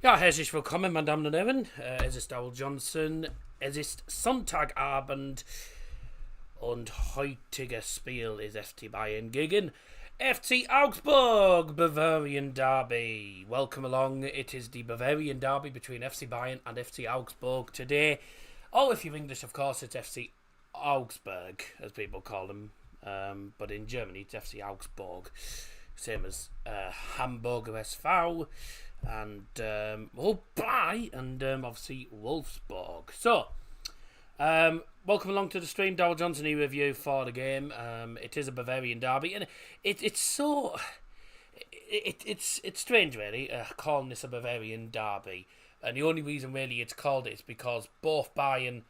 Ja, herzlich willkommen, meine Damen und Herren. Es ist Daryl Johnson. Es ist Sonntagabend und heutiges Spiel ist FC Bayern gegen FC Augsburg, Bavarian Derby. Welcome along. It is the Bavarian Derby between FC Bayern and FC Augsburg today. Oh, if you're English, of course, it's FC Augsburg, as people call them. But in Germany, it's FC Augsburg. Same as Hamburger SV and obviously Wolfsburg. So, welcome along to the stream. Darrell Johnson here with you for the game. It is a Bavarian derby, and it's strange, really, calling this a Bavarian derby. And the only reason really it's called it is because both Bayern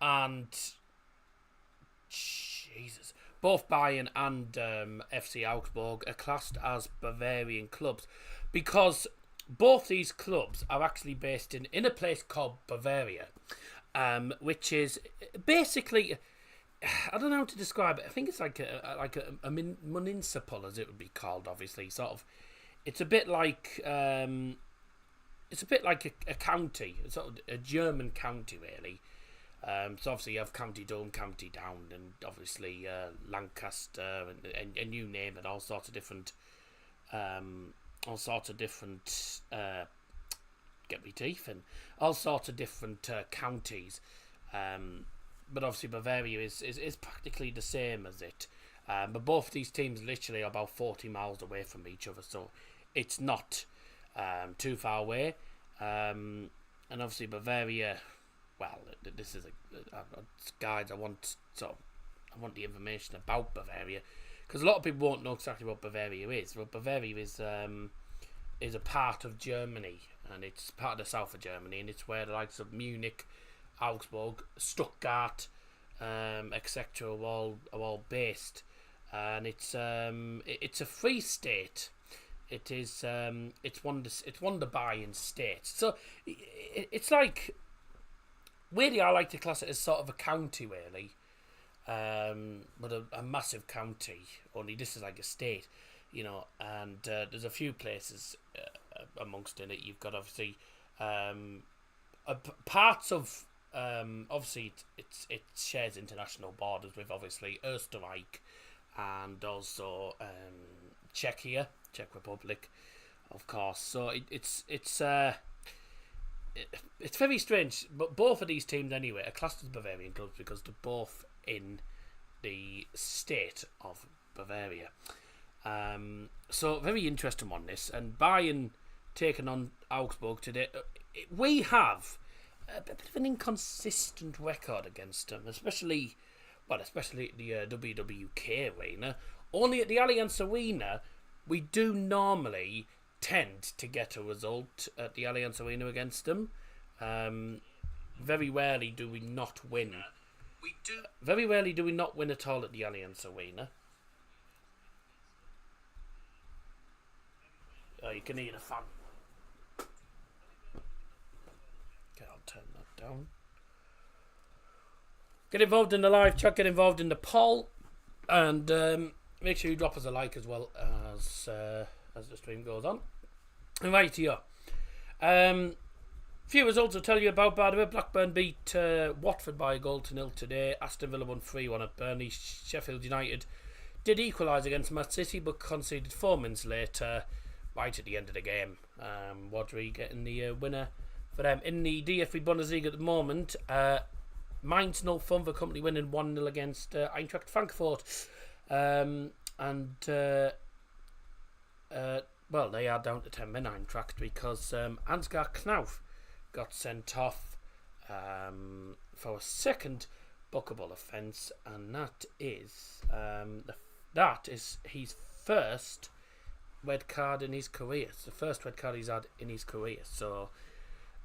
and FC Augsburg are classed as Bavarian clubs because both these clubs are actually based in a place called Bavaria, which is basically, I don't know how to describe it. I think it's like a municipal, as it would be called. Obviously, sort of. It's a bit like a county, sort of a German county, really. So obviously you have County Down, County Down, and obviously Lancaster, and you name it, all sorts of different, get me teeth, and all sorts of different counties. But obviously Bavaria is practically the same as it. But both these teams literally are about 40 miles away from each other, so it's not too far away. And obviously Bavaria. Well, this is guides. I want the information about Bavaria because a lot of people won't know exactly what Bavaria is. Well, Bavaria is a part of Germany, and it's part of the south of Germany, and it's where the likes of Munich, Augsburg, Stuttgart, etc. are all based, and it's a free state. It is it's one of the Bayern states. So it's like. Weirdly, I like to class it as sort of a county, really, but a massive county. Only this is like a state, and there's a few places amongst in it. You've got obviously parts of obviously it shares international borders with obviously Österreich and also Czech Republic, of course. So it's very strange, but both of these teams anyway are classed as Bavarian clubs because they're both in the state of Bavaria. So very interesting one this, and Bayern taking on Augsburg today. We have a bit of an inconsistent record against them, especially at the WWK arena. Only at the Allianz Arena, we do normally tend to get a result at the Allianz Arena against them. Very rarely do we not win. Very rarely do we not win at all at the Allianz Arena. Oh, you can hear the fan. Okay, I'll turn that down. Get involved in the live chat, get involved in the poll, and make sure you drop us a like as well as the stream goes on. Right here. Few results I'll tell you about. By the way, Blackburn beat Watford by 1-0 today. Aston Villa won 3-1 at Burnley. Sheffield United did equalise against Man City but conceded 4 minutes later, right at the end of the game. Wadri getting the winner for them. In the DFB Bundesliga at the moment, Mainz 0 fun for company winning 1-0 against Eintracht Frankfurt. Well, they are down to 10 men Eintracht because Ansgar Knauf got sent off for a second bookable offence, and that is his first red card in his career. It's the first red card he's had in his career. So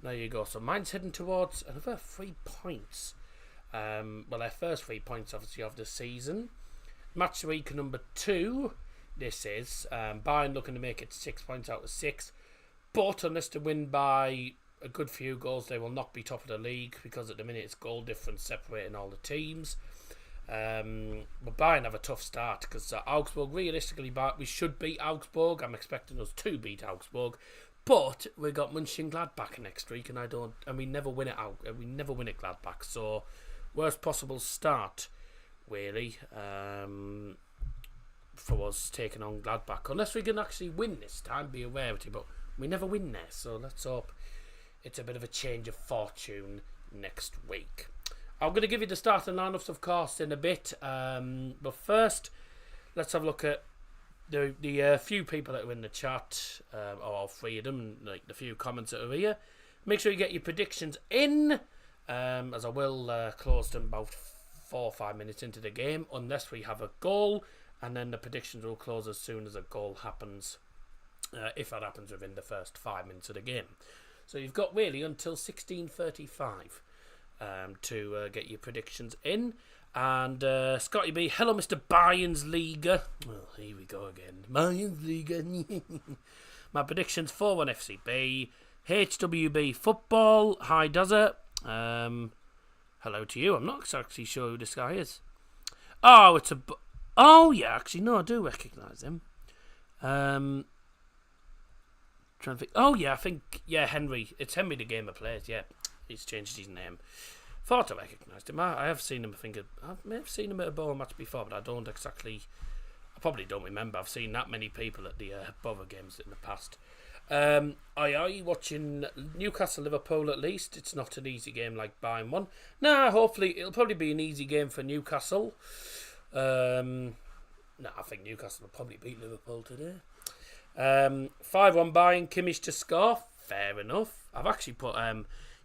there you go. So mine's heading towards another 3 points. Well, their first 3 points obviously of the season. Match week number 2. This is Bayern looking to make it 6 points out of 6, but unless they win by a good few goals, they will not be top of the league because at the minute it's goal difference separating all the teams. But Bayern have a tough start because Augsburg, realistically, we should beat Augsburg. I'm expecting us to beat Augsburg, But we got Mönchengladbach next week, and we never win it out. We never win at Gladbach, so worst possible start, really, for us taking on Gladbach. Unless we can actually win this time, be aware of it. But we never win there, so let's hope it's a bit of a change of fortune next week. I'm going to give you the starting lineups, of course, in a bit. But first, let's have a look at the few people that are in the chat, or all three of them, like the few comments that are here. Make sure you get your predictions in, as I will close them about 4 or 5 minutes into the game, unless we have a goal, and then the predictions will close as soon as a goal happens, if that happens within the first 5 minutes of the game. So you've got really until 16:35 to get your predictions in. And Scotty B, hello Mr. Bayern's Liga. Well, here we go again. Bayern's Liga. My predictions: 4-1 FCB. HWB Football. Hi, does it? Hello to you. I'm not actually sure who this guy is. Oh, it's a... Oh, yeah, actually, no, I do recognise him. Trying to think... Oh, yeah, I think... Yeah, Henry. It's Henry the Gamer Plays, yeah. He's changed his name. Thought I recognised him. I have seen him. I may have seen him at a Borough match before, but I don't exactly. I probably don't remember. I've seen that many people at the Borough games in the past. I watching Newcastle Liverpool at least. It's not an easy game like Bayern one. Nah, hopefully it'll probably be an easy game for Newcastle. I think Newcastle will probably beat Liverpool today. 5-1 Bayern. Kimmich to score. Fair enough. I've actually put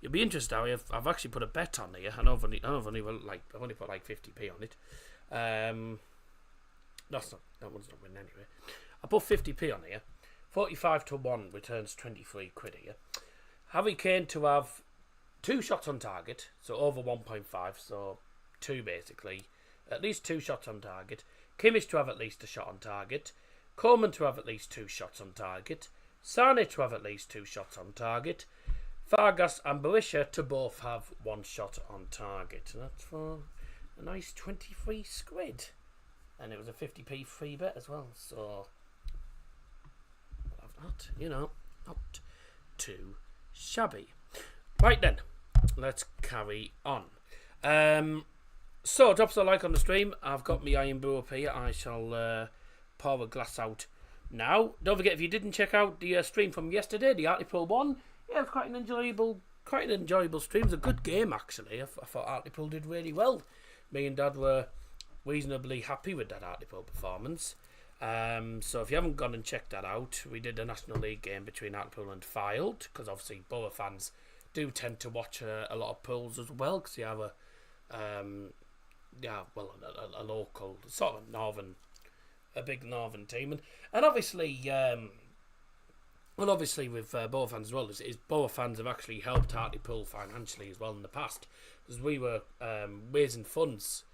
You'll be interested how I've actually put a bet on here. I've only put like 50p on it. That one's not winning anyway. I put 50p on here. 45-1 returns 23 quid here. Harry Kane to have 2 shots on target, so over 1.5, so 2 basically. At least 2 shots on target. Kimmich to have at least a shot on target. Kommen to have at least 2 shots on target. Sane to have at least 2 shots on target. Vargas and Berisha to both have 1 shot on target. And that's for a nice 23 quid. And it was a 50p free bet as well. So, not too shabby. Right then, let's carry on. So, drop us a like on the stream. I've got my iron brew up here. I shall pour a glass out now. Don't forget, if you didn't check out the stream from yesterday, the Hartlepool one, yeah, it was quite an enjoyable stream. It was a good game, actually. I thought Hartlepool did really well. Me and Dad were reasonably happy with that Hartlepool performance. So if you haven't gone and checked that out, we did a National League game between Hartlepool and Fylde, because obviously Borough fans do tend to watch a lot of pools as well, because you have a local, sort of a big northern team. And obviously... obviously with Borough fans as well, is Borough fans have actually helped Hartlepool financially as well in the past, because we were raising funds.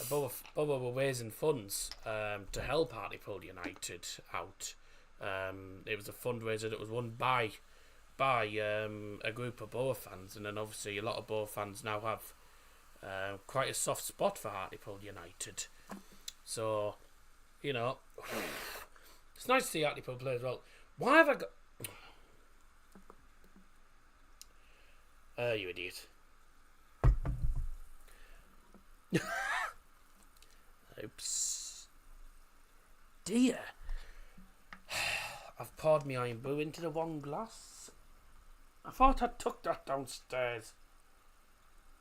Borough were raising funds to help Hartlepool United out. It was a fundraiser that was run by a group of Borough fans, and then obviously a lot of Borough fans now have quite a soft spot for Hartlepool United. So, it's nice to see Hartlepool play as well. Why have I got... you idiot. Oops. Dear. I've poured my iron brew into the wrong glass. I thought I took that downstairs.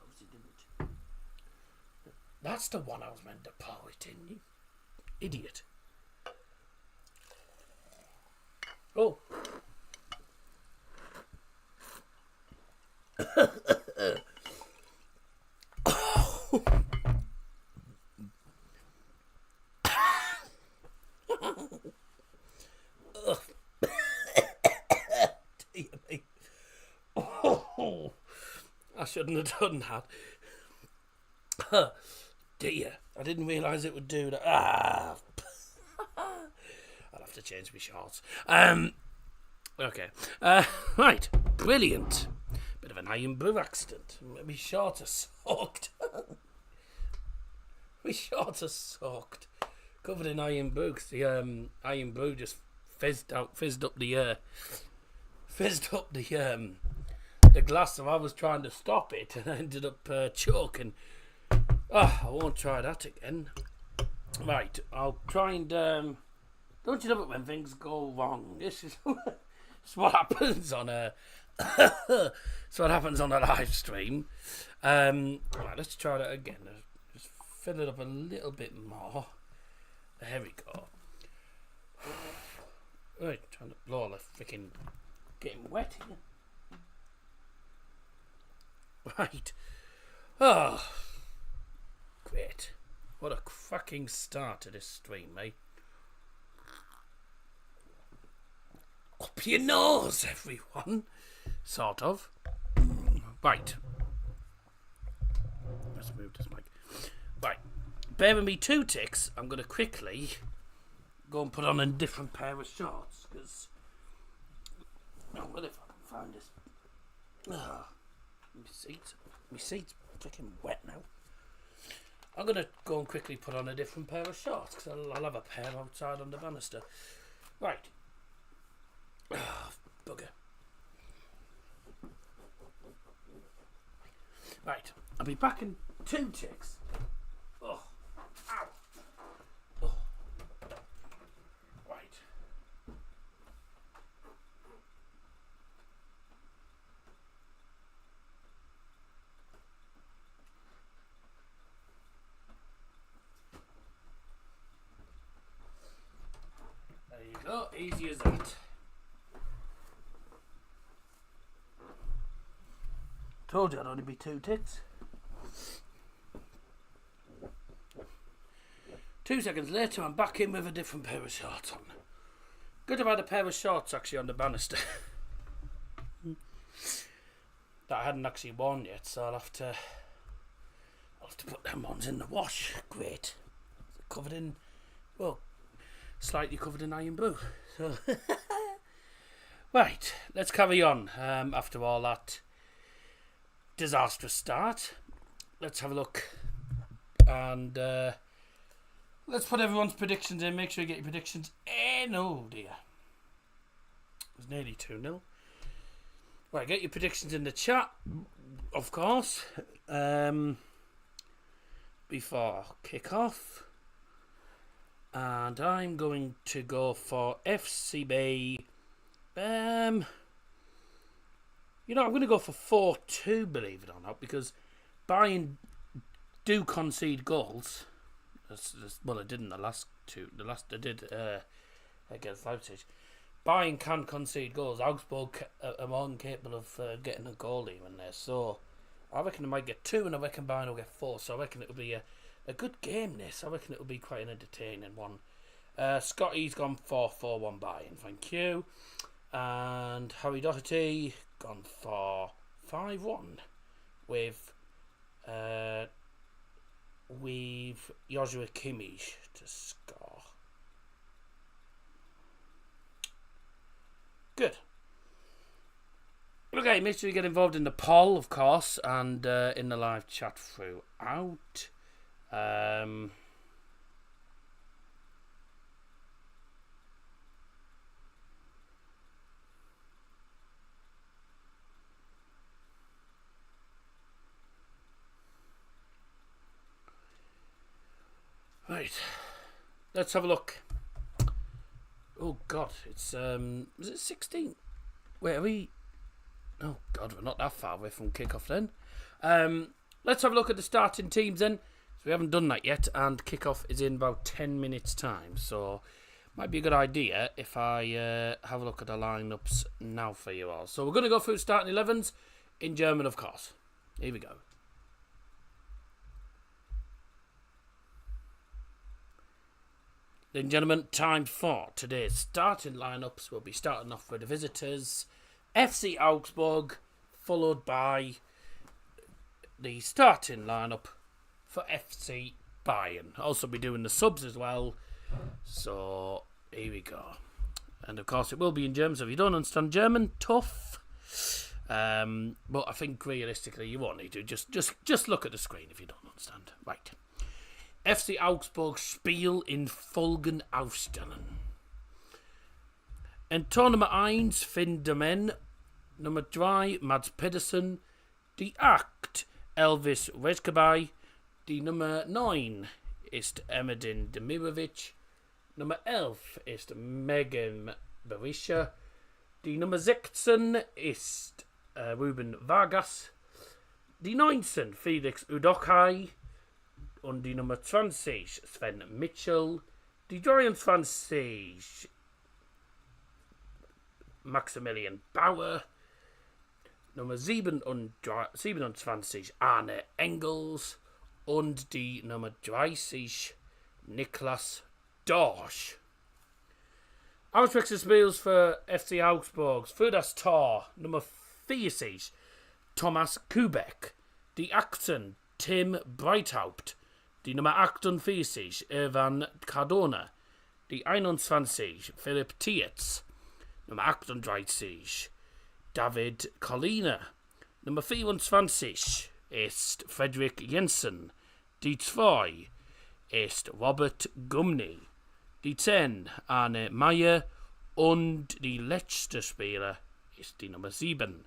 Obviously didn't. That's the one I was meant to pour it in, you idiot. Oh. Dear me. Oh, I shouldn't have done that. Dear, I didn't realise it would do that. I'll have to change my shorts. Okay. Right. Brilliant. Bit of an iron brew accident. My shorts are soaked. My shorts are soaked. Covered in iron brew, 'cause the iron brew just fizzed up the fizzed up the glass, so I was trying to stop it and I ended up choking. Oh, I won't try that again. Right, I'll try and don't you love it when things go wrong? This is what happens on a live stream. Right, let's try that again. Just fill it up a little bit more. There we go. Right, trying to blow all the freaking getting wet here. Right. Oh, great. What a cracking start to this stream, mate. Up your nose, everyone. Sort of. Right. Let's move this mic. Right. Bear with me 2 ticks. I'm going to quickly go and put on a different pair of shorts. Because... Oh, what if I can find this? Oh, my seat's freaking wet now. I'm going to go and quickly put on a different pair of shorts. Because I'll have a pair outside on the banister. Right. Oh, bugger. Right, I'll be back in 2 ticks. Oh, ow. Oh. Right. There you go, easy as that. Told you I'd only be 2 ticks. 2 seconds later, I'm back in with a different pair of shorts on. Good to have had a pair of shorts actually on the banister that I hadn't actually worn yet, so I'll have to put them ones in the wash. Great. Covered in, well, slightly covered in iron blue. So right, let's carry on. After all that disastrous start, let's have a look and let's put everyone's predictions in. Make sure you get your predictions in. Oh dear, it was nearly 2-0. Right, get your predictions in the chat, of course, before I kick off. And I'm going to go for FC Bayern. You know, I'm going to go for 4-2, believe it or not, because Bayern do concede goals. Well, they did in the last 2. They did against Leipzig. Bayern can concede goals. Augsburg are more than capable of getting a goal even there. So I reckon they might get 2, and I reckon Bayern will get 4. So I reckon it'll be a good game, this. I reckon it'll be quite an entertaining one. Scotty's gone 4-4-1 Bayern. Thank you. And Harry Doherty gone for 5-1 with Joshua Kimmich to score. Good. Okay, make sure you get involved in the poll, of course, and in the live chat throughout. Right, let's have a look. Oh God, it's is it 16? Wait, are we? Oh God, we're not that far away from kickoff then. Let's have a look at the starting teams then. So we haven't done that yet, and kickoff is in about 10 minutes time. So might be a good idea if I have a look at the lineups now for you all. So we're going to go through starting 11s in German, of course. Here we go. Ladies and gentlemen, time for today's starting lineups. We'll be starting off with the visitors, FC Augsburg, followed by the starting lineup for FC Bayern. Also be doing the subs as well. So here we go. And of course it will be in German, so if you don't understand German, tough. But I think realistically you won't need to. Just look at the screen if you don't understand. Right. FC Augsburg Spiel in Folgen aufstellen. In Tournament 1 finden Nummer 3, Mads Pedersen. Die 8, Elvis Rezkabay. Die Nummer 9 ist Emedin Demirovic. Nummer 11 ist Megan Berisha. Die Nummer 16 ist Ruben Vargas. Die 19, Felix Udokai. Und die Nummer 20, Sven Mitchell. Die 23, Maximilian Bauer. Nummer 27, Arne Engels. Und die Nummer 30, Niklas Dorsch. Auswechselspiels für FC Augsburg. Für das Tor Nummer 40, Thomas Kubek. Die 18, Tim Breithaupt. Die Nummer 48, Ivan Cardona. Die 21, Philipp Tietz. Nummer 38, David Collina. Nummer 24 ist Frederik Jensen. Die 2 ist Robert Gumny. Die 10, Arne Meyer. Und die letzte Spieler ist die Nummer 7,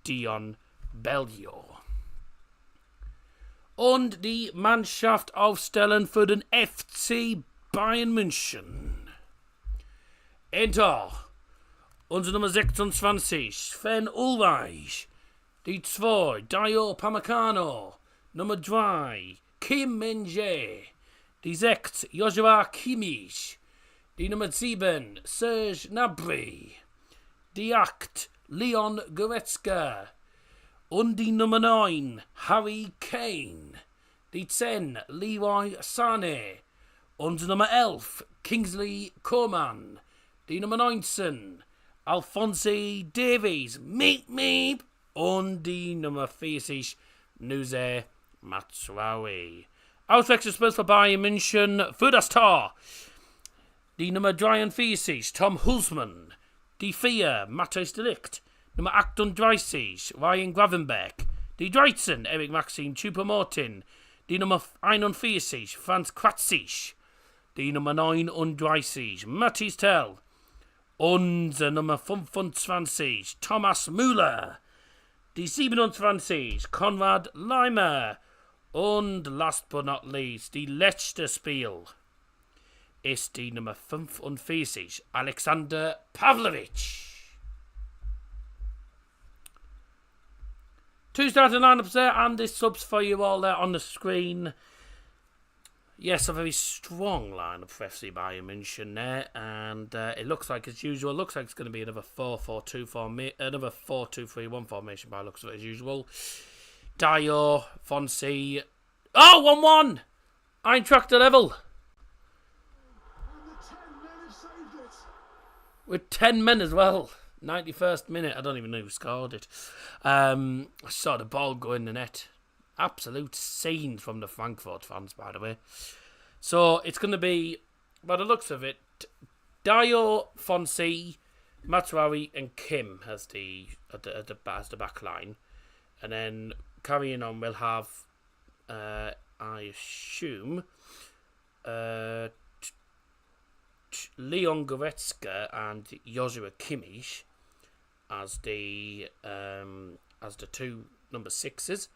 Dion Bellio. Und die Mannschaft aufstellen für den FC Bayern München. Enter. Unsere Nummer 26, Sven Ulreich. Die 2, Dayo Pamecano. Nummer 3, Kim Min-jae. Die 6, Joshua Kimmich. Die Nummer 7, Serge Gnabry. Die 8, Leon Goretzka. Und die Nummer 9, Harry Kane. Die 10, Leroy Sané. Und Nummer 11, Kingsley Coman. Die Nummer 19, Alphonse Davies. Meep, meep. Und die Nummer 40, Nuse Matsuraoui. Auswechselspiel für Bayern München für das Tor. Die Nummer 43, Tom Hulsmann. Die 4, Matthijs de Ligt. Nummer 38, Ryan Gravenberg. Die 13, Eric Maxim Choupo-Moting. Die Nummer 41, Franz Kratzig. Die Nummer 39, Mathis Tell. Unser Nummer 25, Thomas Müller. Die 27, Konrad Leimer. Und last but not least, die letzte Spiel ist die Nummer 45, Alexander Pavlovic. Two starting lineups there and the subs for you all there on the screen. Yes, a very strong lineup for FC Bayern München there, and it looks like as usual. Looks like it's going to be another 4-4-2 another 4-2-3-1 formation by looks of it as usual. Dio, Fonsi. Oh, 1-1! Eintracht level. With 10 men as well. 91st minute. I don't even know who scored it. I saw the ball go in the net. Absolute scenes from the Frankfurt fans, by the way. So it's going to be, by the looks of it, Dio, Fonsi, Matsuraoui and Kim as the back line. And then carrying on, we'll have, I assume, Leon Goretzka and Joshua Kimmich as the two number 6s.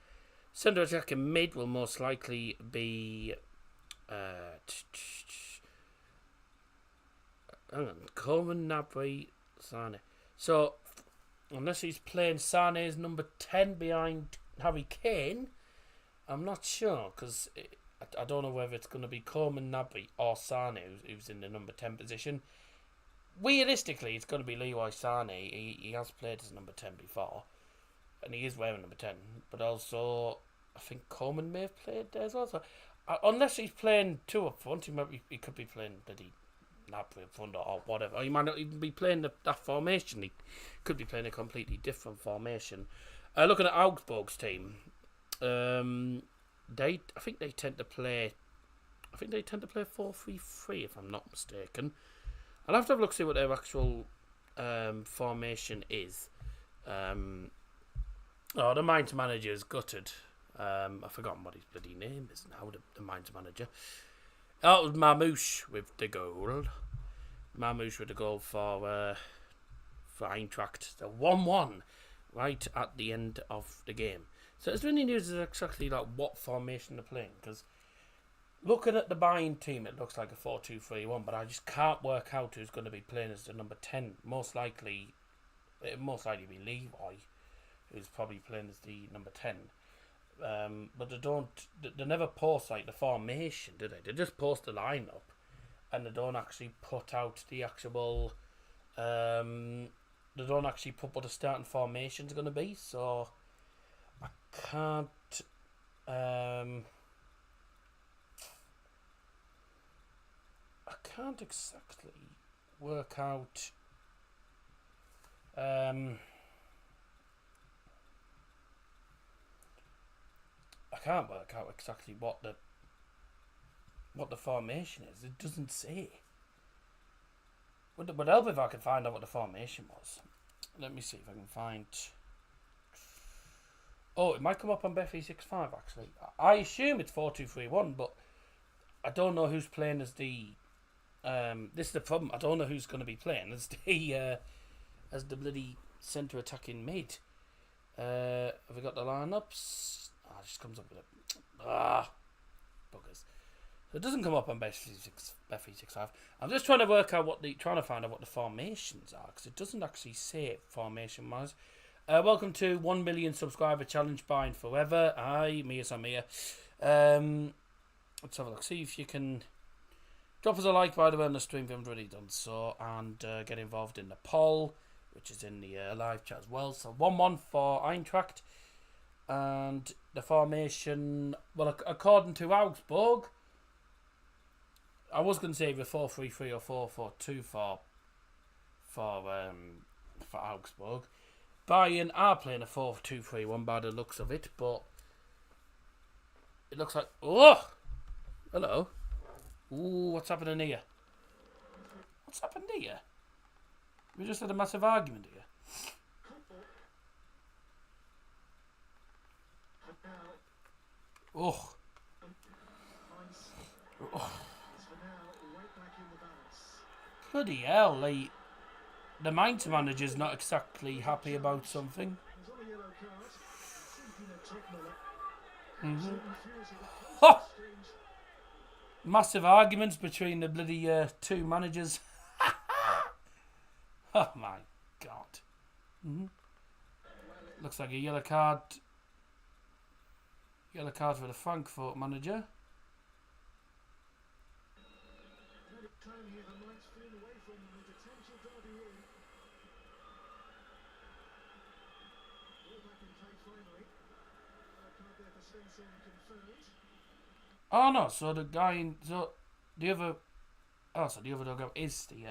Centre attack and mid will most likely be Kommen, Gnabry, Sané. So unless he's playing Sané's number 10 behind Harry Kane, I'm not sure, because I don't know whether it's going to be Kommen, Gnabry or Sané who's in the number 10 position. Realistically, it's going to be Leroy Sané. He has played as number 10 before, and he is wearing number 10. But also, I think Kommen may have played there as well. So, unless he's playing two up front, he could be playing bloody Gnabry up front or whatever. Or he might not even be playing that formation. He could be playing a completely different formation. Looking at Augsburg's team, I think they tend to play 4-3-3 if I'm not mistaken. I'll have to have a look see what their actual formation is. The Mainz manager is gutted. I've forgotten what his bloody name is now. The Mainz manager. Oh, it was Mamouche with the goal. Mamouche with the goal for Eintracht. The 1-1 right at the end of the game. So it's really news is exactly like what formation they're playing, because looking at the Bayern team, it looks like a 4-2-3-1, but I just can't work out who's going to be playing as the number 10. It'll most likely be Levi, who's probably playing as the number 10. But they never post like the formation, do they? They just post the lineup, and they don't actually put out the actual. They don't actually put what the starting formation's going to be, so I can't. I can't exactly work out. I can't work out exactly what the formation is. It doesn't say. Would help if I could find out what the formation was. Let me see if I can find. Oh, it might come up on Bet365 actually. I assume it's 4-2-3-1, but I don't know who's playing as the. This is the problem. I don't know who's going to be playing as the bloody centre attacking mid. Have we got the lineups? It just comes up with it. Buggers. So it doesn't come up on Bet365. I'm just trying to find out what the formations are, because it doesn't actually say formation wise. Welcome to 1 million subscriber challenge, buying forever. Hi, Mia Samia. Let's have a look. See if you can drop us a like, by the way, on the stream if you haven't already done so, and get involved in the poll, which is in the live chat as well. So 1-1 for Eintracht. And the formation, well, according to Augsburg, I was going to say either 4-3-3 or 4-4-2 for Augsburg. Bayern are playing a 4-2-3-1 by the looks of it, but it looks like, oh, hello. Ooh, what's happening here? What's happened here? We just had a massive argument here. Oh. Bloody hell, like, the Mainz manager's not exactly happy about something. Oh! Massive arguments between the bloody two managers. Oh my god. Looks like a yellow card. Yellow card for the Frankfurt manager. Oh no, so the guy in, so the other dog is the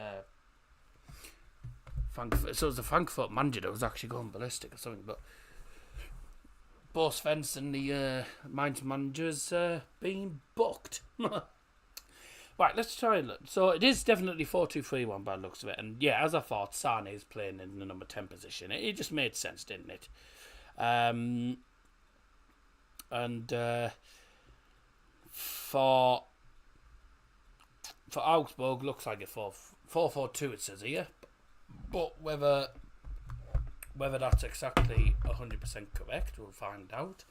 Frankfurt. So it was the Frankfurt manager that was actually going ballistic or something, but both Svensson and the Mainz managers being booked. Right, let's try and look. So it is definitely 4-2-3-1 by the looks of it, and yeah, as I thought, Sane is playing in the number 10 position. It just made sense, didn't it? For Augsburg, looks like a 4-4-2. It says here, but whether that's exactly 100% correct, we'll find out.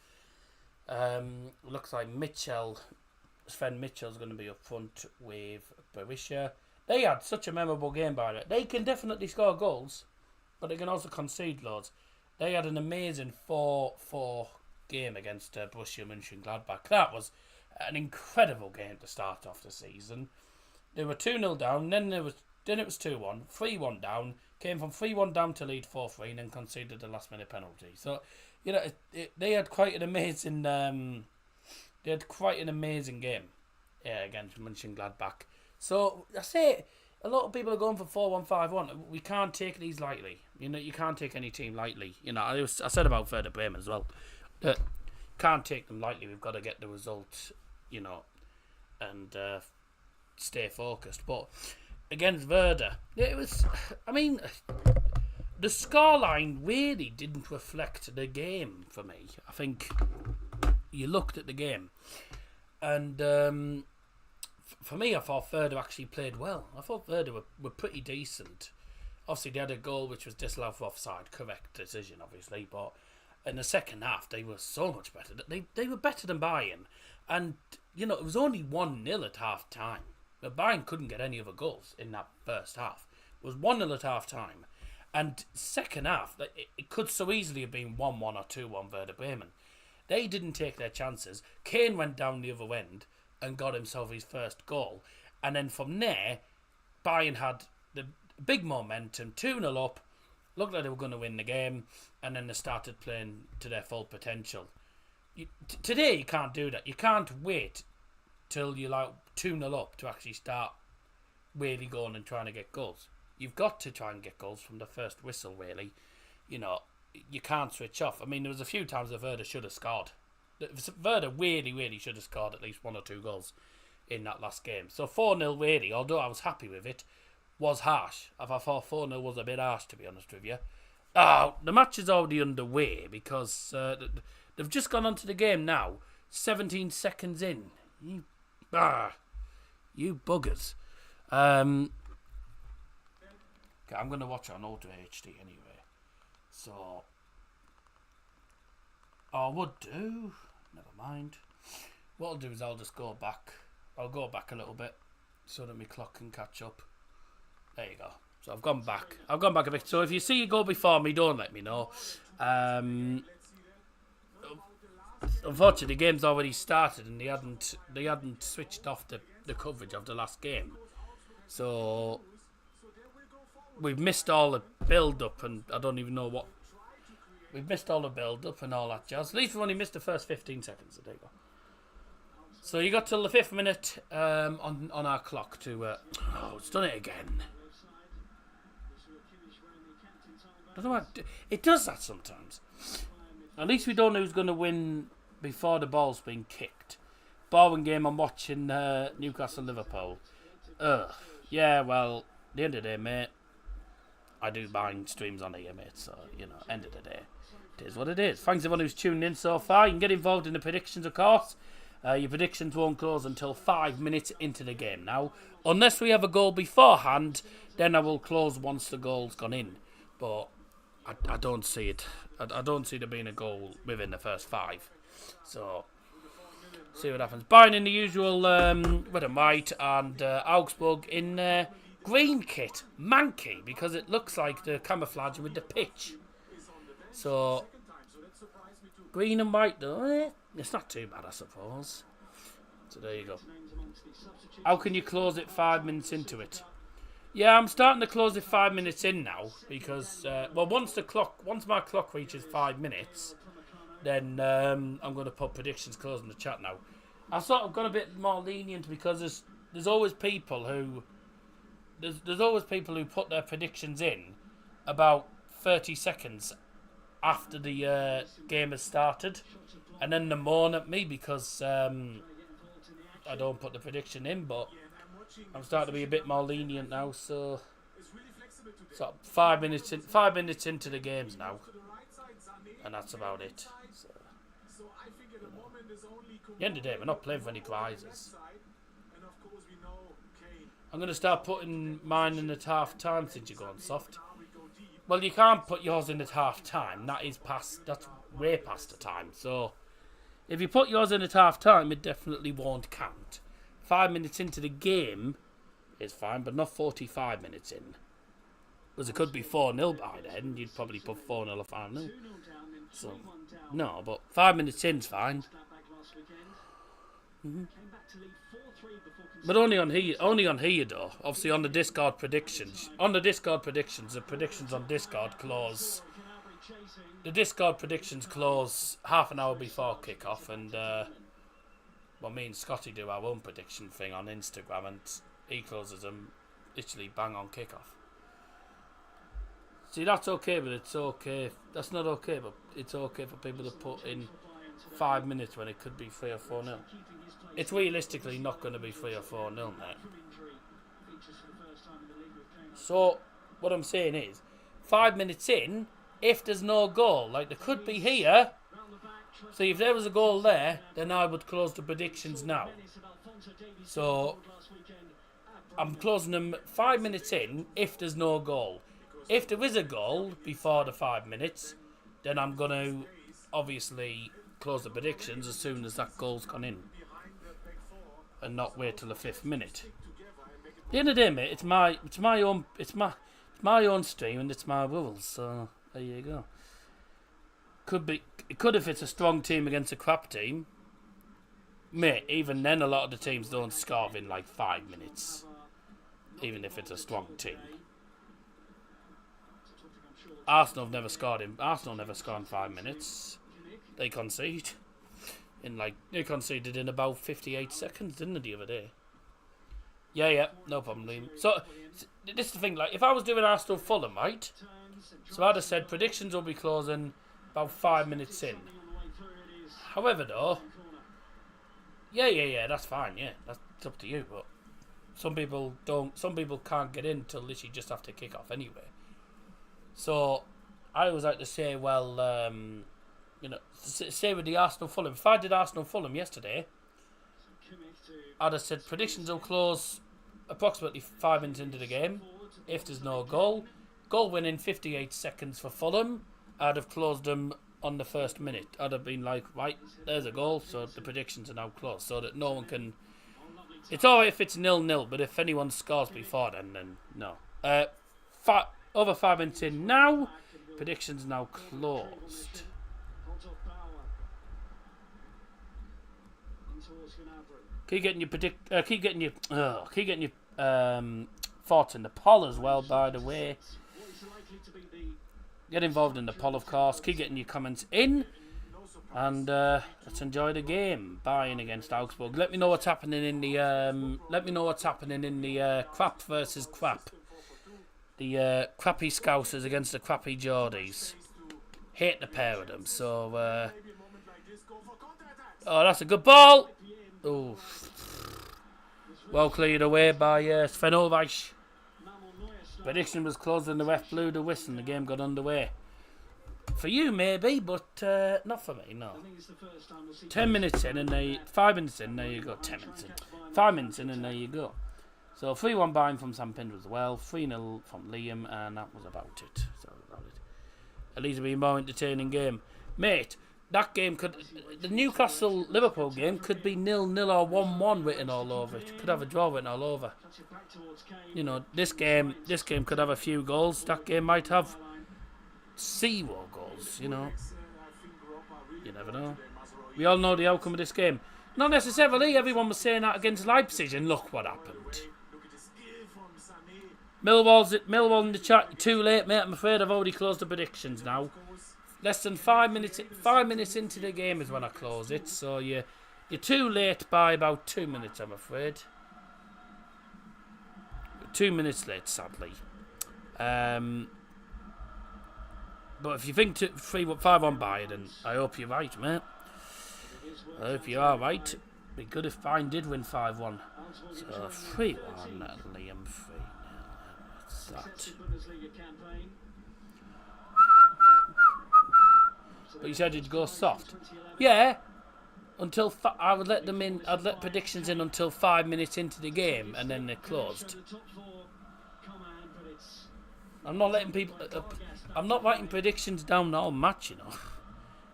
Looks like Sven Mitchell's going to be up front with Berisha. They had such a memorable game by it. They can definitely score goals, but they can also concede loads. They had an amazing 4-4 game against Borussia Mönchengladbach. That was an incredible game to start off the season. They were 2-0 down, then it was 2-1, 3-1 down, came from 3-1 down to lead 4-3, and then conceded the last minute penalty. So, you know, they had quite an amazing game against Mönchengladbach. So I say a lot of people are going for 4-1-5-1. We can't take these lightly. You know, you can't take any team lightly. You know, I said about Werder Bremen as well. Can't take them lightly. We've got to get the result, you know, and stay focused. But against Werder, it was. I mean, the scoreline really didn't reflect the game for me. I think you looked at the game, and for me, I thought Werder actually played well. I thought Werder were pretty decent Obviously, they had a goal which was disallowed for offside. Correct decision, obviously. But in the second half, they were so much better. They were better than Bayern. And, it was only 1-0 at half time. But Bayern couldn't get any other goals in that first half. It was 1-0 at half time. And second half, it could so easily have been 1-1 or 2-1 Werder Bremen. They didn't take their chances. Kane went down the other end and got himself his first goal. And then from there, Bayern had the big momentum, 2-0 up, looked like they were going to win the game, and then they started playing to their full potential. Today, you can't do that. You can't wait till you're like 2-0 up to actually start really going and trying to get goals. You've got to try and get goals from the first whistle, really. You can't switch off. I mean, there was a few times that Werder should have scored. Werder really, really should have scored at least 1 or 2 goals in that last game. So 4-0 really, although I was happy with it, was harsh. I thought 4-0 was a bit harsh, to be honest with you. The match is already underway because they've just gone onto the game now, 17 seconds in. You buggers. Okay, I'm going to watch it on Ultra HD anyway. So, I would do. Never mind. What I'll do is I'll just go back. I'll go back a little bit so that my clock can catch up. There you go. So I've gone back. I've gone back a bit. So if you see it go before me, don't let me know. Unfortunately, the game's already started and they hadn't switched off the coverage of the last game. So we've missed all the build-up and I don't even know what. We've missed all the build-up and all that jazz. At least we've only missed the first 15 seconds. So there you go. So you got till the 5th minute on our clock to... it's done it again. I don't know what, it does that sometimes. At least we don't know who's going to win before the ball's been kicked. Boring game, I'm watching Newcastle-Liverpool. Yeah, well, at the end of the day, mate, I do buying streams on here, mate, so, end of the day, it is what it is. Thanks everyone who's tuned in so far. You can get involved in the predictions, of course. Your predictions won't close until 5 minutes into the game now. Unless we have a goal beforehand, then I will close once the goal's gone in. But I don't see it. I don't see there being a goal within the first 5. So, see what happens. Bayern in the usual red and white, and Augsburg in green kit. Manky, because it looks like the camouflage with the pitch. So, green and white though, it's not too bad, I suppose. So there you go. How can you close it 5 minutes into it? Yeah, I'm starting to close it 5 minutes in now because once my clock reaches 5 minutes, then I'm going to put predictions closing the chat now. I've sort of got a bit more lenient because there's always people who put their predictions in about 30 seconds after the game has started, and then they moan at me because I don't put the prediction in, but I'm starting to be a bit more lenient now, so 5 minutes into the games now, and that's about it. So, at the end of the day, we're not playing for any prizes. I'm going to start putting mine in at half time since you're going soft. Well, you can't put yours in at half time. That's way past the time. So, if you put yours in at half time, it definitely won't count. 5 minutes into the game is fine, but not 45 minutes in. Because it could be 4-0 by then. You'd probably put 4-0 or 5-0. So, no, but 5 minutes in's fine. Mm-hmm. But only on here though. Obviously on the Discord predictions. The predictions on Discord close. The Discord predictions close half an hour before kickoff, and me and Scotty do our own prediction thing on Instagram, and he closes them literally bang on kickoff. See, that's okay, but it's okay. That's not okay, but it's okay for people to put in 5 minutes when it could be 3 or 4-0. It's realistically not going to be 3 or 4-0, mate. So, what I'm saying is, 5 minutes in, if there's no goal, like there could be here, see, if there was a goal there, then I would close the predictions now. So, I'm closing them 5 minutes in if there's no goal. If there is a goal before the 5 minutes, then I'm going to obviously close the predictions as soon as that goal's gone in, and not wait till the 5th minute. At the end of the day, mate, it's my own stream and it's my rules. So there you go. It could if it's a strong team against a crap team. Mate, even then a lot of the teams don't score in like 5 minutes. Even if it's a strong team. Arsenal never scored in 5 minutes. They concede. They conceded in about 58 seconds, didn't they, the other day? Yeah, no problem, Liam. So, this is the thing, like, if I was doing Arsenal Fulham, right? So I'd have said predictions will be closing about 5 minutes in. However, though, yeah, that's fine, yeah. That's up to you, but some people can't get in till literally just after kick-off anyway. So, I always like to say, well, say with the Arsenal Fulham. If I did Arsenal Fulham yesterday, I'd have said predictions will close approximately 5 minutes into the game. If there's no goal win in 58 seconds for Fulham, I'd have closed them on the first minute. I'd have been like, right, there's a goal, so the predictions are now closed, so that no one can... It's alright if it's 0-0, but if anyone scores before then no. Over 5 minutes in now, predictions now closed. Keep getting your thoughts in the poll as well, by the way. Get involved in the poll, of course. Keep getting your comments in, and let's enjoy the game. Bayern against Augsburg. Let me know what's happening in the crap versus crap. The crappy Scousers against the crappy Geordies. Hate the pair of them. So, oh, that's a good ball. Oh, well cleared away by Svenovic. Prediction was closed and the ref blew the whistle and the game got underway. For you, maybe, but not for me, no. 10 minutes in and 5 minutes in, there you go. 10 minutes in. 5 minutes in and there you go. So 3-1 Bayern from Sam Pinder as well. 3-0 from Liam, and that was about it. At least it'll be a more entertaining game. Mate, that game the Newcastle-Liverpool game could be 0-0 or 1-1 written all over it. Could have a draw written all over. You know, this game could have a few goals. That game might have 0 goals, you know. You never know. We all know the outcome of this game. Not necessarily. Everyone was saying that against Leipzig, and look what happened. Millwall in the chat. Too late, mate. I'm afraid I've already closed the predictions now. Less than 5 minutes. 5 minutes into the game is when I close it. So you're too late by about 2 minutes, I'm afraid. 2 minutes late, sadly. But if you think 5-1 Bayern, then I hope you're right, mate. I hope you are right. It'd be good if Bayern did win 5-1. So 3-1, Liam, 3-0. What's that? But you said you'd go soft. Yeah. Until I would let them in. I'd let predictions in until 5 minutes into the game, and then they're closed. I'm not letting people. I'm not writing predictions down the whole match, you know,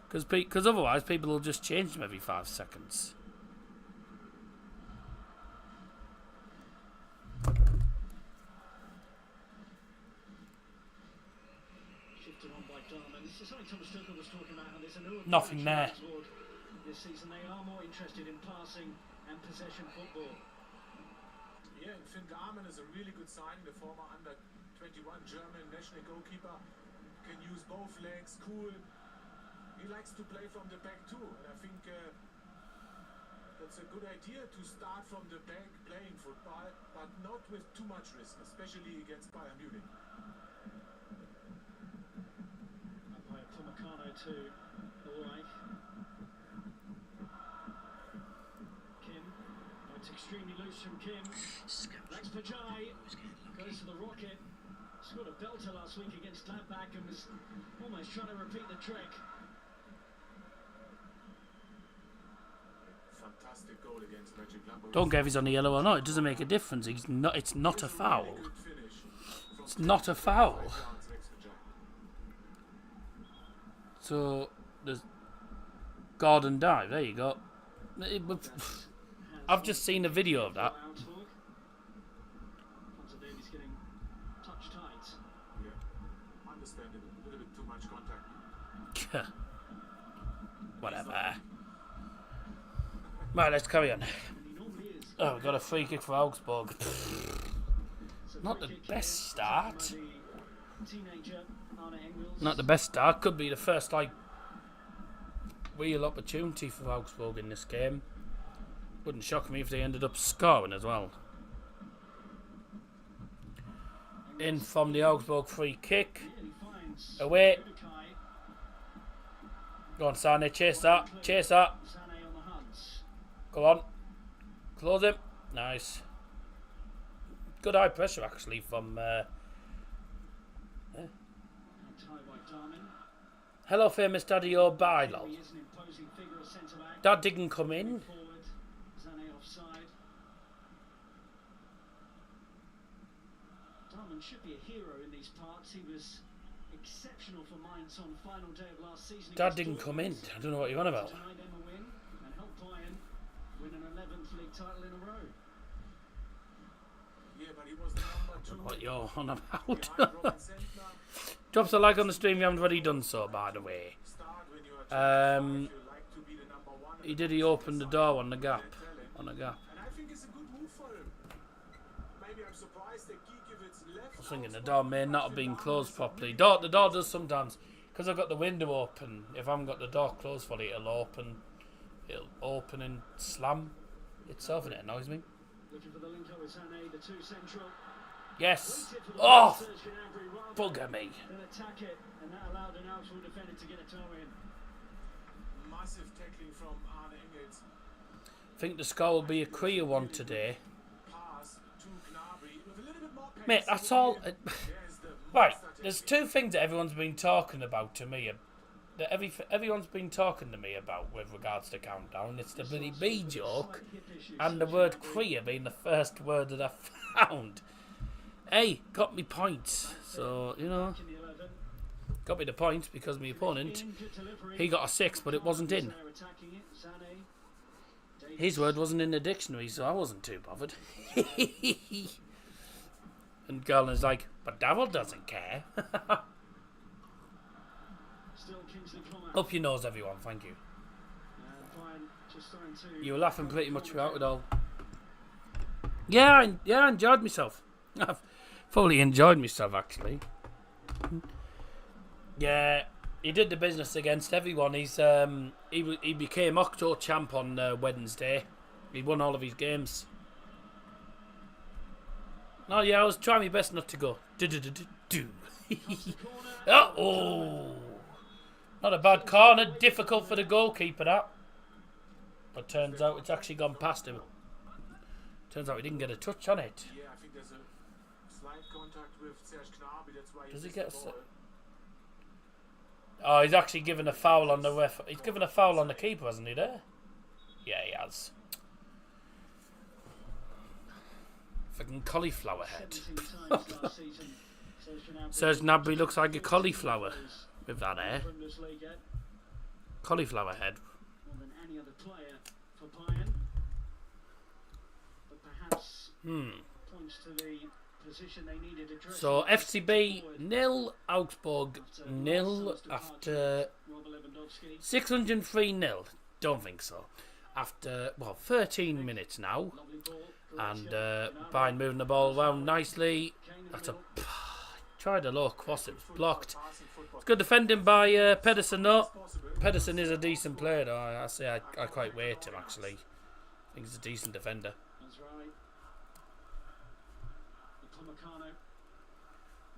because otherwise people will just change them every 5 seconds. Nothing there. This season they are more interested in passing and possession football. Yeah, and Finn Garman is a really good signing, the former under-21 German national goalkeeper. Can use both legs, cool. He likes to play from the back too, and I think that's a good idea to start from the back playing football, but not with too much risk, especially against Bayern Munich. Umpire Pomacano to Ulreich. Extremely loose from Kim. Next for Jai. Goes to the rocket. Scored a belter last week against Gladbach and was almost trying to repeat the trick. Fantastic goal against Mönchengladbach. Don't care if he's on the yellow or not. It doesn't make a difference. He's not. It's not a foul. It's not a foul. So there's Gordon dive. There you go. I've just seen a video of that. Yeah, understandable. A little bit too much contact. Whatever. Right, let's carry on. Oh, we've got a free kick for Augsburg. Not the best start. Not the best start. Could be the first real opportunity for Augsburg in this game. Wouldn't shock me if they ended up scoring as well. In from the Augsburg free kick. Away. Go on, Sane. Chase that. Chase that. Go on. Close him. Nice. Good high pressure actually from... Hello, famous Daddy O'Bailo. That didn't come in. Should be a hero in these parts. He was exceptional for Mainz on the final day of last season. That didn't come in. I don't know what you're on about. Tonight them a win and help Bayern win an 11th league title in a row. Yeah, but he was the number 2. What you're on about? Drops a like on the stream if you haven't already done so, by the way. He opened the door on the gap. On the gap. And I think it's a good move for him. Maybe I'm surprised that Giekewitz left. I was thinking the door may not have been closed properly. The door does sometimes. Because I've got the window open. If I haven't got the door closed fully, it'll open and slam itself, and it annoys me. Looking for the link up with Sane, the two central. Yes. Oh! Bugger me. Then attack it, and that allowed an Augsburg defender to get a toe in. Massive tackling from Arne Engels. I think the score will be a clear one today. Pass to Gnabry with a little bit more pace. Mate, that's all. Right, there's two things that everyone's been talking about to me. That everyone's been talking to me about with regards to countdown. It's the bloody B joke and the word queer being the first word that I found. Hey, got me points. So, you know, got me the points because my opponent, he got a 6, but it wasn't in. His word wasn't in the dictionary, so I wasn't too bothered. And Garland's like, but Davil doesn't care. Up your nose, everyone. Thank you. You were laughing pretty much throughout it all. Yeah, I enjoyed myself. I've fully enjoyed myself, actually. Yeah, he did the business against everyone. He became Octo champ on Wednesday. He won all of his games. Oh yeah, I was trying my best not to go. Oh, not a bad corner. Difficult for the goalkeeper, that. But turns out it's actually gone past him. Turns out he didn't get a touch on it. Yeah, I think there's a slight contact with Serge Gnabry. That's why. Does he get a... Oh, he's actually given a foul on the ref. He's given a foul on the keeper, hasn't he, there? Yeah, he has. Fucking cauliflower head. Serge Gnabry looks like a cauliflower with that hair. Cauliflower head. More than any other player for Bayern. But perhaps points to the position they needed addressing. So FCB 0, Augsburg 0 after 603-0. Don't think so. After 13 minutes now, and Bayern moving the ball around nicely. That's a tried a low cross. It was blocked. It's good defending by Pedersen though. Pedersen is a decent player though. I say I quite rate him actually. I think he's a decent defender. That's right.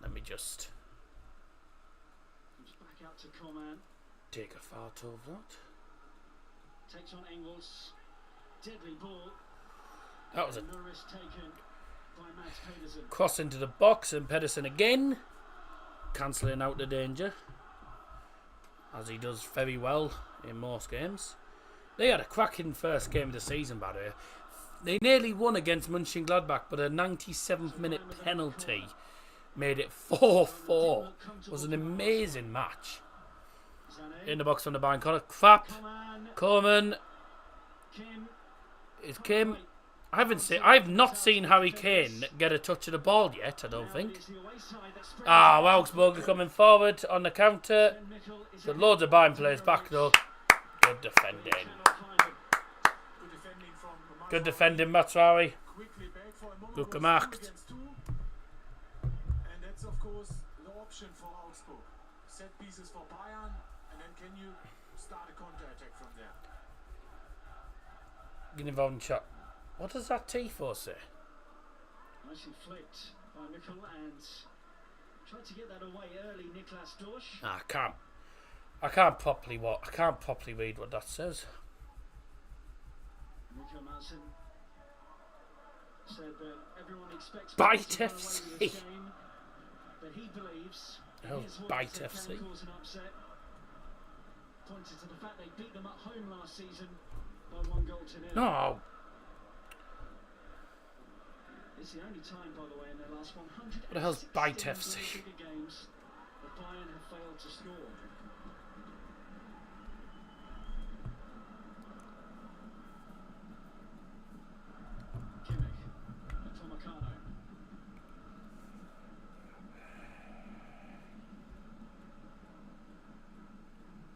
Let me just comes back out to Kommen. take a photo of that. Takes on Engels. Deadly ball. That was a No risk taken by Mats Pedersen. cross into the box, and Pedersen again cancelling out the danger, as he does very well in most games. They had a cracking first game of the season, by the way. They nearly won against Mönchengladbach, but a 97th minute penalty made it 4-4. It was an amazing match. In the box from the Bayern corner. Crap. Kommen. Is Kim. I've not seen Harry Kane get a touch of the ball yet, I don't think. Augsburg are coming forward on the counter. There's loads of Bayern players back though. Good defending. Good defending, Matsari. Good gemacht. And that's of course the option for Augsburg. Set pieces for Bayern, and then can you start a counter attack from there? Ginevon shot. What does that Tifo say? Nicely flicked by Mikel and tried to get that away early. Niklas Dorsch. I can't properly read what that says. Mikkel Madsen said that everyone expects Bite to run away FC. with this game, but he believes Oh, his voice Bite that FC. can cause an upset. Pointed to the fact they beat them at home last season by 1-0. No. It's the only time, by the way, in their last 100. What the hell's Bite FC? Games that Bayern have failed to score.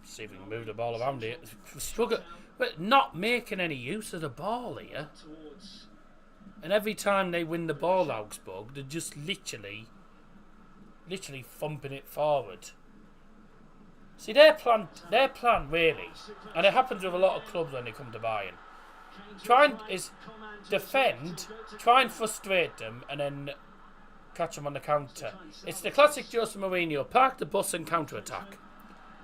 See if we can move the ball around here. Struggle, but not making any use of the ball here. And every time they win the ball, Augsburg, they're just literally thumping it forward. See, their plan really, and it happens with a lot of clubs when they come to Bayern. Is defend, try and frustrate them, and then catch them on the counter. It's the classic Jose Mourinho: park the bus and counter attack.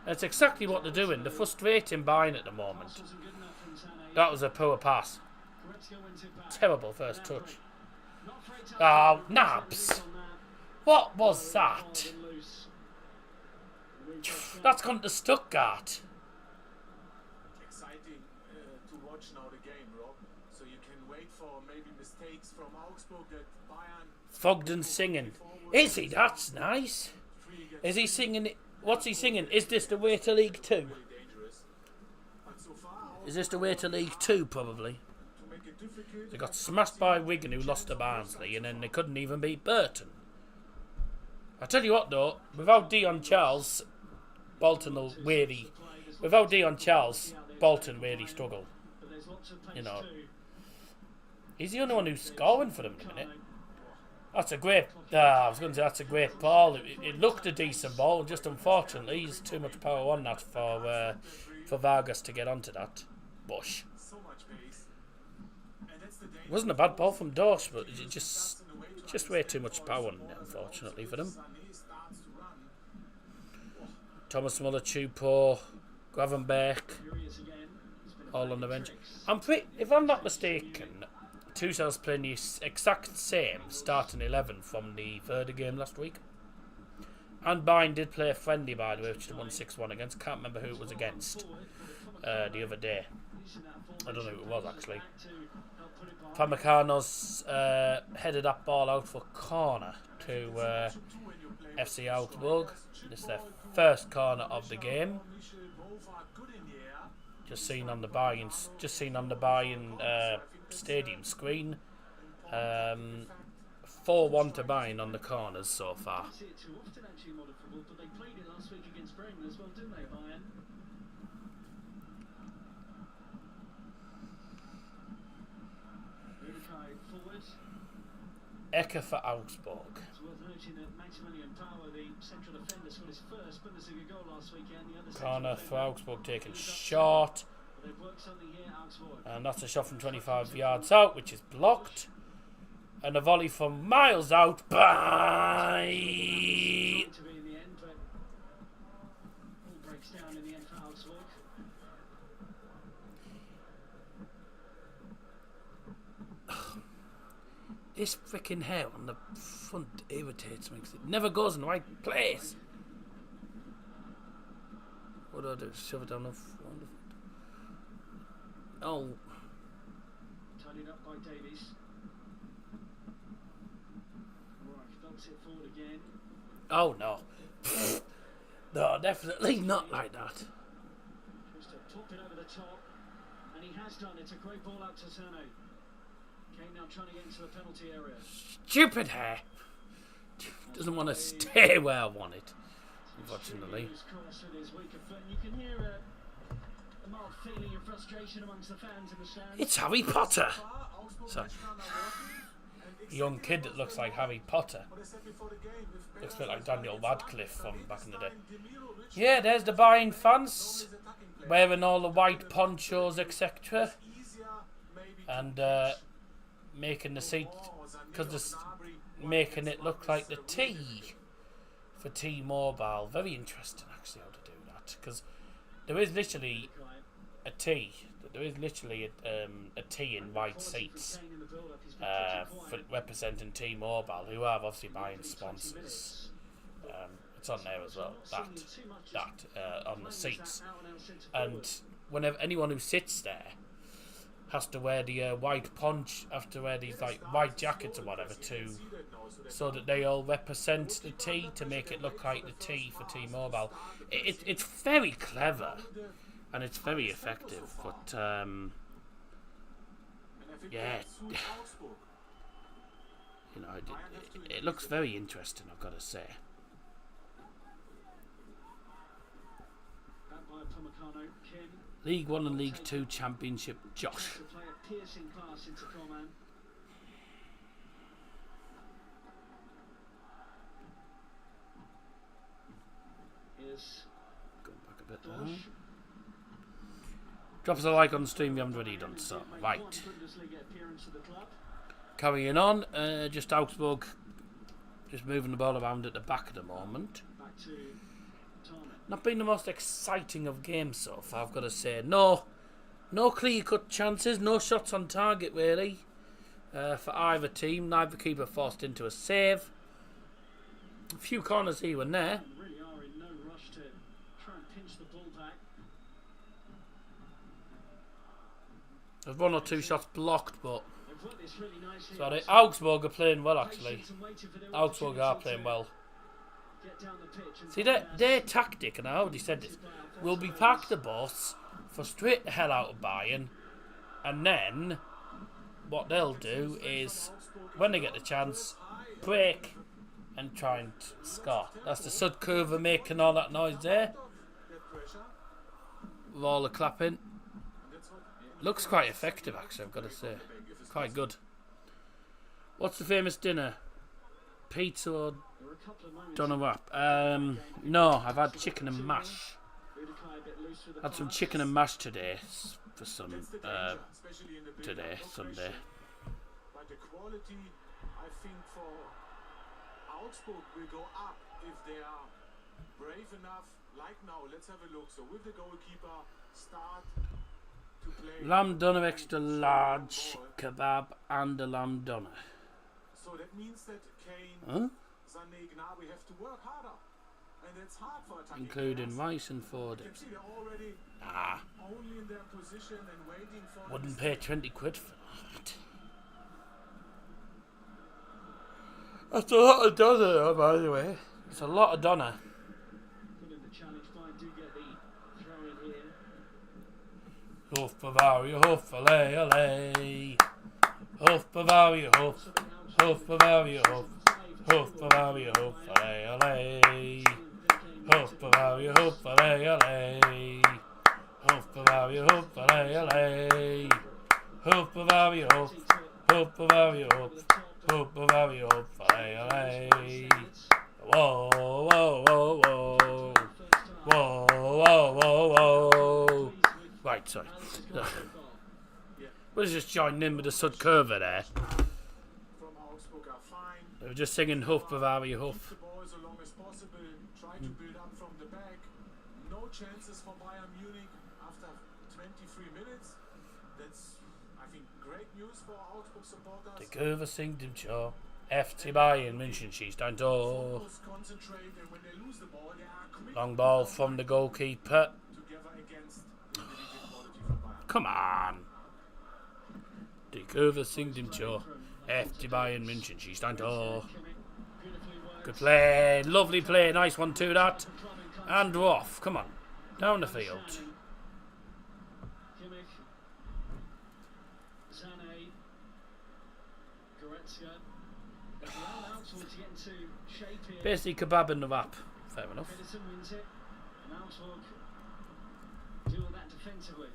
That's exactly what they're doing. They're frustrating Bayern at the moment. That was a poor pass. Terrible first touch. Oh, Nabs. What was that? That's gone to Stuttgart. Exciting to watch now the game, Rob. So you can wait for maybe mistakes from Augsburg that Bayern. Fogden singing. Is he? That's nice. Is he singing? What's he singing? Is this the way to League 2? Is this the way to League 2, probably? They got smashed by Wigan, who lost to Barnsley, and then they couldn't even beat Burton. I tell you what, though, without Dion Charles, Bolton will really... Without Dion Charles, Bolton really struggle. You know. He's the only one who's scoring for them at the minute. That's a great... I was going to say that's a great ball. It looked a decent ball, just unfortunately, he's too much power on that for Vargas to get onto that. Bush. It wasn't a bad ball from Dorsch, but it just way too much power on it, unfortunately, for them. Thomas Muller, Chupo, Gravenberg, all on the bench. If I'm not mistaken, Tuchel's playing the exact same starting 11 from the Werder game last week. And Bayern did play a friendly, by the way, which they won 6-1 against. Can't remember who it was against the other day. I don't know who it was, actually. Pamecano's headed that ball out for corner to FC Augsburg. This is their first corner of the game. Just seen on the Bayern stadium screen. 4-1 to Bayern on the corners so far. Ecke for Augsburg. Corner for Augsburg taken short. And that's a shot from 25 yards out, which is blocked. And a volley from miles out by... This freaking hair on the front irritates me because it never goes in the right place. What do I do? Shove it down the front? Oh. Tidied up by Davies. Right, dumps it forward again. Oh no. No, definitely not like that. Just to top it over the top, and he has done. It's a great ball out to Sano. Kane now trying to get into the penalty area. Stupid hair. Doesn't want to stay where I want it, unfortunately. You can hear a mild feeling of frustration amongst the fans in the stands. It's Harry Potter. So, a young kid that looks like Harry Potter. Looks a bit like Daniel Radcliffe from back in the day. Yeah, there's the Bayern fans wearing all the white ponchos, etc. And making the seat, because they're making it look like the T for T-Mobile. Very interesting, actually, how to do that. Because there is literally a T. There is literally a T in white seats for representing T-Mobile, who are obviously buying sponsors. It's on there as well. That on the seats, and whenever anyone who sits there has to wear the white ponch, have to wear these like white jackets or whatever so that they all represent the T to make it look like the T for T-Mobile. It's very clever. And it's very effective, but yeah, you know, it looks very interesting, I've got to say. League 1 and League 2 Championship, Josh. Going back a bit now. Drop us a like on the stream if you haven't already done so. Right. Carrying on. Just Augsburg. Just moving the ball around at the back at the moment. Not been the most exciting of games so far, I've got to say. No clear-cut chances. No shots on target, really. For either team. Neither keeper forced into a save. A few corners here and there. There's one or two shots blocked, but sorry, Augsburg are playing well, actually. Augsburg are playing well. See, their tactic, and I already said this, will be park the bus, frustrate the hell out of Bayern, and then what they'll do is, when they get the chance, break and try and score. That's the Sud Curva making all that noise there. With all the clapping. Looks quite effective, actually, I've got to say. Quite good. What's the famous dinner? Pizza or doner wrap? No, I've had chicken and mash. Had some chicken and mash today for some today, Sunday. But the quality, I think, for Augsburg will go up if they are brave enough. Like now, let's have a look. So with the goalkeeper, start. Lamb doner extra large, kebab and a lamb doner. So that means that Kane, Sané, Gnabry have to work harder. And that's hard for attacking. Including rice and Ford. Only in their position and waiting for wouldn't pay 20 quid for that. That's a lot of doner, by the way. It's a lot of doner. Hoof Bavaria, hoof, alley, alley. Hoof Bavaria, hoof. Hoof Bavaria, hoof. Hoof Bavaria, hoof, alley, alley. Hoof Bavaria, hoof, alley, alley. Hoof Bavaria, hoof, alley, alley. Hoof Bavaria, hoof. Hoof Bavaria, hoof. Hoof Bavaria, hoof, alley, alley. Whoa, whoa, whoa, whoa. Whoa, whoa, whoa, whoa. Right, sorry. We're just joining in with the Sud Curva there. They were just singing Hoof Bavaria, hoof. the ball as long as possible. Try to build up from the back. No chances for Bayern Munich after 23 minutes. That's, I think, great news for Augsburg supporters. Die Curva singt im Chor. FC Bayern München schießt ein Tor. Long ball from the goalkeeper. Come on. Die Kurve singt im Chor. FC Bayern München schießt ein Tor. Good play. Lovely play. Nice one too, that. And we're off. Come on. Down the field. Kimmich. Sané. Goretzka. But now Augsburg to get into shape here. Basically kebab in the wrap. Fair enough. Pedersen wins it. And Augsburg do all that defensively.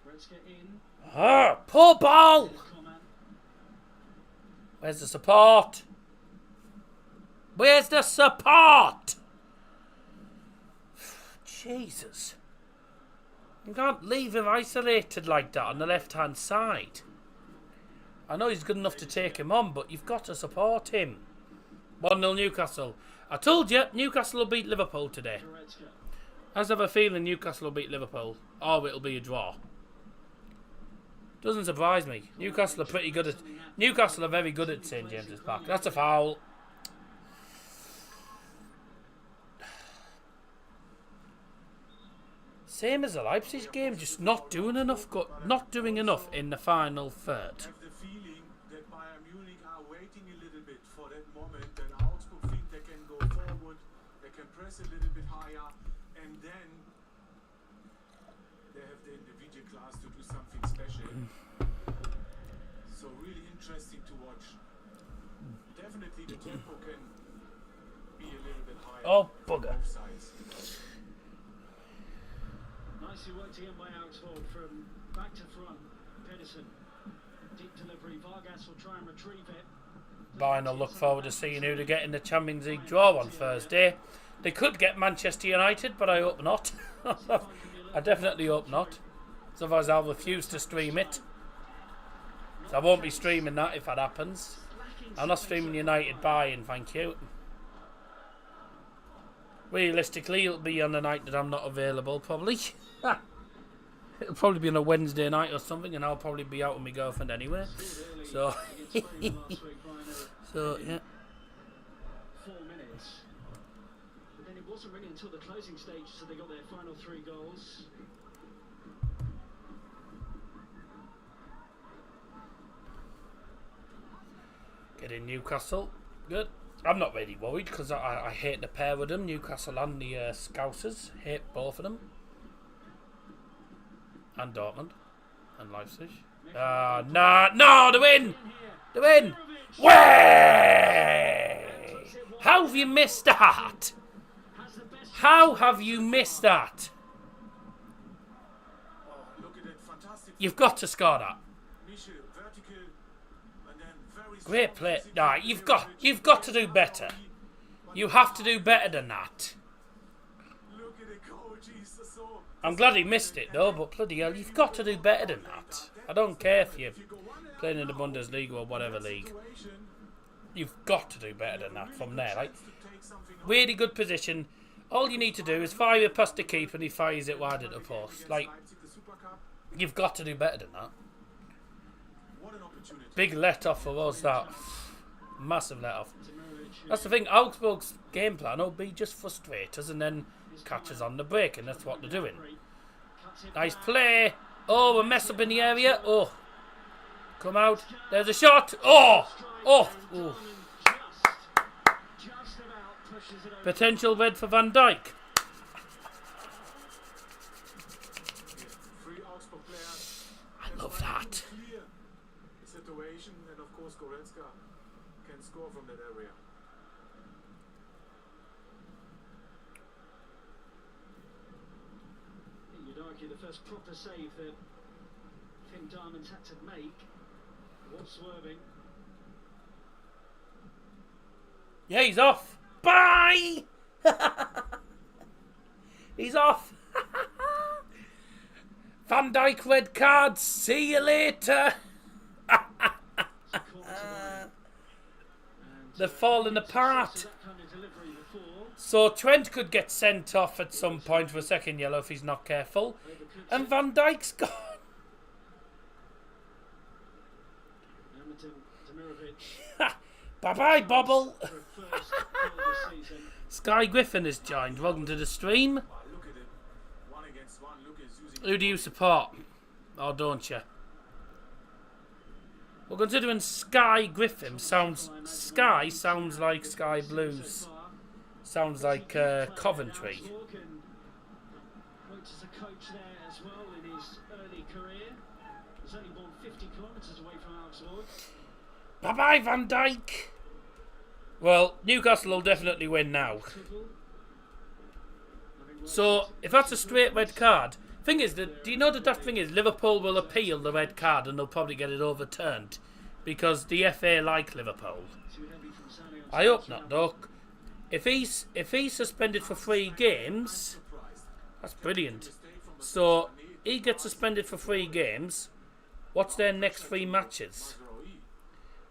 Goretzka in. Ah, poor ball! Kommen. Where's the support? Where's the support? Jesus. You can't leave him isolated like that on the left-hand side. I know he's good enough to take him on, but you've got to support him. 1-0 Newcastle. I told you, Newcastle will beat Liverpool today. Goretzka. I just have a feeling Newcastle will beat Liverpool. Or it'll be a draw. Doesn't surprise me. Newcastle are pretty good at... Newcastle are very good at St James's Park. That's a foul. Same as the Leipzig game, just not doing enough. Not doing enough in the final third. I have the feeling that Bayern Munich are waiting a little bit for that moment that Augsburg think they can go forward, they can press a little bit higher, and then they have the individual class to do something special. So really interesting to watch. Definitely the tempo can be a little bit higher. Oh, from bugger. both sides. Nicely worked again by Augsburg from back to front. Pedersen. Deep delivery. Vargas will try and retrieve it. Bayern will look forward to seeing who they get in the Champions League draw on Thursday. They could get Manchester United, but I hope not. I definitely hope not. Otherwise I'll refuse to stream it. So I won't be streaming that if that happens. I'm not streaming United Bayern, thank you. Realistically, it'll be on the night that I'm not available, probably. It'll probably be on a Wednesday night or something, and I'll probably be out with my girlfriend anyway. So, so yeah. 4 minutes. But then it wasn't really until the closing stage, so they got their final 3 goals. Get in Newcastle. Good. I'm not really worried because I hate the pair of them, Newcastle and the Scousers. Hate both of them. And Dortmund. And Leipzig. No, the win! The win! Way! How have you missed that? How have you missed that? Oh, look at that fantastic. You've got to score that. Michel, vertical, and then very Great strong play. physical Nah, you've got to do better. You have to do better than that. Look at it go, Jesus. So I'm glad he missed it though, but bloody hell, you've got to do better than that. I don't care if you're playing in the Bundesliga or whatever league. You've got to do better than that from there. Like, really good position. All you need to do is fire it past the keeper and he fires it wide at the post. Like, you've got to do better than that. Big let off for us, that. Massive let off. That's the thing, Augsburg's game plan will be just frustrate us and then catch us on the break, and that's what they're doing. Nice play. Oh, a mess up in the area. Oh. Come out. There's a shot. Oh. Oh. Oh. Potential red for Van Dijk. I love that. Situation, and of course Goretzka can score from that area. You'd argue the first proper save that Tim Diamond's had to make was swerving. Yeah, he's off. Bye! He's off. Van Dijk red card. See you later. They're falling apart. So Trent could get sent off at some point for a second yellow if he's not careful. And Van Dijk's gone. Bye-bye, Bobble. Sky Griffin has joined. Welcome to the stream. Who do you support? Or don't you? Well, considering Sky Griffin sounds like Sky Blues. Sounds like Coventry. Worked as a coach there as well in his early career. He's only born 50 kilometres away from Augsburg. Bye-bye, Van Dijk. Well, Newcastle will definitely win now. So, if that's a straight red card... Thing is, do you know the daft thing is, Liverpool will appeal the red card and they'll probably get it overturned. Because the FA like Liverpool. I hope not, though. If he's suspended for 3 games... That's brilliant. So, he gets suspended for 3 games. What's their next 3 matches?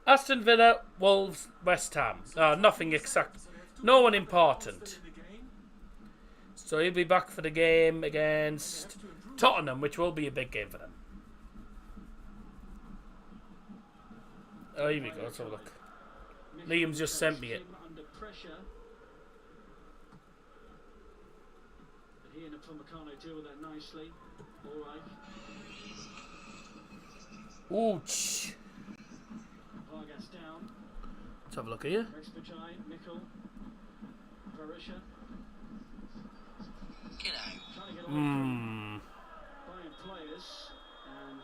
Aston Villa, Wolves, West Ham. Nothing exact. No one important. So he'll be back for the game against Tottenham, which will be a big game for them. Oh, here we go. Let's have a look. Liam's just sent me it. He and Upamecano deal with that nicely. All right. Ouch. Vargas down. Let's have a look here. Mikkel. Barisha. Trying to get away from Bayern players and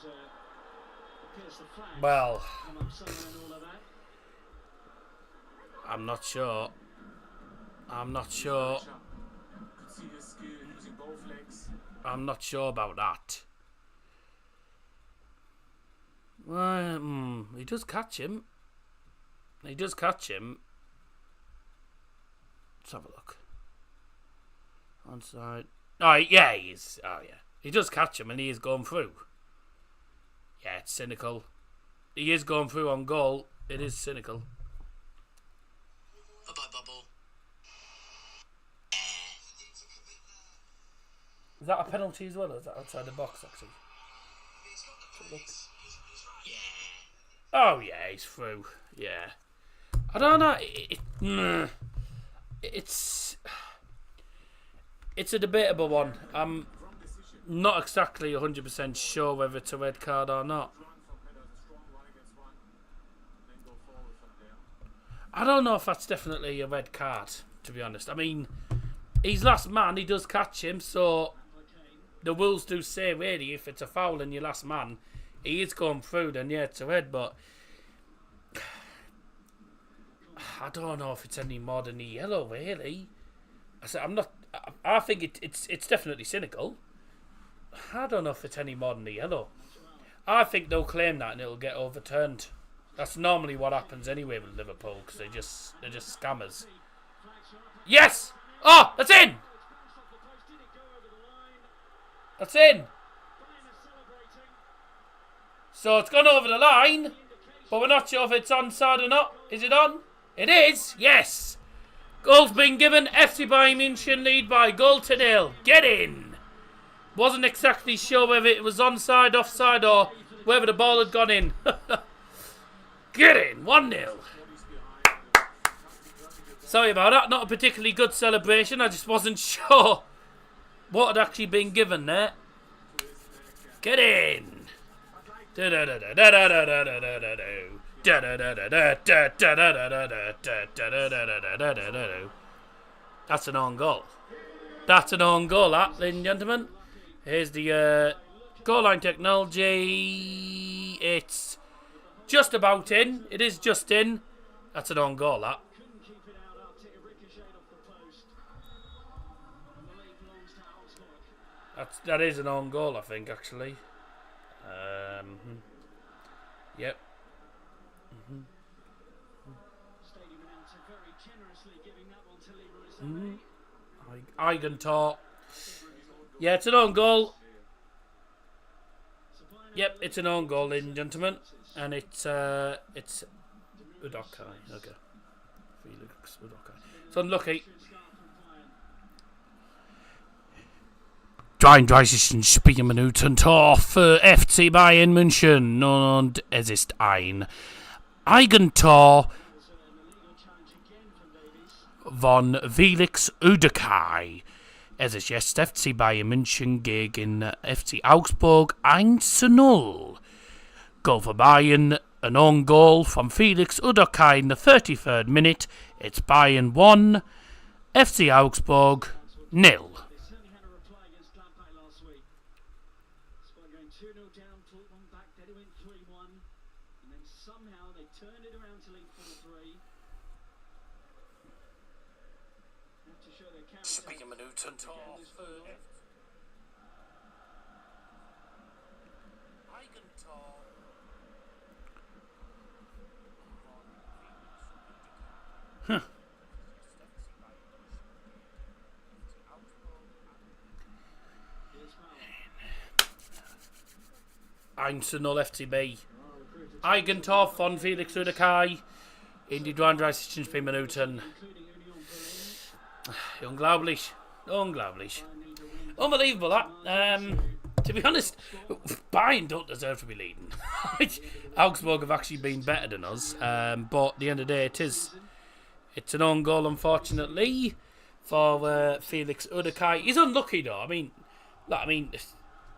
appears the flag. Well, Come up somewhere and all of that. I'm not sure. I'm not sure about that. Well, he does catch him. Let's have a look. Onside. Oh, yeah, he is. Oh, yeah. He does catch him and he is going through. Yeah, it's cynical. He is going through on goal. It is cynical. Bye-bye, bubble. Is that a penalty as well, or is that outside the box, actually? Yeah. Oh, yeah, he's through. Yeah. I don't know. It's a debatable one. I'm not exactly 100% sure whether it's a red card or not. I don't know if that's definitely a red card, to be honest. I mean, he's last man, he does catch him, so the rules do say, really, if it's a foul and you're last man, he is going through, then yeah, it's a red, but I don't know if it's any more than a yellow, really. I think it's definitely cynical. I don't know if it's any more than a yellow. I think they'll claim that and it'll get overturned. That's normally what happens anyway with Liverpool, because they're just scammers. Yes! Oh, that's in! That's in! So it's gone over the line, but we're not sure if it's onside or not. Is it on? It is! Yes! Goal's been given. FC Bayern München lead by 1-0. Get in! Wasn't exactly sure whether it was onside, offside, or whether the ball had gone in. Get in! 1-0. Sorry about that. Not a particularly good celebration. I just wasn't sure what had actually been given there. Get in! That's an own goal. That's an own goal, that, ladies and gentlemen. Here's the goal line technology. It's just about in. It is just in. That's an own goal, that. That is an own goal, I think, actually. Yep. Eigentor. Yeah, it's an own goal. Yep, it's an own goal, ladies and gentlemen, and it's Udokai. Okay, Felix Udokai. It's unlucky. 33. Spielminuten Tor für FC Bayern München und es ist ein Eigentor von Felix Udokai. Es ist jetzt FC Bayern München gegen FC Augsburg 1-0. Goal für Bayern, an own goal from Felix Udokai in the 33rd minute. It's Bayern 1, FC Augsburg 0. They certainly had a reply against Gladbach last week. Despite going 2-0 down, fought one back, then it went 3-1, and then somehow they turned it around to lead 4-3. Have to show their character. Speaking Minuten Huh. 1-0 FCB. Eigentor von Felix Udokai in die 33. Spielminuten. Unglaublich. Unglaublich. Unbelievable that. To be honest, Bayern don't deserve to be leading. Augsburg have actually been better than us. But at the end of the day, it's an own goal, unfortunately, for Felix Udokai. He's unlucky though. I mean, I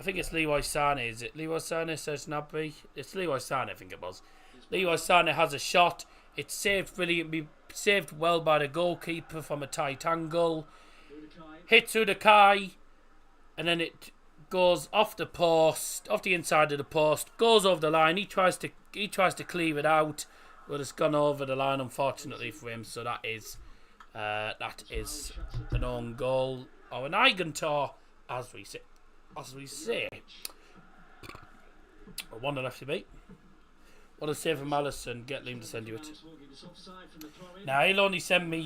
think it's Leroy Sané. Is it Leroy Sané? Says Nabby. It's Leroy Sané. I think it was. Leroy Sané has a shot. It's saved brilliantly. Saved well by the goalkeeper from a tight angle. Hits Udokai, and then it goes off the post, off the inside of the post, goes over the line. He tries to clear it out, but it's gone over the line, unfortunately for him. So that is an own goal or an Eigentor, as we say. 1-0 FCB. What a save from Allison. Get Liam to send you it. Now he'll only send me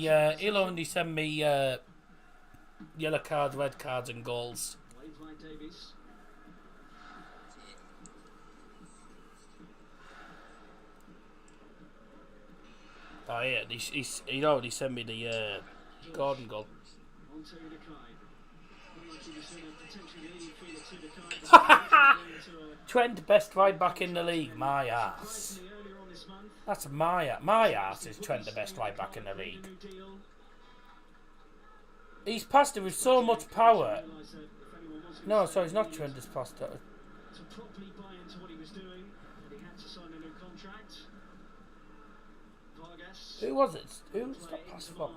yellow cards, red cards, and goals. Oh yeah, he already sent me the Gordon goal. Trent, best right back in the league. My ass. That's my ass. Is Trent the best right back in the league? He's passed it with so much power. No, sorry, it's not Trent. He's passed it. Who was it? Who's that pass from?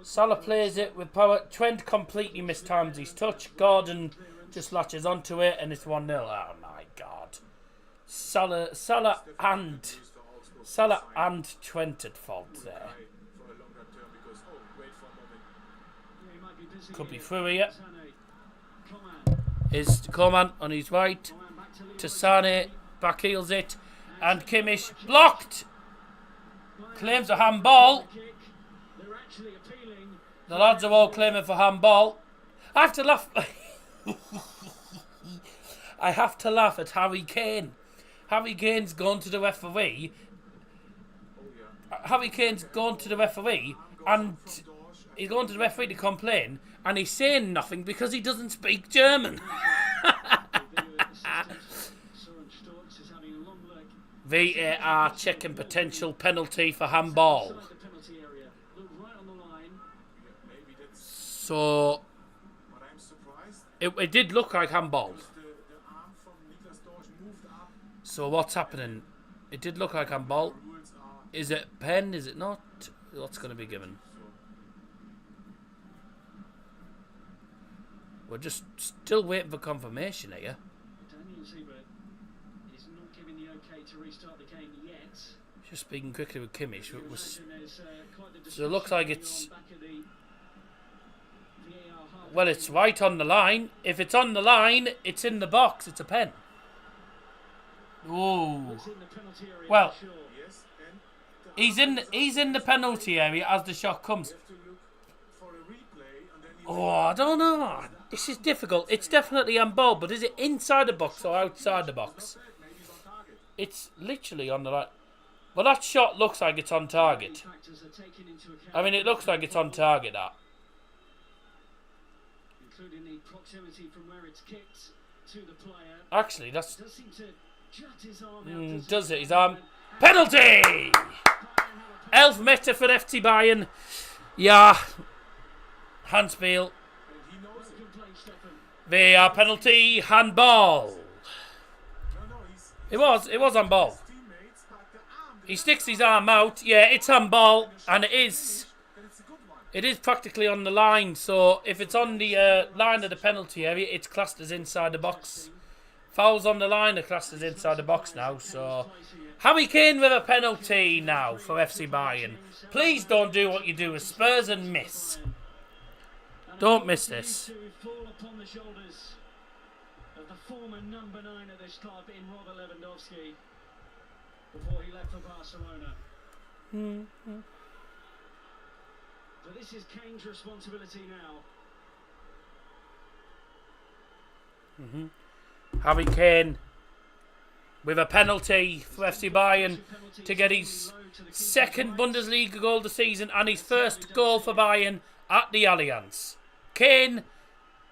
Salah plays it with power. Trent completely mistimes his touch. Gordon just latches onto it, and it's 1-0. Oh my God! Salah and Trent at fault there. Could be through here. Is Kommen on his right to Sané, back heels it, and Kimmich blocked. Claims a handball. The lads are all claiming for handball. I have to laugh. I have to laugh at Harry Kane. Harry Kane's gone to the referee. Harry Kane's gone to the referee, and he's going to the referee to complain, and he's saying nothing because he doesn't speak German. VAR checking potential penalty for handball. So it did look like handball. So what's happening? It did look like handball. Is it pen? Is it not? What's going to be given? We're just still waiting for confirmation here. Just speaking quickly with Kimmich. So it looks like it's... Well, it's right on the line. If it's on the line, it's in the box. It's a pen. Ooh. Well, he's in the penalty area as the shot comes. Oh, I don't know. This is difficult. It's definitely on ball, but is it inside the box or outside the box? It's literally on the line. Well, that shot looks like it's on target. I mean, it looks like it's on target, that. Actually, that's... does it? His arm. Penalty! 11 meter for FC Bayern. Yeah. Handspiel. VAR penalty. Handball. It was on ball. He sticks his arm out. Yeah, it's handball, and it is practically on the line. So if it's on the line of the penalty area, it's classed as inside the box. Fouls on the line are classed as inside the box now. So Harry Kane with a penalty now for FC Bayern. Please don't do what you do with Spurs and miss. Don't miss this. The former number 9 at this club in Robert Lewandowski before he left for Barcelona. But this is Kane's responsibility now. Harry Kane with a penalty for FC Bayern to get his second Bundesliga goal of the season and his first goal for Bayern at the Allianz. Kane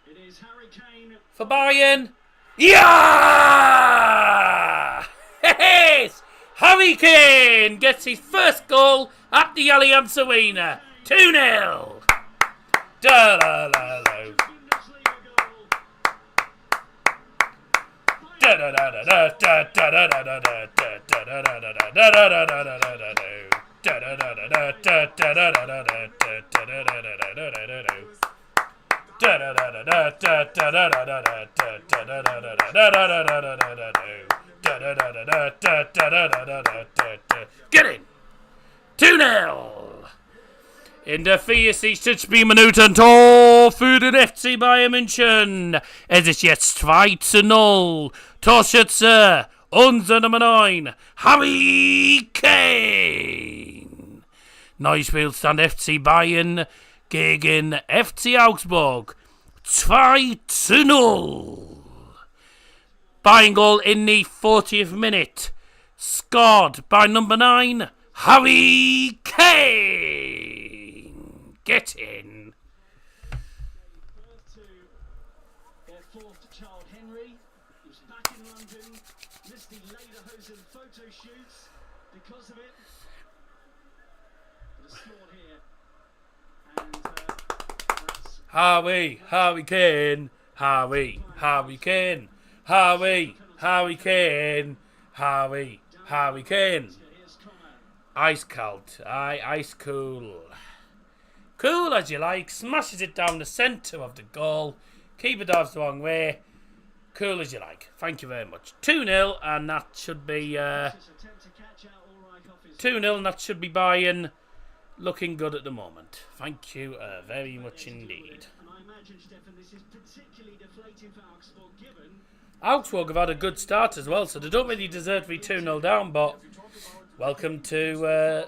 It is Harry Kane for Bayern. Yeah! Yes! Harry Kane gets his first goal at the Allianz Arena. 2-0. Da-da-da-da. Get in! 2-0! In der 40. Spielminute Tor für den FC Bayern München. Es ist jetzt 2-0. Torschütze, unser Nummer 9, Harry Kane. Neuspielstand FC Bayern gegen FC Augsburg. 2-0. Bayern goal in the 40th minute. Scored by number 9, Harry Kane. Get in. birth to their fourth child, Henry. He was back in London, missed the lederhosen photo shoots because of it. But a scored here, and that's Harry Kane. Harry Kane. Harry Kane. Harry Kane. here's Kommen. Ice cold. Ice cool. Cool as you like. Smashes it down the centre of the goal. Keeper dives the wrong way. Cool as you like. Thank you very much. 2-0 and that should be This attempt to catch out all right off his 2-0 and that should be Bayern looking good at the moment. Thank you very much indeed. And I imagine, Stefan, this is particularly deflating for Augsburg, given Augsburg have had a good start as well, so they don't really deserve to be 2-0 down, but welcome to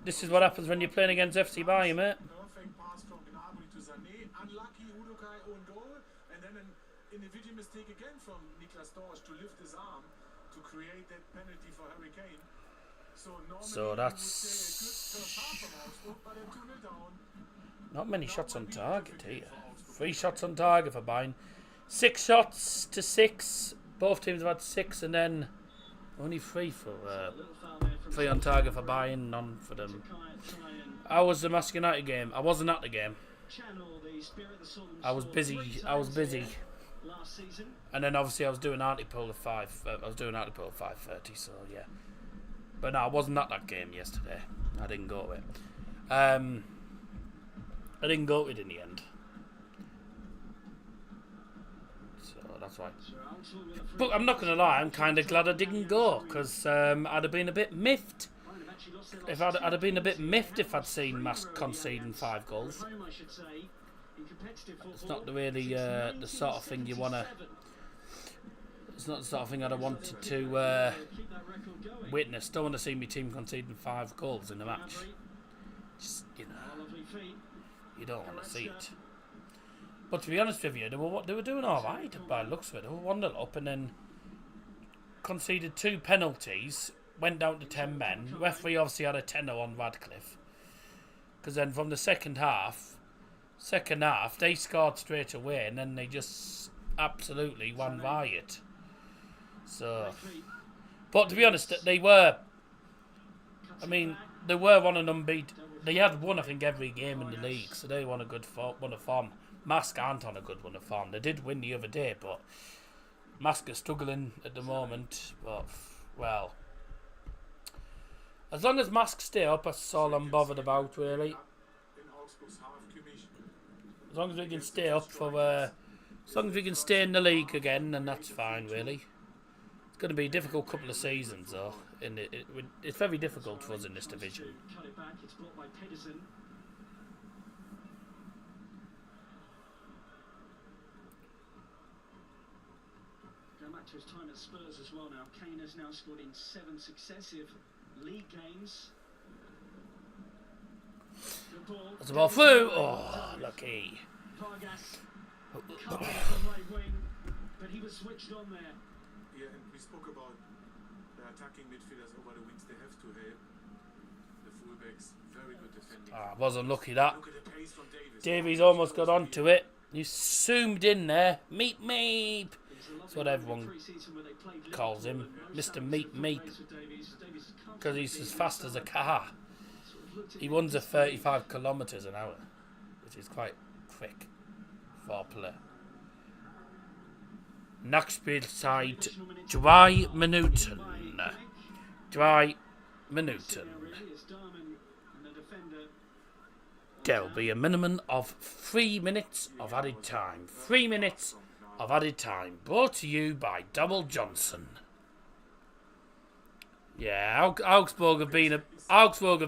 this is what happens when you're playing against FC Bayern, mate. Perfect pass from Gnabry to Sané. Unlucky Udokai own goal. And then an individual mistake again from Niklas Dorsch to lift his arm to create that penalty for Harry Kane. So normally So you that's would say a good first half from Augsburg, but they're 2-0 down. not many shots on target here. 3 shots on target for Bayern. 6 shots to 6. Both teams have had 6 and then only 3 for little foul there from 3 on target for Bayern, none for them. try and How was the Manchester United game? I wasn't at the game. channel the spirit that saw them I was score busy. 3 I was times busy, here last season. and then obviously I was doing Artipool at 5. I was doing Artipool at 5:30. So yeah, but no, I wasn't at that game yesterday. I didn't go to it. I didn't go to it in the end. So that's why. So Augsburg with a free But I'm not gonna lie, I'm kind of glad I didn't go because I'd have been a bit miffed. Bayern have actually lost their If last I'd have been a bit 10 miffed if I'd games. seen Mas Free conceding 5 goals. home, I should say, in competitive It's football not really since the sort of thing you wanna. 1977. It's not the sort of thing I'd have wanted to Keep that record going. witness. Don't want to see my team conceding 5 goals in a match. Gnabry, Just lovely feet. you don't want to see it. But to be honest with you, they were doing all right by the looks of it. They were 1-0 up and then conceded 2 penalties. Went down to 10 men. Referee obviously had a tenner on Radcliffe. Because then from the second half, they scored straight away and then they just absolutely won riot. So, but to be honest, they were one of unbeaten. They had won, I think, every game in the league, so they won a good run of form. Mask aren't on a good run of form. They did win the other day, but Mask is struggling at the moment. But well, As long as masks stay up, that's all I'm bothered about, really. As long as we can stay up for, as long as we can stay in the league again, then that's fine, really. It's going to be a difficult couple of seasons, though. It's very difficult for us in this division. Cut it back. It's blocked by Pedersen. Going back to his time at Spurs as well now. Kane has now scored in 7 successive league games. Good ball. That's a ball through. Oh, lucky. Vargas cut it from right wing, but he was switched on there. Yeah, and we spoke about the attacking midfielders over the wings. They have to help the fullbacks. Very good defending. Ah, I was unlucky that. Look at the pace from Davies. Davies almost got onto it. You zoomed in there. Meep meep. That's what everyone calls him. Mr. Meep meep. Because he's as fast as a car. He runs at 35 kilometres an hour, which is quite quick for a player. Nachspielzeit 2 Minuten. 2 Minuten. There will be a minimum of 3 minutes of added time. 3 minutes of added time. Brought to you by Double Johnson. Yeah, Augsburg have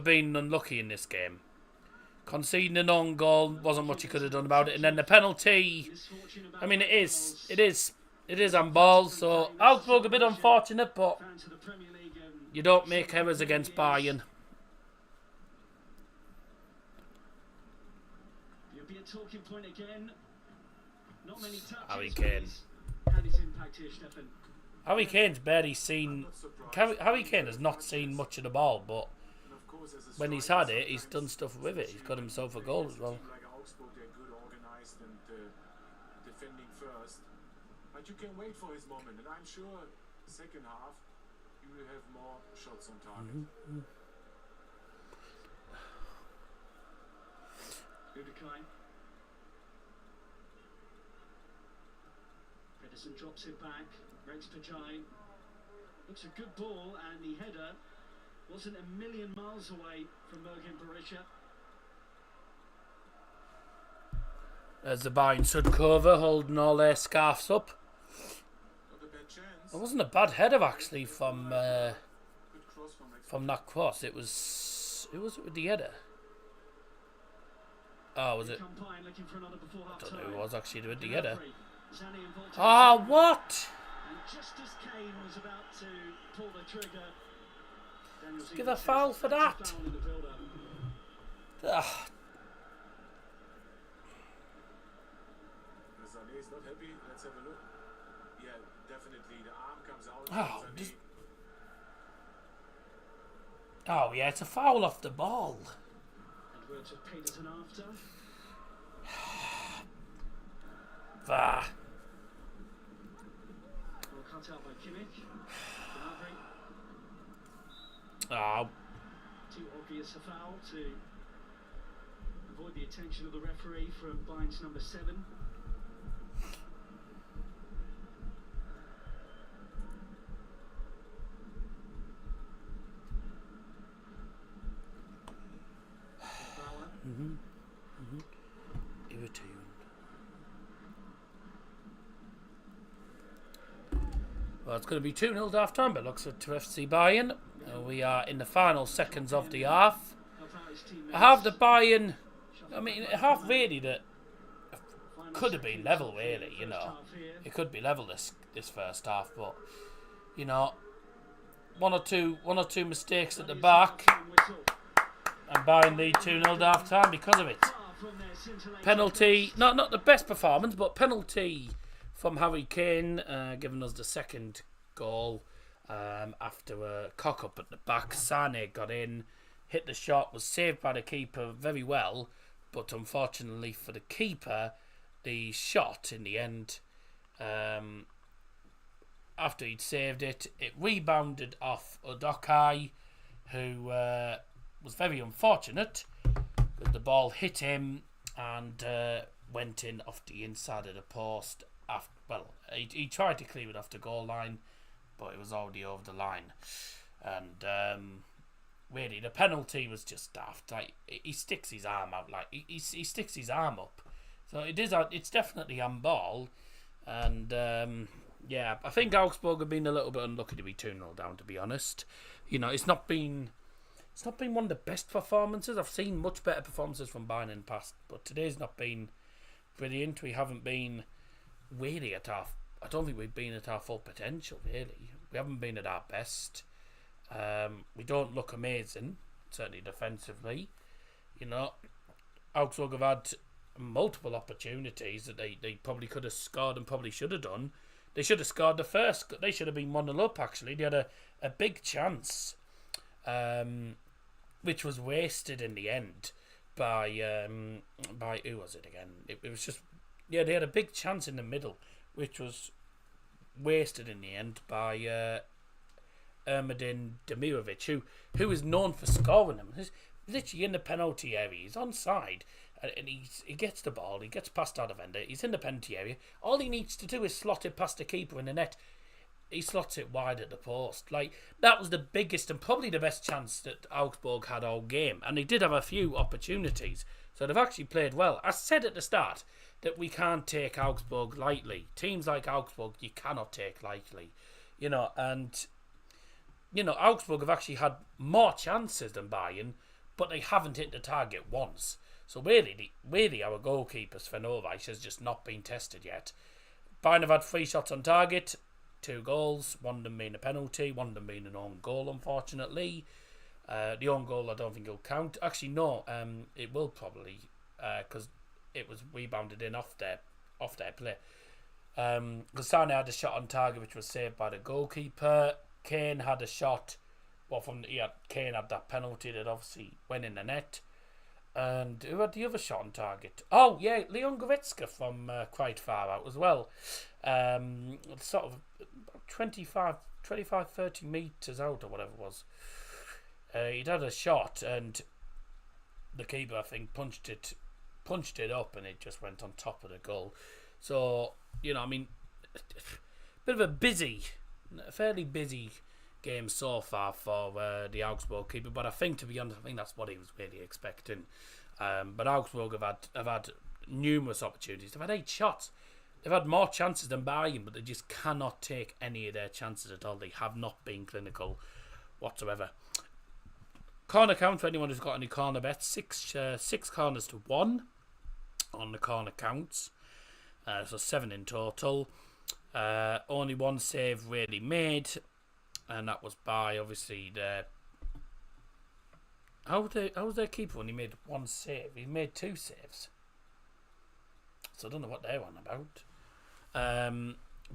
been unlucky in this game. Conceding an own goal, wasn't much he could have done about it, and then the penalty. I mean, it is on ball. So Augsburg a bit unfortunate, but you don't make errors against Bayern. You'll be a talking point again. Not many touches. Harry Kane. Had his impact here, Stefan. Harry Kane's barely seen. Harry Kane has not seen much of the ball, but when he's had it, he's done stuff with it. He's got himself a goal as well. Like Augsburg, they're good, organized, and defending first. But you can wait for his moment, and I'm sure second half you will have more shots on target. Udekai. Pedersen drops it back. Rex Pajai. Looks a good ball, and the header wasn't a million miles away from Bergen Borussia. There's the Bayern Sudkurve holding all their scarves up. Not a bad chance. It wasn't a bad header actually from that cross. It was with the header. Oh, was it? I don't know who it was actually with the header. Oh, what? And just as Kane was about to pull the trigger, Give a foul for that. Ah. Sané is not happy. Let's have a look. Yeah, definitely the arm comes out. Oh, oh yeah, it's a foul off the ball. Edwards with Pedersen after. Ah. Well cut out by Kimmich. Oh. Too obvious a foul to avoid the attention of the referee from Bayern's number 7. Irritating. Well, it's going to be 2-0 at half time, but looks to FC Bayern. We are in the final seconds of the half. I have the Bayern. I mean, half really that could have been level, really. You know, it could be level this first half, but you know, one or two mistakes at the back, and Bayern lead 2-0 at half time because of it. Penalty, not the best performance, but penalty from Harry Kane, giving us the second goal. After a cock-up at the back, Sané got in, hit the shot, was saved by the keeper very well, but unfortunately for the keeper, the shot in the end, after he'd saved it, it rebounded off Udokai, who was very unfortunate, because the ball hit him and went in off the inside of the post. He tried to clear it off the goal line, but it was already over the line, and really, the penalty was just daft. Like, he sticks his arm out, like he sticks his arm up. So it's definitely on ball, and yeah, I think Augsburg have been a little bit unlucky to be 2-0 down. To be honest, it's not been one of the best performances. I've seen much better performances from Bayern in the past, but today's not been brilliant. We haven't been really at our. I don't think we've been at our full potential. Really, we haven't been at our best. We don't look amazing, certainly defensively. Augsburg have had multiple opportunities that they probably could have scored and probably should have done. They should have scored the first. They should have been 1-0 up, actually. They had a big chance, which was wasted in the end by who was it again? It was just, they had a big chance in the middle, which was wasted in the end by Ermedin Demirovic, who is known for scoring them. He's literally in the penalty area. He's onside, and he gets the ball. He gets past our defender. He's in the penalty area. All he needs to do is slot it past the keeper in the net. He slots it wide at the post. Like, that was the biggest and probably the best chance that Augsburg had all game. And they did have a few opportunities. So they've actually played well. I said at the start that we can't take Augsburg lightly. Teams like Augsburg, you cannot take lightly. And Augsburg have actually had more chances than Bayern, but they haven't hit the target once. So really our goalkeeper, Sven Ulreich, has just not been tested yet. Bayern have had 3 shots on target, 2 goals, one of them being a penalty, one of them being an own goal, unfortunately. The own goal I don't think will count. Actually, no, it will probably, because it was rebounded in off their play. Sane had a shot on target which was saved by the goalkeeper. Kane had a shot. Kane had that penalty that obviously went in the net. And who had the other shot on target? Oh, yeah, Leon Goretzka from quite far out as well. Sort of 25, 30 metres out or whatever it was. He'd had a shot and the keeper, I think, punched it up and it just went on top of the goal. So, bit of a fairly busy game so far for the Augsburg keeper, but I think, to be honest, that's what he was really expecting. But Augsburg have had numerous opportunities. They've had 8 shots. They've had more chances than Bayern, but they just cannot take any of their chances at all. They have not been clinical whatsoever. Corner count for anyone who's got any corner bets: 6 corners to 1 on the corner counts. So 7 in total. Only 1 save really made, and that was by obviously their. How was their keeper when he made 1 save? He made 2 saves. So I don't know what they're on about.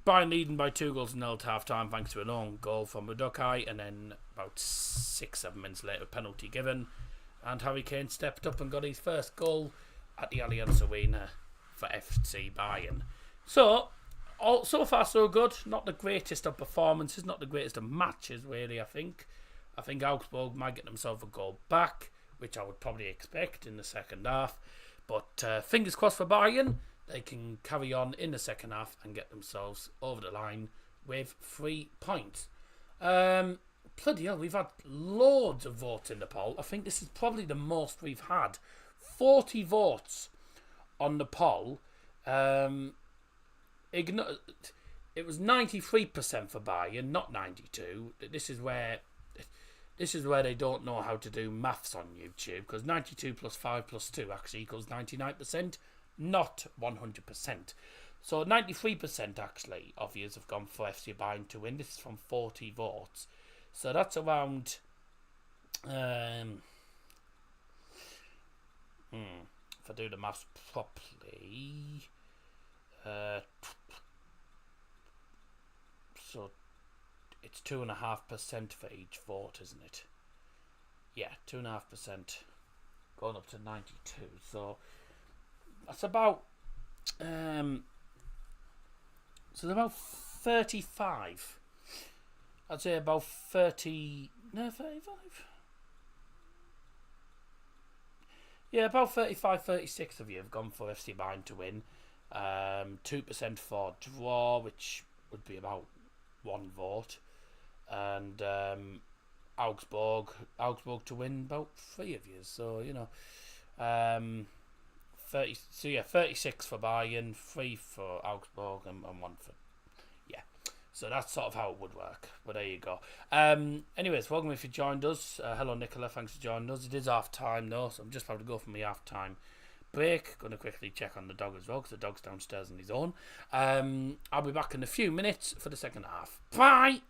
Bayern leading by 2 goals nil at half time thanks to an own goal from Udokai, and then about 6-7 minutes later, penalty given, and Harry Kane stepped up and got his first goal at the Allianz Arena for FC Bayern. So far so good. Not the greatest of performances, not the greatest of matches really. I think Augsburg might get themselves a goal back, which I would probably expect in the second half. But fingers crossed for Bayern. They can carry on in the second half and get themselves over the line with 3 points. Bloody hell, we've had loads of votes in the poll. I think this is probably the most we've had. 40 votes on the poll. It was 93% for Bayern, not 92%. This is where they don't know how to do maths on YouTube, because 92 plus 5 plus 2 actually equals 99%, not 100%. So 93% actually of you have gone for FC Bayern to win. This is from 40 votes. So that's around if I do the maths properly, so it's 2.5% for each vote, isn't it? Yeah, 2.5% going up to 92. So that's about so about 35. I'd say about 30. No, 35. Yeah, about 35, 36 of you have gone for FC Bayern to win. 2% for draw, which would be about 1 vote. And Augsburg to win about 3 of yours. So 36 for Bayern, 3 for Augsburg, and 1 for So that's sort of how it would work. But there you go. Anyways, welcome if you joined us. Hello, Nicola. Thanks for joining us. It is half time though, so I'm just about to go for my half time break. Going to quickly check on the dog as well, because the dog's downstairs on his own. I'll be back in a few minutes for the second half. Bye.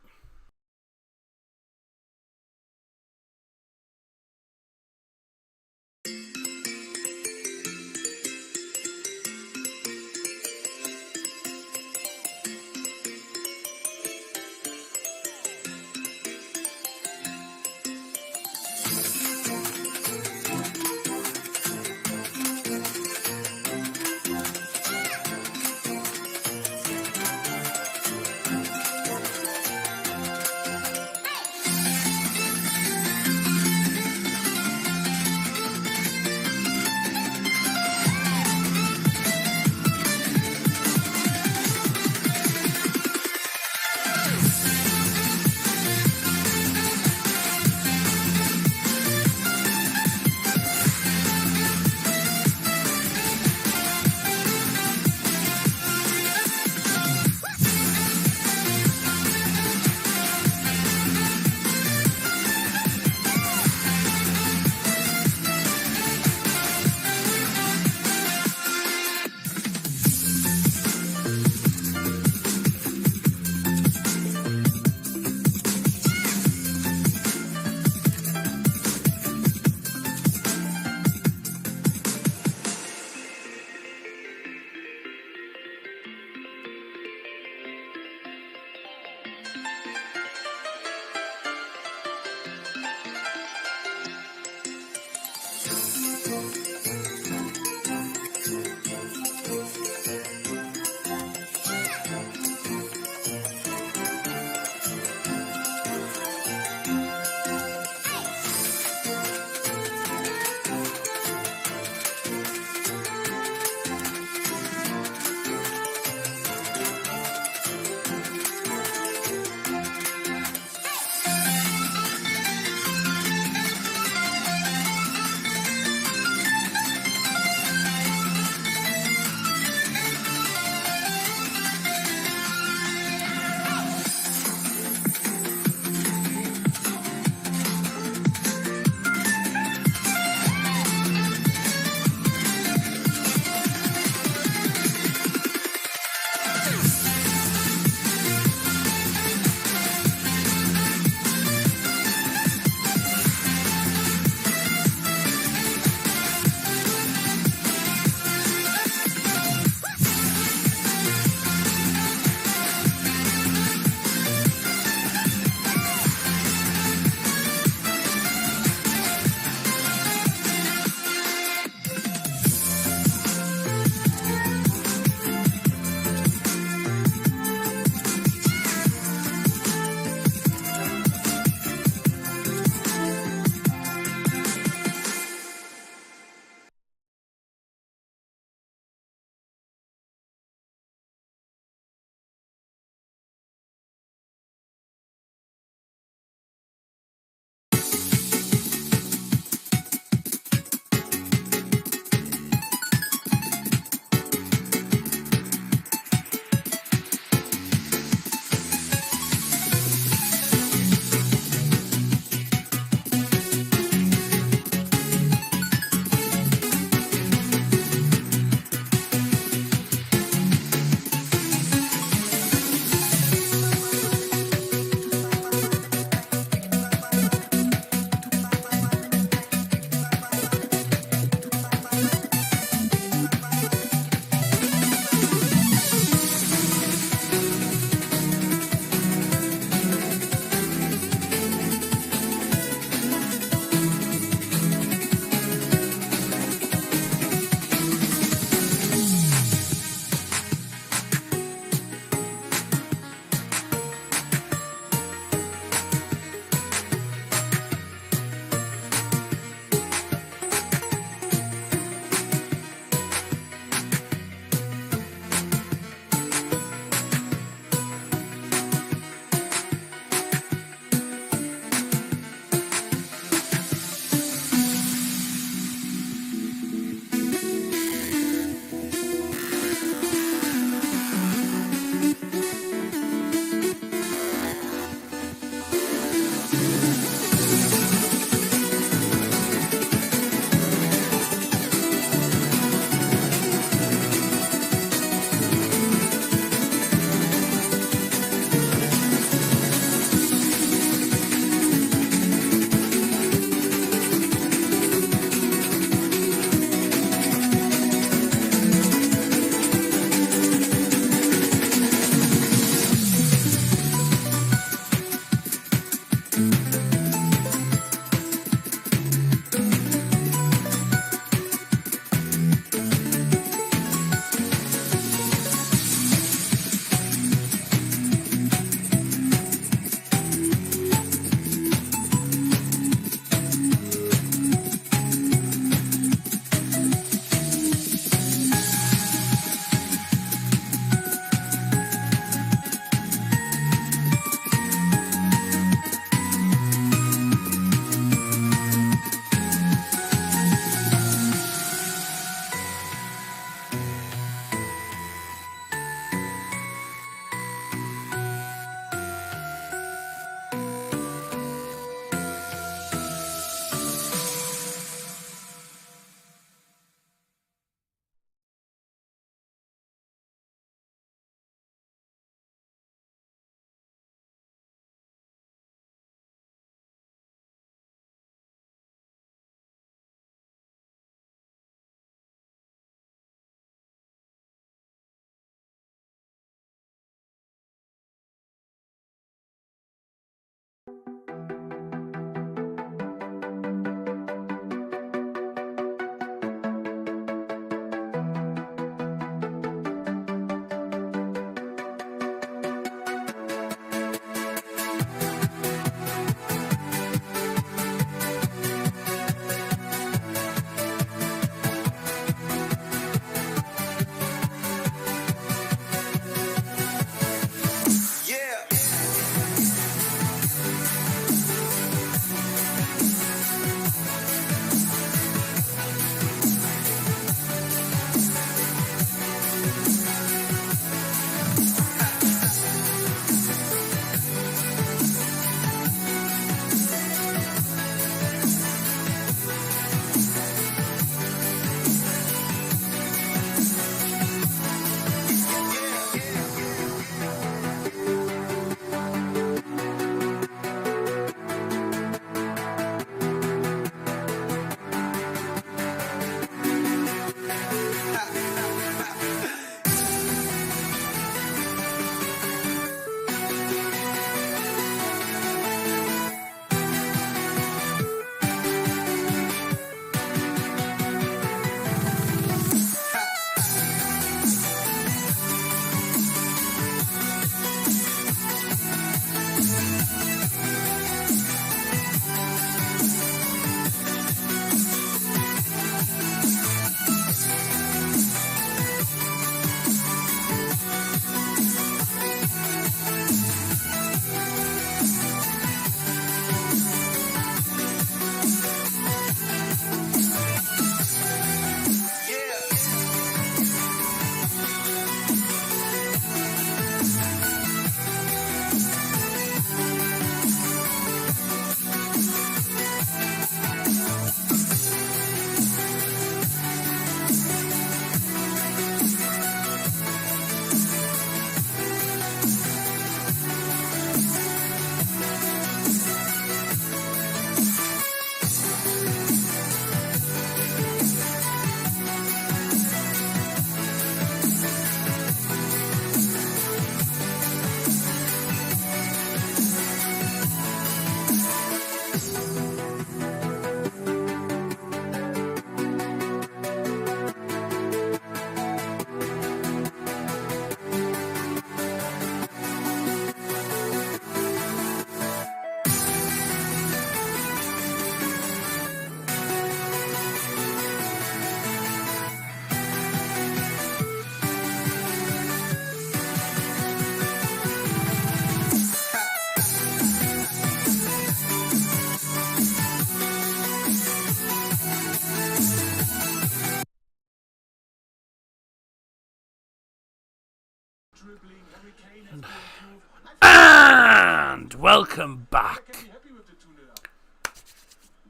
dribbling. Harry Kane has to improve. And welcome back. Can be happy with the 2-0 up.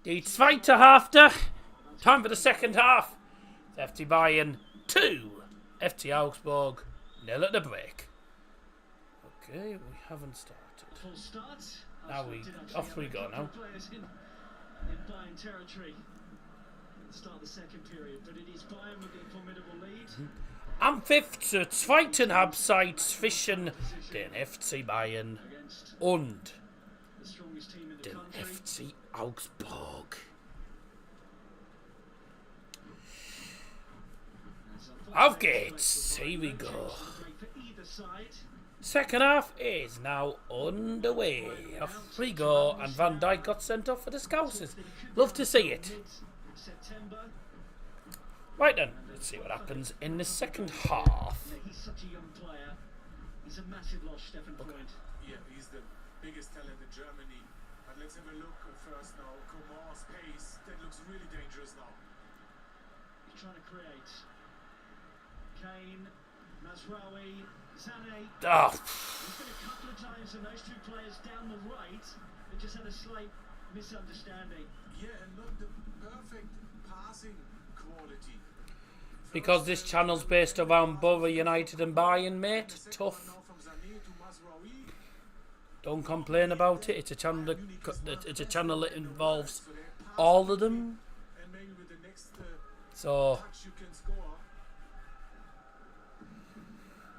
Die zweite Hälfte. Time for the second half. FC Bayern 2. FC Augsburg 0 at the break. Okay, we haven't started. Full start. Now off we go now. Players in Bayern territory at the start of the second period, but it is Bayern with the formidable lead. Am 5. zur zweiten Halbzeit zwischen den FC Bayern und The strongest team in the den country. FC Augsburg. Auf geht's. Here we go. For either side. Second half is now underway. Off we go, and Van Dijk got sent off for the Scousers. Love to see it. September. Right then, let's see what happens in the second half. He's such a young player. He's a massive loss, Stefan Point. Yeah, he's the biggest talent in Germany. But let's have a look first now. Kommen's pace. That looks really dangerous now. He's trying to create. Kane, Mazraoui, Sané. Oh, There's been a couple of times when those two players down the right they just had a slight misunderstanding. Yeah, and not the perfect passing quality. because this channel's based around Borough United and Bayern, mate. Tough. Now from Sané to Mazraoui. Don't complain about it. It's a channel that involves all of them. And maybe with the next So touch you can score.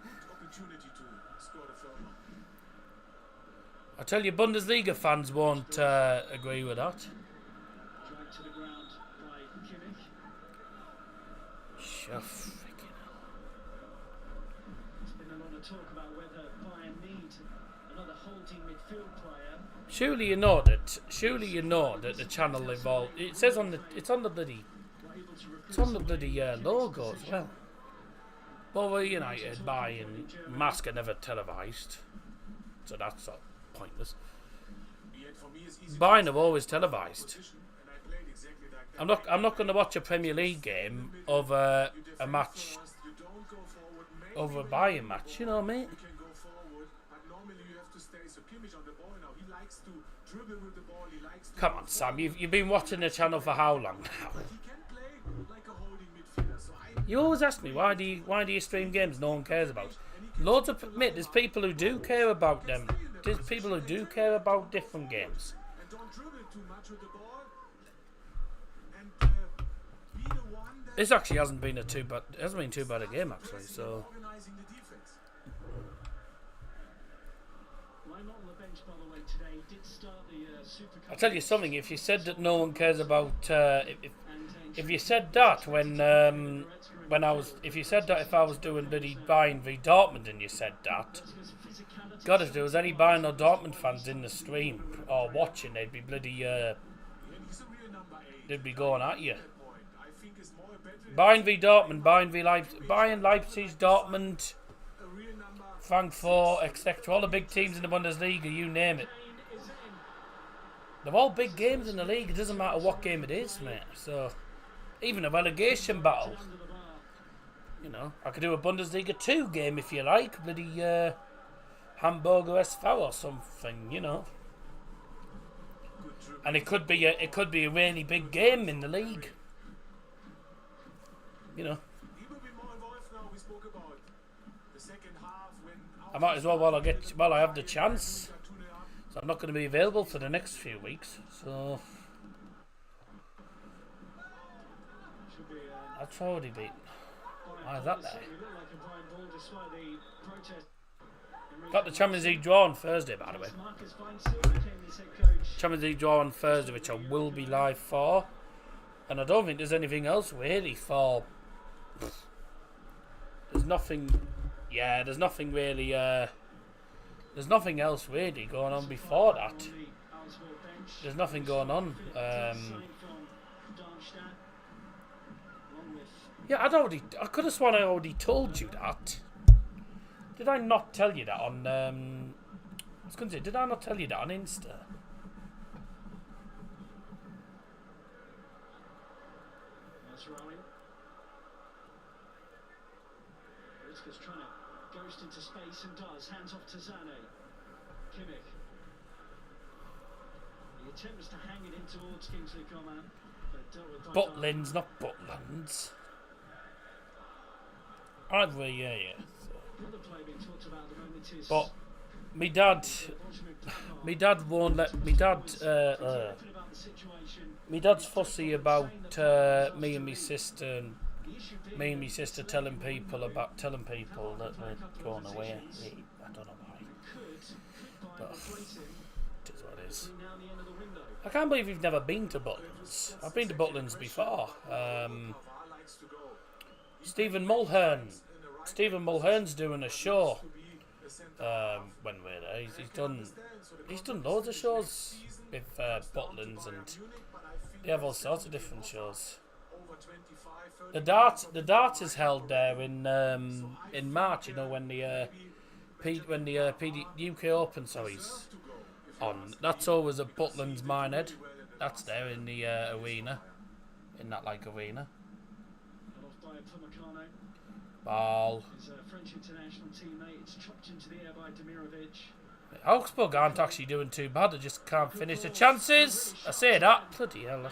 Good opportunity to score the third one. I tell you, Bundesliga fans won't agree with that. Dragged to the ground by Kimmich. Sure, freaking hell. There's been a lot of talk about whether Bayern need another holding midfield player. Surely you know that the channel involved. It says on the. It's on the bloody. Were able to recruit It's on the bloody logo as well. Borough United, Bayern, Mask are never televised, so that's sort of pointless. Yeah, for me it's easy Bayern are always televised. position, and I played exactly like that. I'm not going to watch a Premier League game over a match First, you don't go forward, maybe over a when Bayern you match. go You know, mate. You can go forward, but normally you have to stay. So Kimmich on the ball now. He likes to dribble with the ball. He likes to Come go on, Sam. forward. You've been watching the channel for how long now? But he can play like a holding midfielder. So I You always ask me why do you stream games no one cares about? Loads of there's people who do care about them. There's people who do care about different games. and don't dribble too much with the ball. And be the one that This actually hasn't been too bad a game actually. So organizing the defense. Line not on the bench, by the way, today. Did start the Super Cup. I'll tell you something. If you said that no one cares about if you said that when if you said that if I was doing bloody Bayern v Dortmund and you said that, God, if there was any Bayern or Dortmund fans in the stream or watching, they'd be bloody And he's a real number 8. they'd be going at you. That point, I think is more a better Bayern v Dortmund, Bayern v Leipzig, Bayern, Leipzig, Dortmund, a real number. Frankfurt, etc. All the big teams in the Bundesliga, you name it. Kane is in. They're all big games in the league. It doesn't matter what game it is, mate. So even a relegation battle. Under the bar. You know, I could do a Bundesliga 2 game if you like, bloody Hamburger SV or something, you know. Good dribble. And it could be a really big game in the league. You know, He will be more involved now. We spoke about the second half when I might as well while I have the chance. got 2-0 up. So I'm not going to be available for the next few weeks. So Should be that's already beaten. Bayern Why is ball. that there? Certainly looked like a Bayern ball despite the protest. Got the Champions League draw on Thursday, by the way. Marcus Weinzel became his head coach. Champions League draw on Thursday, which I will be live for. And I don't think there's anything else really for. There's nothing. Yeah, there's nothing really. There's nothing else really going on before that. On the Augsburg bench. There's nothing going on. Signed from Darmstadt. Along with I could have sworn I already told you that. Did I not tell you that on? I was going to say, did I not tell you that on Insta? Mazraoui. Ritzka's trying to Ghost into space and does. Hands off to Zane. Kimmich. He attempts to hang it in towards Kingsley Coman. But dealt with by Butlins, not Butlands. Either, yeah. Another play being talked about at the moment is But me dad won't let me dad. Me dad's fussy about me and my sister telling people that we're going away. I don't know why, but it is what it is. I can't believe you've never been to Butlins. I've been to Butlins before. Stephen Mulhern's doing a show. When we're there, he's done loads of shows with Butlins, and they have all sorts of different shows. The dart is held there in March. You know, when the UK Open, sorry's on. That's always at Butlins Minehead. That's there in the arena, in that arena. Ball. his French international teammate. It's chopped into the air by Demirovic. Augsburg aren't actually doing too bad. They just can't finish the chances. I say that. Bloody hell.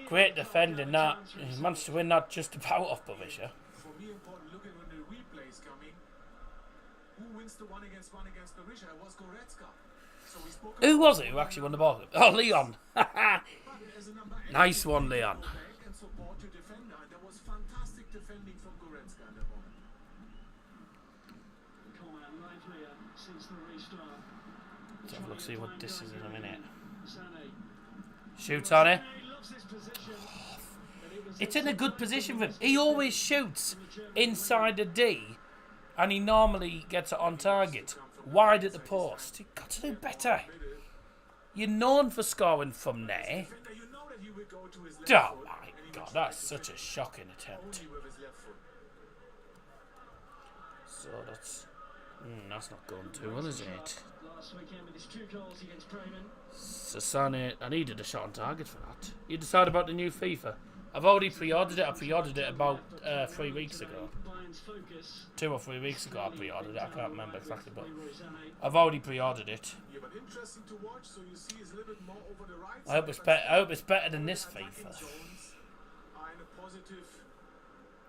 Great defending that. He managed to win that just about off Bavarian. For me, important looking when the replays coming. Who wins the one against Bavarian? It was Goretzka. So we spoke. Who was it who actually won the ball? Oh, Leon. Nice one, Leon. And support your defender. There was fantastic defending from Goretzka in that moment. Kommen livelier since the restart. Let's have a look, see what this is in a minute. Sané. Shoots on it. He loves this position. It's in a good position for him. He always shoots inside the D, and he normally gets it on target. Wide at the post. You've got to do better. You're known for scoring from there. Oh my God, that's such a shocking attempt. So that's not going too well, is it? Last weekend with his 2 goals against Bremen. So Sané, I needed a shot on target for that. You decide about the new FIFA? I've already pre-ordered it. I pre-ordered it about 3 weeks ago. 2 or 3 weeks ago I pre-ordered it. I can't remember exactly, but I've already pre-ordered it. I hope it's better than this FIFA.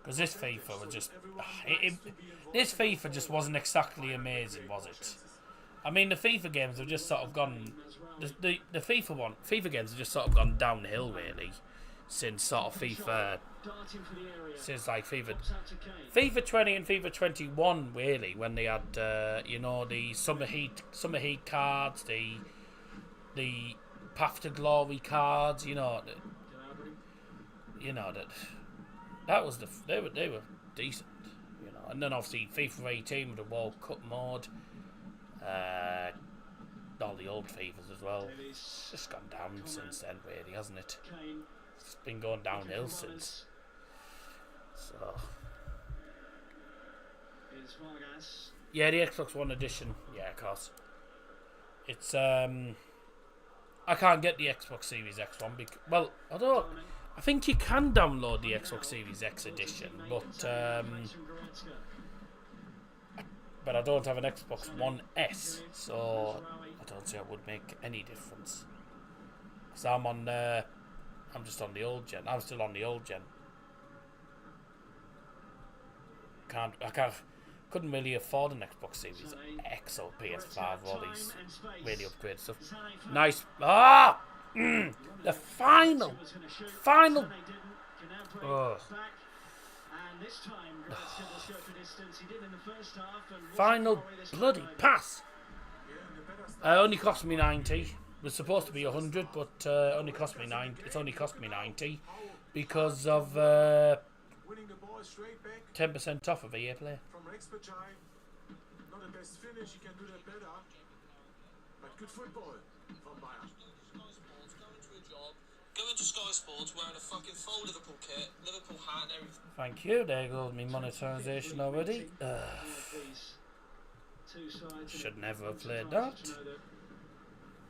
Because this FIFA was just... this FIFA just wasn't exactly amazing, was it? I mean, the FIFA games have just sort of gone... The FIFA games have just sort of gone downhill, really. Since sort of FIFA... Since like FIFA 20 and FIFA 21, really, when they had, you know, the summer heat cards, the Path to Glory cards, you know, that was they were decent, you know, and then obviously FIFA 18 with the World Cup mode, all the old FIFAs as well. It's just gone down since then, really, hasn't it? It's been going downhill since. So yeah, the Xbox One edition, yeah, of course. It's I can't get the Xbox Series X one because, well, I think you can download the Xbox Series X edition, but I don't have an Xbox One S, so I don't see it would make any difference. Because I'm just on the old gen. I'm still on the old gen. Couldn't really afford an Xbox Series X or PS5 or all these really upgraded stuff. Nice. The final. Final bloody pass. Only cost me 90. It was supposed to be 100, but only cost me 90. It's only cost me 90 because of 10% off of EA Play. From expertise, not the best finish, he can do that better. But good football from Bayern. Go into Sky Sports wearing a fucking full Liverpool kit, Liverpool hat and everything. Thank you, there goes me monetisation already. Should never have played that.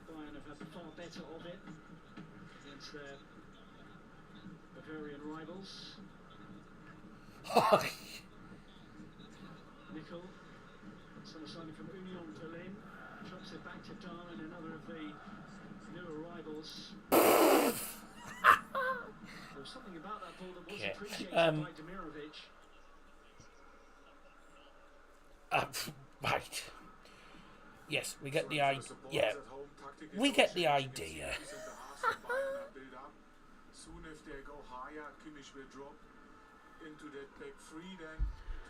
Bayern have had far better of it against their Bavarian rivals. Tipped on and another of the new arrivals. There was something about that ball that was appreciated by Demirovic. Right. Yes, we get the idea. Yeah, we get the idea.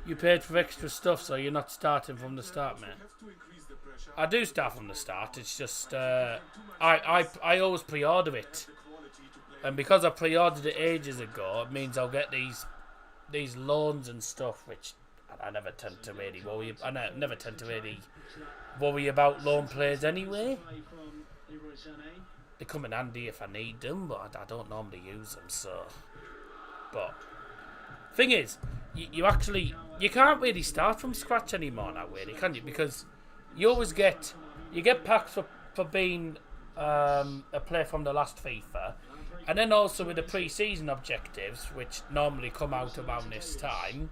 You paid for extra stuff, so you're not starting from the start, mate. I do start from the start. It's just I always pre-order it, and because I pre-ordered it ages ago, it means I'll get these loans and stuff, which I never tend to really worry. I never tend to really worry about loan players anyway. They come in handy if I need them, but I don't normally use them. So, but thing is, you can't really start from scratch anymore now, really, can you? Because you always get packs for being a player from the last FIFA, and then also with the pre-season objectives, which normally come out around this time,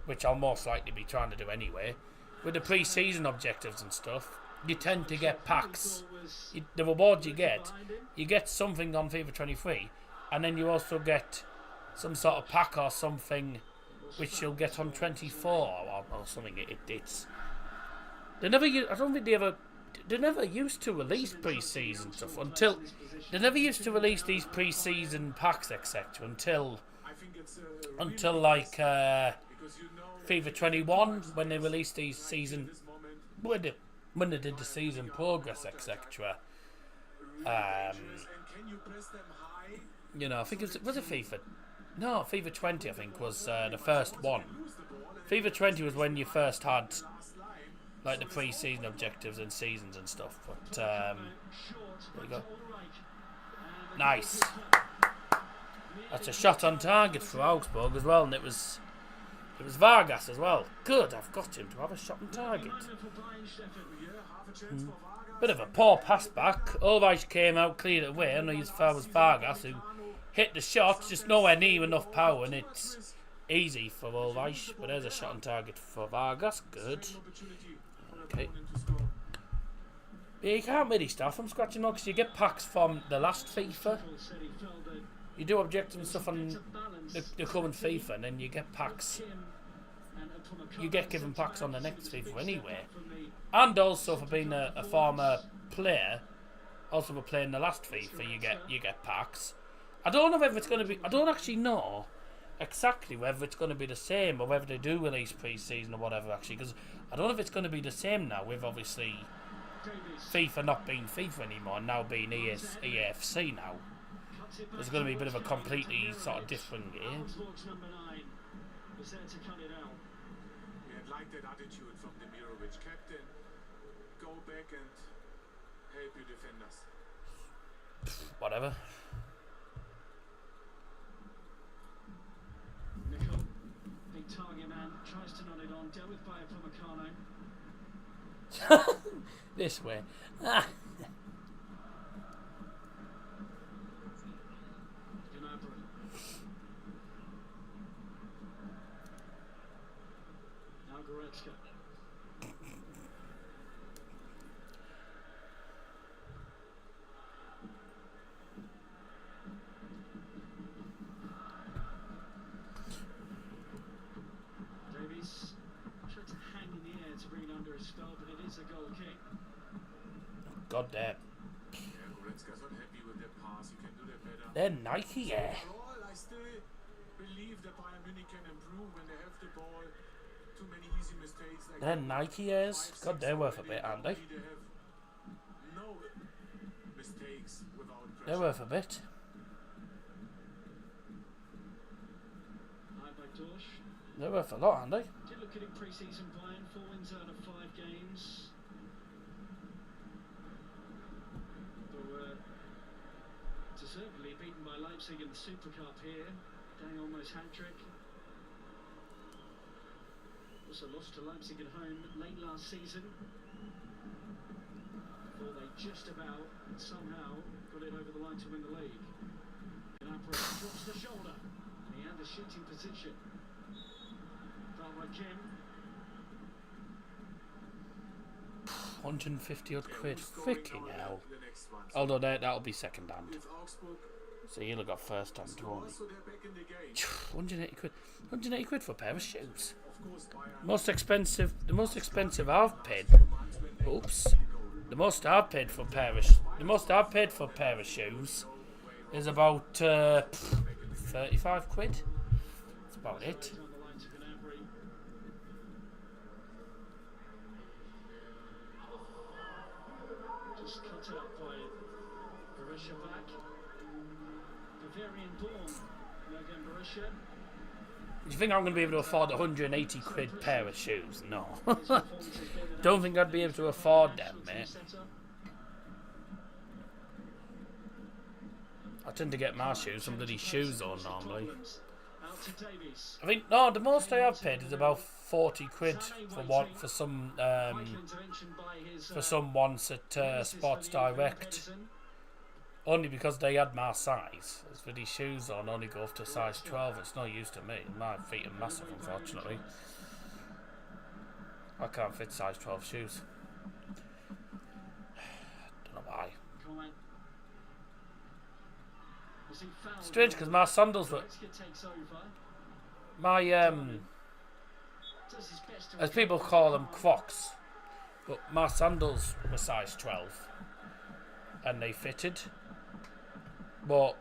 which I'll most likely be trying to do anyway. With the pre-season objectives and stuff, you tend to get packs. The rewards you get something on FIFA 23, and then you also get some sort of pack or something which you'll get on 24 or something. It's they never. I don't think they never used to release pre-season stuff until they never used to release these pre-season packs, etc. Until like FIFA 21 when they released these season when they did the season progress, etc. You know, I think was it FIFA? No, FIFA 20 I think was the first one. FIFA 20 was when you first had like the pre-season objectives and seasons and stuff. But there you go. Nice. That's a shot on target for Augsburg as well, and it was Vargas as well. Good, I've got him to have a shot on target. Bit of a poor pass back. Ulreich came out, cleared it away, and his foul was Vargas who hit the shot, just nowhere near enough power, and it's easy for Ulreich. But there's a shot on target for Vargas. Good. Okay. Yeah, you can't really start from scratch now because you get packs from the last FIFA. You do objectives and stuff on the current FIFA, and then you get packs. You get given packs on the next FIFA anyway. And also for being a former player, also for playing the last FIFA, you get packs. I don't know whether it's going to be. I don't actually know exactly whether it's going to be the same or whether they do release pre-season or whatever. Actually, because I don't know if it's going to be the same now with obviously FIFA not being FIFA anymore, and now being EAFC now. There's going to be a bit of a completely sort of different game. He had liked that attitude from Demirovic. Captain, go back and help your defenders. Whatever. Nickel, big target man, tries to nod it on, dealt with by Upamecano. This way. Davies tried to hang in the air to bring it under his spell, but it is a goal kick. God damn. Yeah, Goretzka's not happy with that pass. He can do that better. They're Nike, yeah. Overall, I still believe that Bayern Munich can improve when they have the ball. Too many easy mistakes. Like They're Nike, yes. God, they're worth a bit, aren't they? They have no mistakes without pressure. They're worth a bit. They're worth a lot, aren't they? Did look at it pre-season Bayern, 4 wins out of 5 games. They were deservedly beaten by Leipzig in the Super Cup here. Dang, almost hat-trick. Also lost to Leipzig at home late last season. Before they just about somehow got it over the line to win the league. Gnabry drops the shoulder. And he had the shooting position. Foul by Kim. 150 odd quid. Scoring Freaking now hell. the next one. Although that'll be second hand. If Augsburg So you'll have got first hand, won't scores, so they're back in the game. he? 180 quid. 180 quid for a pair of shoes. Of course, Bayern The most expensive I've paid. Oops. The most I've paid for a pair of shoes is about 35 quid. That's about it. On the line to Gnabry. Just cut out by Borussia back. Bavarian born. Now again Borussia. Do you think I'm going to be able to afford a 180 quid pair of shoes? No. His performance has been an Don't think I'd be able to afford them, absolute mate. setter. I tend to get my shoes from bloody shoes on normally. Out to Davies. I think no, the most I have paid is about 40 quid for some Vital intervention by his for some once at Sports Direct. Only because they had my size. As for these shoes on only go up to size 12. It's no use to me. My feet are massive, unfortunately. I can't fit size 12 shoes. Don't know why. Kommen. Was he fouled? Strange because my sandals were Goretzka takes over. my Does his best to as people call them Crocs, but my sandals were size 12 and they fitted. But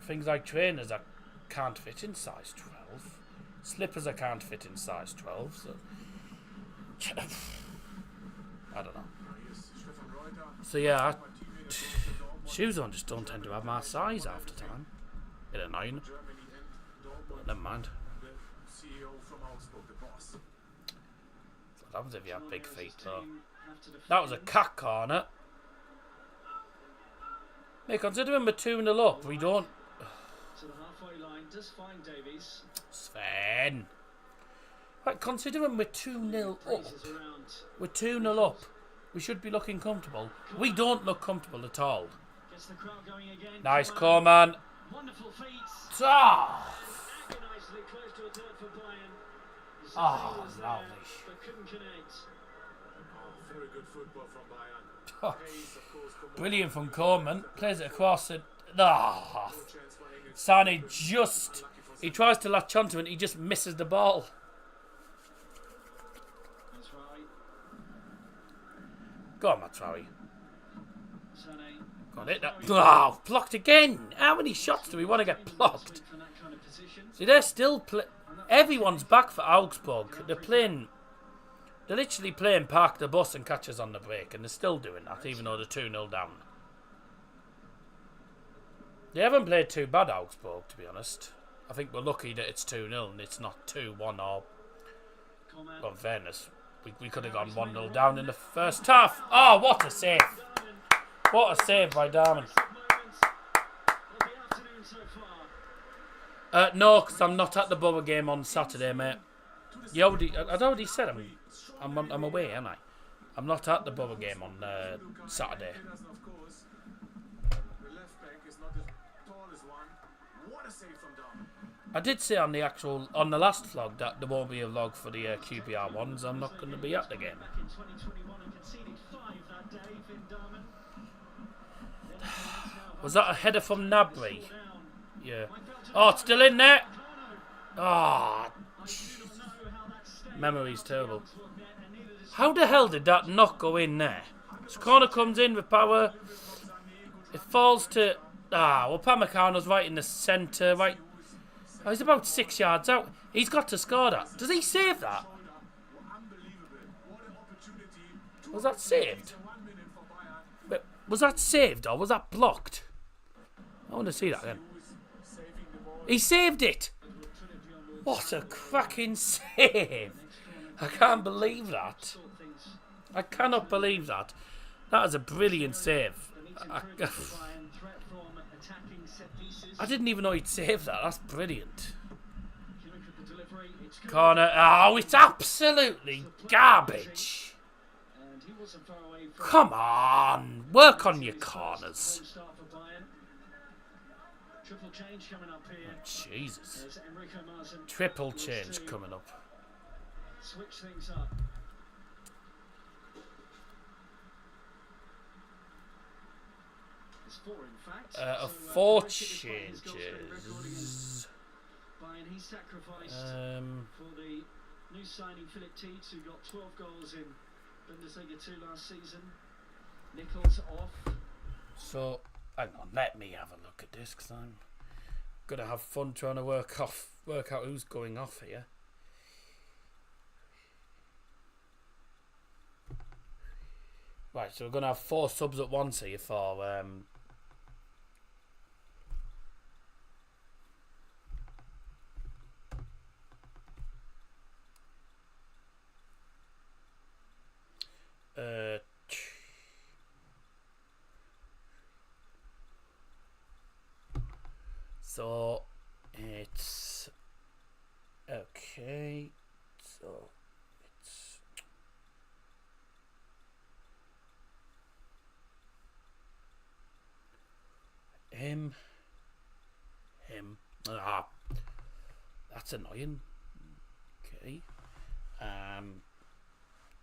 things like trainers I can't fit in size 12. Slippers I can't fit in size 12. So I don't know. So yeah, shoes on just don't tend to have my size half the time. Bit annoying. But never mind. The CEO from Augsburg, the boss. What happens if you have big feet though? Team have to defend. That was a cat corner. Mate, considering we're 2-0 up, we don't... To the halfway line, does find Davies. Sven. Right, considering we're 2-0 up, Braces around. we're 2-0 up, we should be looking comfortable. We don't look comfortable at all. Gets the crowd going again. Nice Kommen. Kommen. Wonderful feet. Ah! Agonisingly close to a third for Bayern. Zane Oh, was there, lovely. but couldn't connect. Oh, very good football from Bayern. Oh, Pace, of course, come on. brilliant from Kommen. Plays it across and... Ah! No chance for Engels. Sane just... He tries to latch onto it and he just misses the ball. That's right. Go on, Matsari. Sane. Got it. Oh, blocked again. How many shots do we want to get blocked? From that kind of position. See, they're still everyone's back for Augsburg. They're literally playing park the bus and catch us on the break, and they're still doing that, even though they're 2-0 down. They haven't played too bad, Augsburg, to be honest. I think we're lucky that it's 2-0 and it's not 2-1 or... Kommen. Well, in fairness, we could have gone 1-0 down in the first half. Oh, what a save! What a save by Darman. Moments of the afternoon so far. No, because I'm not at the Borough game on Saturday, mate. I'd already said I'm away, aren't I? I'm not at the Borough game on Saturday. Pedersen, of course. The left back is not the tallest one. What a save from Darman. I did say on the last vlog that there won't be a vlog for the QPR ones. I'm not going to be at the game. Back in 2021 and conceded 5 that day, Finn Darman. Was that a header from Nabry? Yeah. Oh, it's still in there. Ah, memory's terrible. How the hell did that not go in there? This corner comes in with power. It falls to... well, Pamecano's right in the centre, right... Oh, he's about 6 yards out. He's got to score that. Does he save that? Was that saved? Wait, was that saved or was that blocked? I want to see that again. He saved it! What a cracking save! I can't believe that. I cannot believe that. That is a brilliant save. I didn't even know he'd saved that. That's brilliant. Corner. Oh, it's absolutely garbage. Come on. Work on your corners. Triple change coming up here. Jesus. There's Enrico Martin. Triple change coming up. Switch things up. It's 4, in fact. Of So, 4 United despite his goal scoring record against changes. Bayern, he sacrificed for the new signing Philip Tietz, who got 12 goals in Bundesliga 2 last season. Nichols off. So, hang on, let me have a look at this, because I'm going to have fun trying to work out who's going off here. Right, so we're going to have 4 subs at once here for so it's okay. So it's him. Ah, that's annoying. Okay.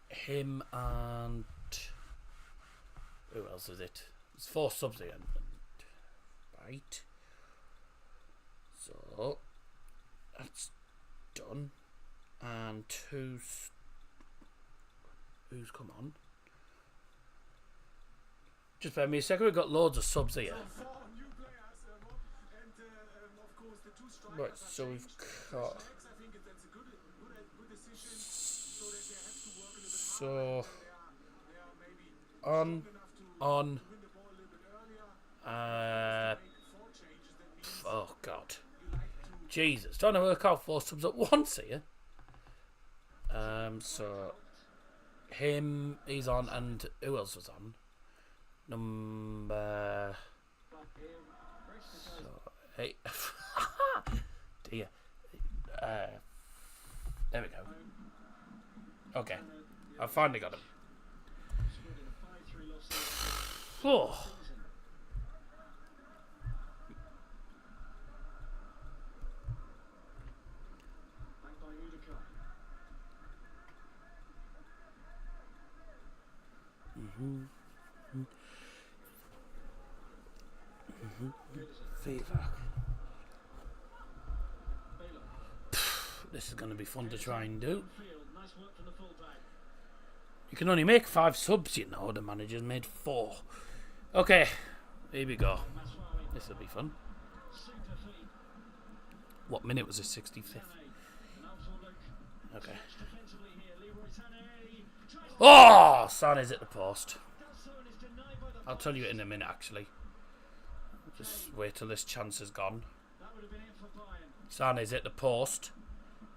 Him and who else is it? It's 4 subs again. Right. So that's done. And who's come on? Just bear me a second. We've got loads of subs here. Right, so we've got. So on. Oh God, Jesus! Trying to work out 4 subs at once here. So him, he's on, and who else was on? Number. So 8. Dear. There we go. Okay, I finally got him. Oh. Feedback. This is going to be fun to try and do. You can only make 5 subs, you know. The manager's made 4. Okay, here we go. This will be fun. What minute was it? 65th. Okay. Oh, Sané's at the post. I'll tell you it in a minute, actually. Just wait till this chance is gone. Sané's at the post.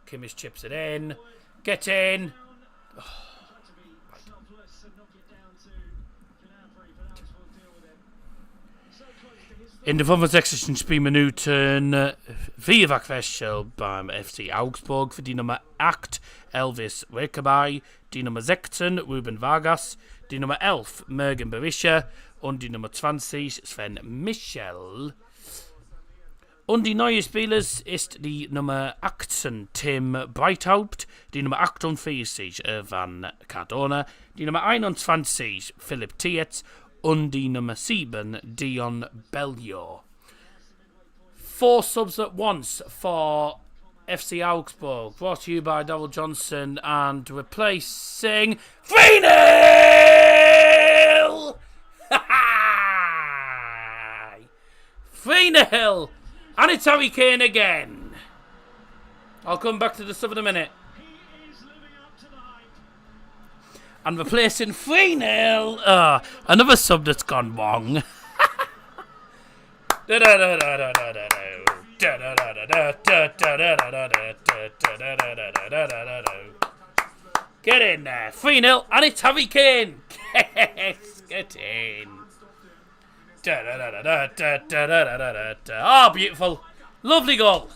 Kimmich chips it in. Get in. Oh. In der 65. Spielminuten Vierwegwechsel beim FC Augsburg für die Nummer 8 Elvis Wekebay, die Nummer 16 Ruben Vargas, die Nummer 11 Mergen Berisha und die Nummer 20 Sven Michel. Und die neue Spieler ist die Nummer 18 Tim Breithaupt, die Nummer 48 Van Cardona, die Nummer 21 Philip Tietz und die Nummer 7 Dion Bellio. 4 subs at once for FC Augsburg, brought to you by Darryl Johnson and replacing 3-0! 3-0! And it's Harry Kane again. I'll come back to the sub in a minute. And replacing 3-0. Another sub that's gone wrong. Get in there. 3-0. And it's Harry Kane. Yes, get in. Oh, beautiful. Lovely goal.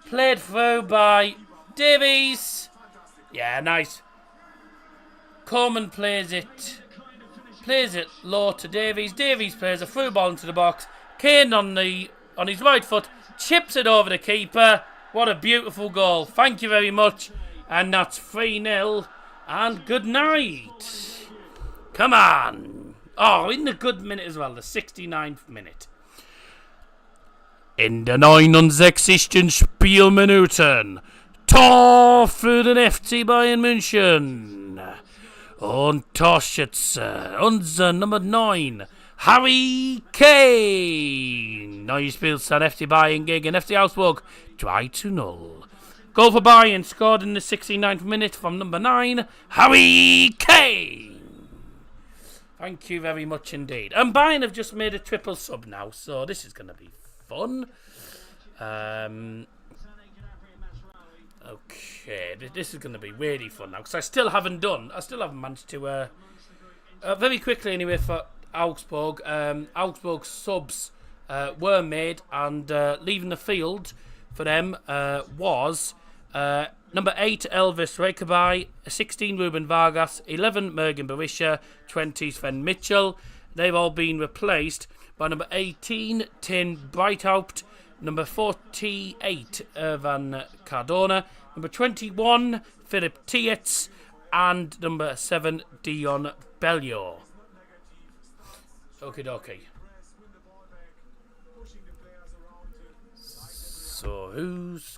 Played through by Davies. Yeah, nice. Kommen plays it low to Davies. Davies plays a through ball into the box. Kane on his right foot chips it over the keeper. What a beautiful goal. Thank you very much. And that's 3-0. And good night. Come on. Oh, in the good minute as well, the 69th minute. In der 69. Spielminuten. Tor für den FC Bayern München. Und Torschütze, unser Nummer 9, Harry Kane. Neues Spielstand FC Bayern gegen FC Augsburg, 3-0. Goal for Bayern, scored in the 69th minute from number 9, Harry Kane. Thank you very much indeed. And Bayern have just made a triple sub now, so this is going to be fun. Okay, this is going to be really fun now, because I still haven't managed to, very quickly anyway, for Augsburg. Augsburg subs were made, and leaving the field for them was number 8, Elvis Rekerbay, 16, Ruben Vargas, 11, Mergen Berisha, 20, Sven Mitchell. They've all been replaced by number 18, Tin Breithaupt, number 48, Irvan Cardona, number 21, Philip Tietz, and number 7, Dion Bellio. Okie dokie. So who's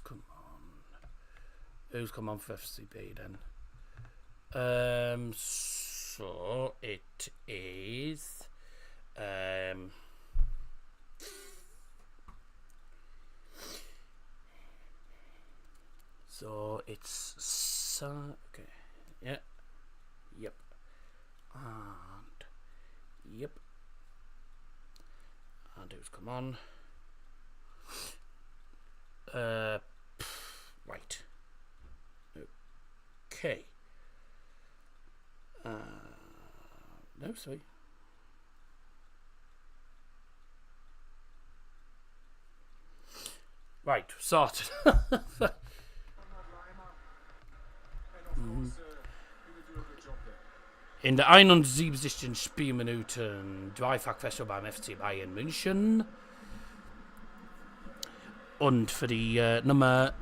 come on for FCB then? So it is so it's okay. Yeah. Yep. And yep. And who's come on? Right. Okay. No, sorry. Right, sorted. In der 71. Spielminuten Dreifachwechsel beim FC Bayern München. Und für die Nummer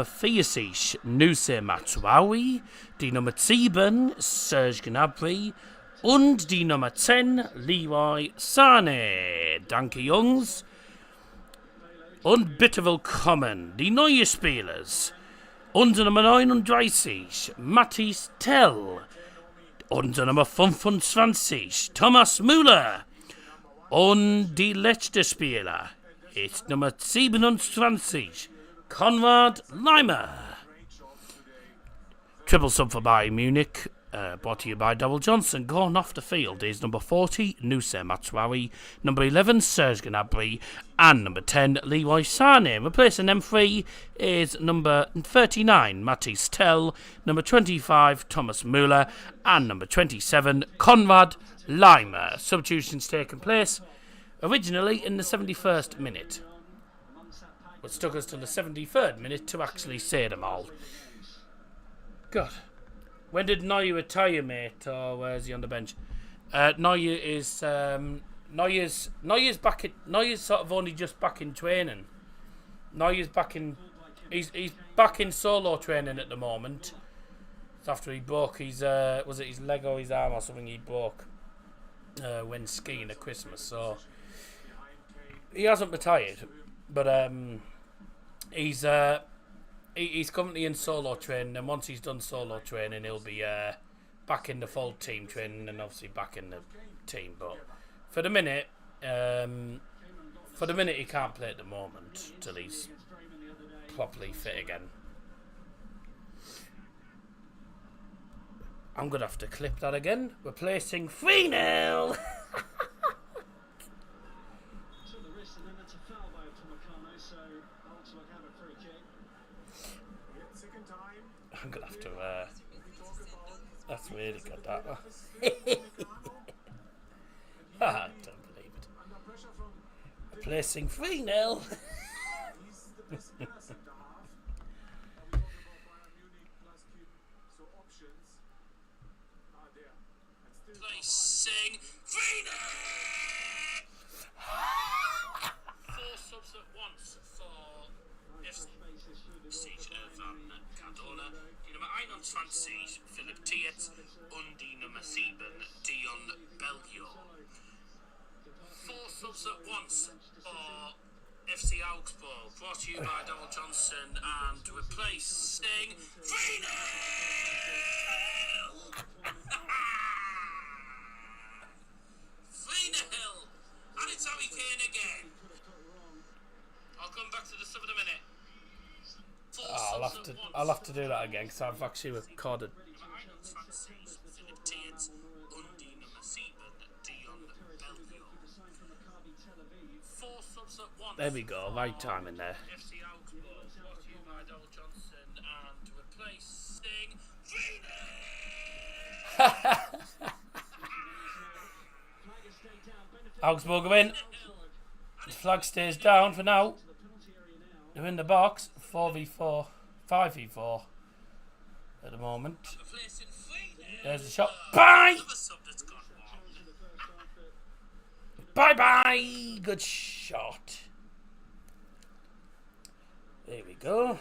40, Nuse Matsuawi, die Nummer 7, Serge Gnabry und die Nummer 10, Leroy Sané. Danke, Jungs. Und bitte willkommen, die neuen Spielers. Unser Nummer 39, Mathis Tell. Unser Nummer 25, Thomas Müller. Und die letzte Spieler ist Nummer 27, Konrad Leimer. Triple sub for Bayern Munich, brought to you by Double Johnson. Gone off the field is number 40, Nuse Matsuawi, number 11, Serge Gnabry, and number 10, Leroy Sané. Replacing them three is number 39, Mathis Tell, number 25, Thomas Müller, and number 27, Konrad Leimer. Substitutions taking place originally in the 71st minute, which took us to the 73rd minute to actually say them all. God. When did Neuer retire, mate? Or where's he on the bench? Neuer is Neuer's back in, Neuer's sort of only just back in training. Neuer's back in, he's back in solo training at the moment. It's after he broke his was it his leg or his arm or something he broke when skiing at Christmas. So he hasn't retired, but he's currently in solo training, and once he's done solo training, he'll be back in the full team training and obviously back in the team. But for the minute, he can't play at the moment till he's properly fit again. I'm gonna have to clip that again. Replacing 3-0. I'm gonna have to. That's really good. That. I don't believe it. Replacing 3-0. Placing 3-0. 4 subs at once for FC Bayern. oder die Nummer 21 Philipp Tietz und die Nummer 7 Dion Belgio. 4 subs at once for FC Augsburg, brought to you by Donald Johnson and replacing 3-0! 3-0! And it's Harry Kane again. I'll come back to the sub in a minute. I'll have to do that again because I've actually recorded. There we go, right time in there. FC Augsburg, brought to you by Donald Johnson and replacing 3-0! Augsburg win. The flag stays down for now. They're in the box. 4v4, 5v4 at the moment. There's the shot. Bye! Bye bye! Good shot. There we go.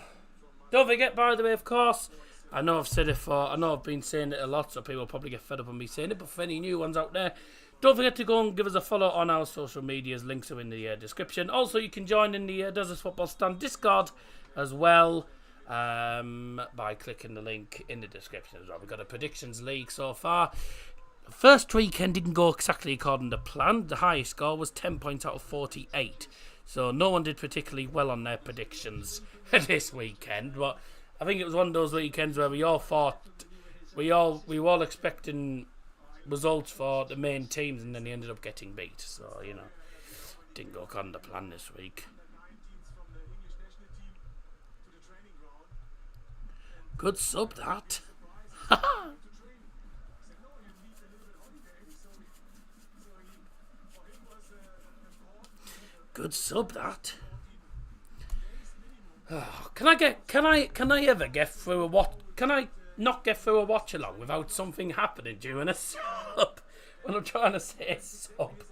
Don't forget, by the way, of course, I know I've said it I know I've been saying it a lot, so people probably get fed up on me saying it, but for any new ones out there, don't forget to go and give us a follow on our social medias. Links are in the description. Also, you can join in the Does This Football Stand Discord as well by clicking the link in the description as well. We've got a predictions league so far. First weekend didn't go exactly according to plan. The highest score was 10 points out of 48. So no one did particularly well on their predictions this weekend. But I think it was one of those weekends where we all thought we were all expecting results for the main teams, and then they ended up getting beat. So, you know, didn't go according to plan this week. Good sub, that. Good sub, that. Oh, can I ever get through a watch? Can I not get through a watch along without something happening during a sub? When I'm trying to say sub.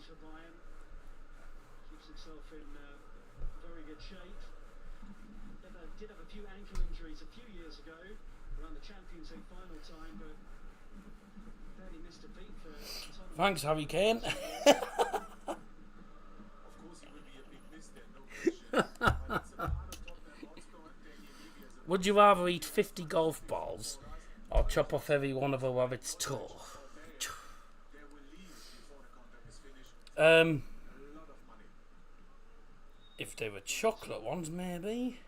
For Bayern, keeps himself in very good shape. Did have a few ankle injuries a few years ago around the Champions League final time, but barely missed a beat for Tottenham. Thanks, Harry Kane. Of course, he will be a big miss there, no question. Would you rather eat 50 golf balls or chop off every one of them of its toe? If they were chocolate ones, maybe.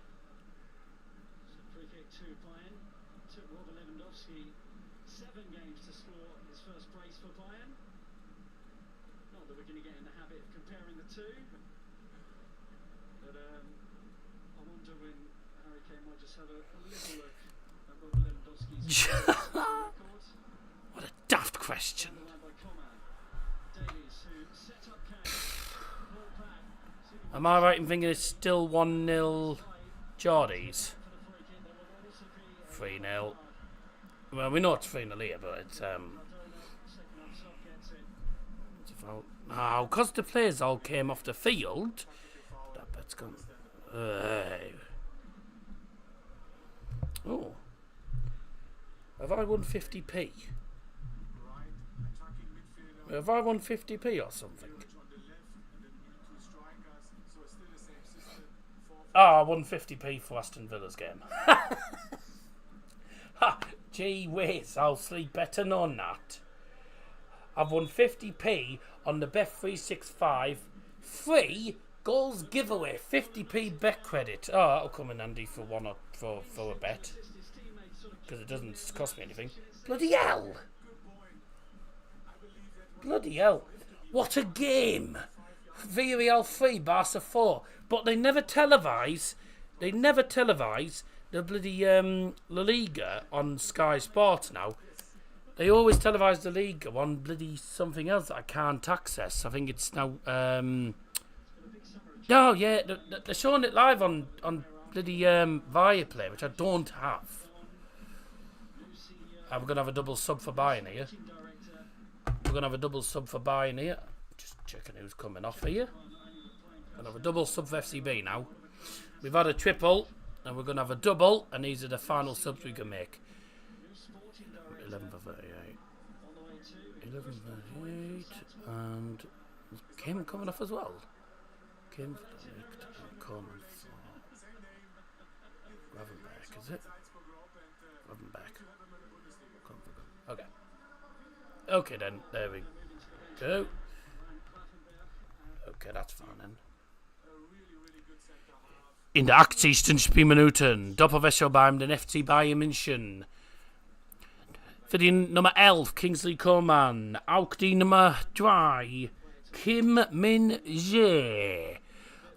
Free kick to Bayern. Took Robert Lewandowski 7 games to score his first brace for Bayern. Not that we're going to get in the habit of comparing the two, but I wonder when Harry Kane might just have a little look at Robert Lewandowski's record. What a daft question. Am I right in thinking it's still 1-0 Geordies? 3-0. Well, we know it's 3-0 here, but it's a foul. Oh, because the players all came off the field. That bet's gone. Oh. Have I won 50p? Have I won 50p or something? I won 50p for Aston Villa's game. Ha! Gee whiz, I'll sleep better knowing that. I've won 50p on the Bet365 free goals giveaway. 50p bet credit. Oh, that'll come in handy for a bet. Because it doesn't cost me anything. Bloody hell! Bloody hell. What a game! Villarreal 3, Barca 4. But they never televise the bloody La Liga on Sky Sports now. They always televise the Liga on bloody something else that I can't access. I think it's now Oh, yeah, they're showing it live on bloody Viaplay, which I don't have. We're going to have a double sub for Bayern here. We're going to have a double sub for Bayern here. Just checking who's coming off here. We're going to have a double sub for FCB now. We've had a triple, and we're going to have a double, and these are the final subs we can make. 11 for 38. 11 for 38, and Kim coming off as well. Kim for Kommen for Gravenberg, is it? Gravenberg. Okay. Okay then, there we go. Okay, that's fine then. In der 80. Spielminuten, Doppelwäscher beim den FC Bayern München. Für die Nummer 11, Kingsley Coman. Auch die Nummer 3, Kim Min-jae.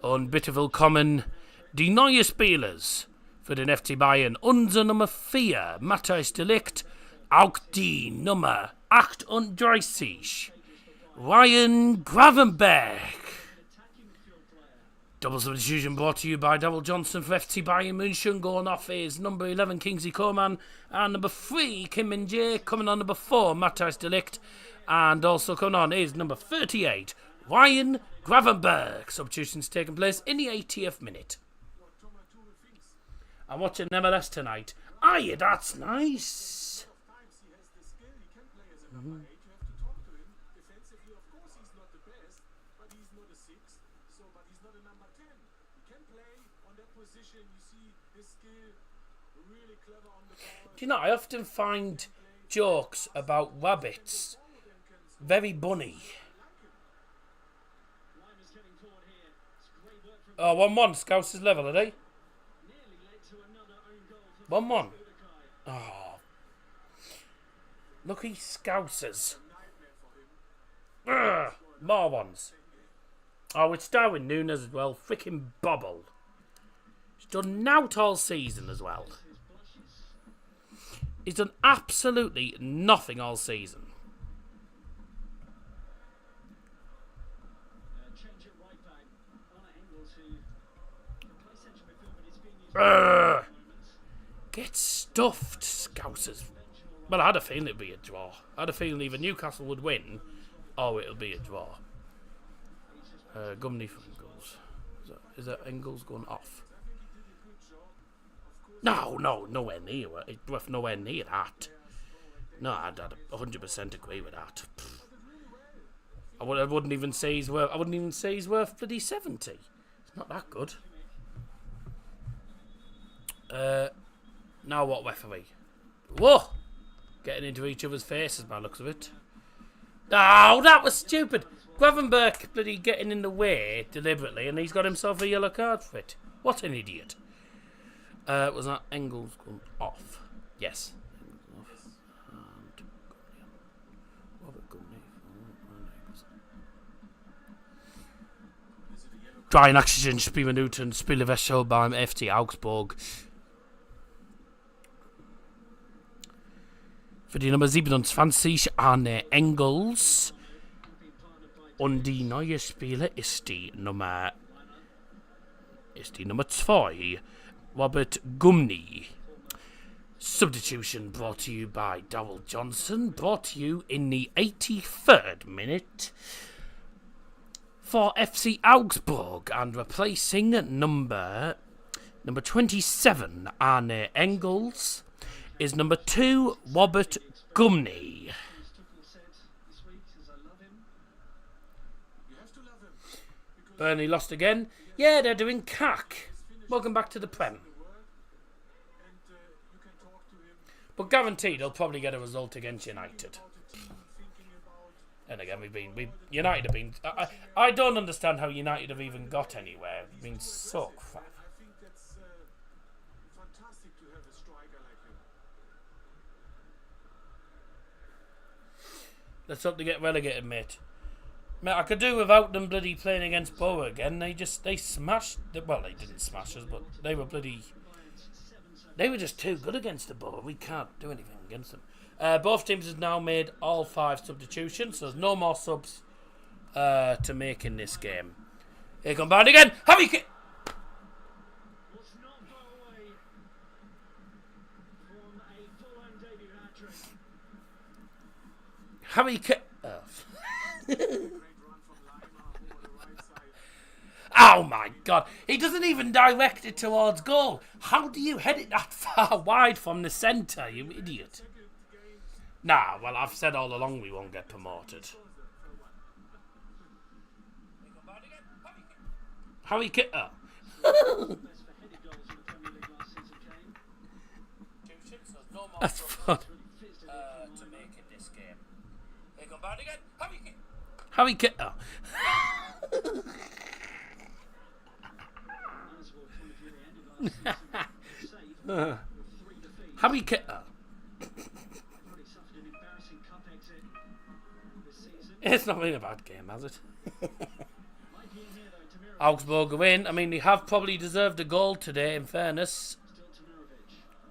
Und bitte willkommen, die neuen Spielers für den FC Bayern. Unser Nummer 4, Matthijs de Ligt. Auch die Nummer 38, Ryan Gravenberg. Double substitution brought to you by Double Johnson for FC Bayern München. Going off is number 11, Kingsley Coman. And number 3, Kim Min-jae. Coming on number 4, Matthijs de Ligt. And also coming on is number 38, Ryan Gravenberg. Substitutions taking place in the 80th minute. I'm watching MLS tonight. Aye, that's nice. Mm-hmm. Do you know, I often find jokes about rabbits very bunny. Oh, 1-1. Scousers level, are they? 1-1. Oh. Lucky Scousers. Ugh, more ones. Oh, it's Darwin Núñez as well. Freaking bobble. He's done nout all season as well. He's done absolutely nothing all season. Get stuffed, Scousers. Well, I had a feeling it'd be a draw. I had a feeling either Newcastle would win or it'll be a draw. Gumney for Engels. Is that Engels going off? No, nowhere near it. It's worth nowhere near that. No, I'd 100% agree with that. I wouldn't even say he's worth. I wouldn't even say he's worth bloody 70. It's not that good. Now what, referee? Whoa! Getting into each other's faces by the looks of it. Oh, that was stupid. Gravenberg bloody getting in the way deliberately, and he's got himself a yellow card for it. What an idiot. Was that Engels gone off? Yes. Drei Action Spielminuten, Spielwechsel beim FC Augsburg. Für die Nummer 27 Arne Engels. Und die neue Spieler ist die Nummer 2, Robert Gumney. Substitution brought to you by Double Johnson, brought to you in the 83rd minute for FC Augsburg, and replacing number 27 Arne Engels is number 2 Robert Gumney. Burnley lost again. Yeah, they're doing cack. Welcome back to the Prem. But guaranteed they'll probably get a result against United. And again, United have been. I don't understand how United have even got anywhere. They've been so crap. Let's hope they get relegated, mate. Mate, I could do without them bloody playing against Borough again. They smashed. Well, they didn't smash us, but they were bloody. They were just too good against the Borough. We can't do anything against them. Both teams have now made all 5 substitutions, so there's no more subs to make in this game. Here come Bayern again. Harry Kane. Was not far away from a full-home debut hat-trick. Harry Kane. Great run from Lima over the right side. Oh my God. He doesn't even direct it towards goal. How do you head it that far wide from the centre, you idiot? Nah, well, I've said all along we won't get promoted. Harry Kane. Best for headed goals in the Premier League last season came. That's fun. To make in this game. Here come Bayern again. Harry Kane. Harry Kane. Harry Kane. It's not been a bad game, has it? Augsburg win. I mean, they have probably deserved a goal today, in fairness.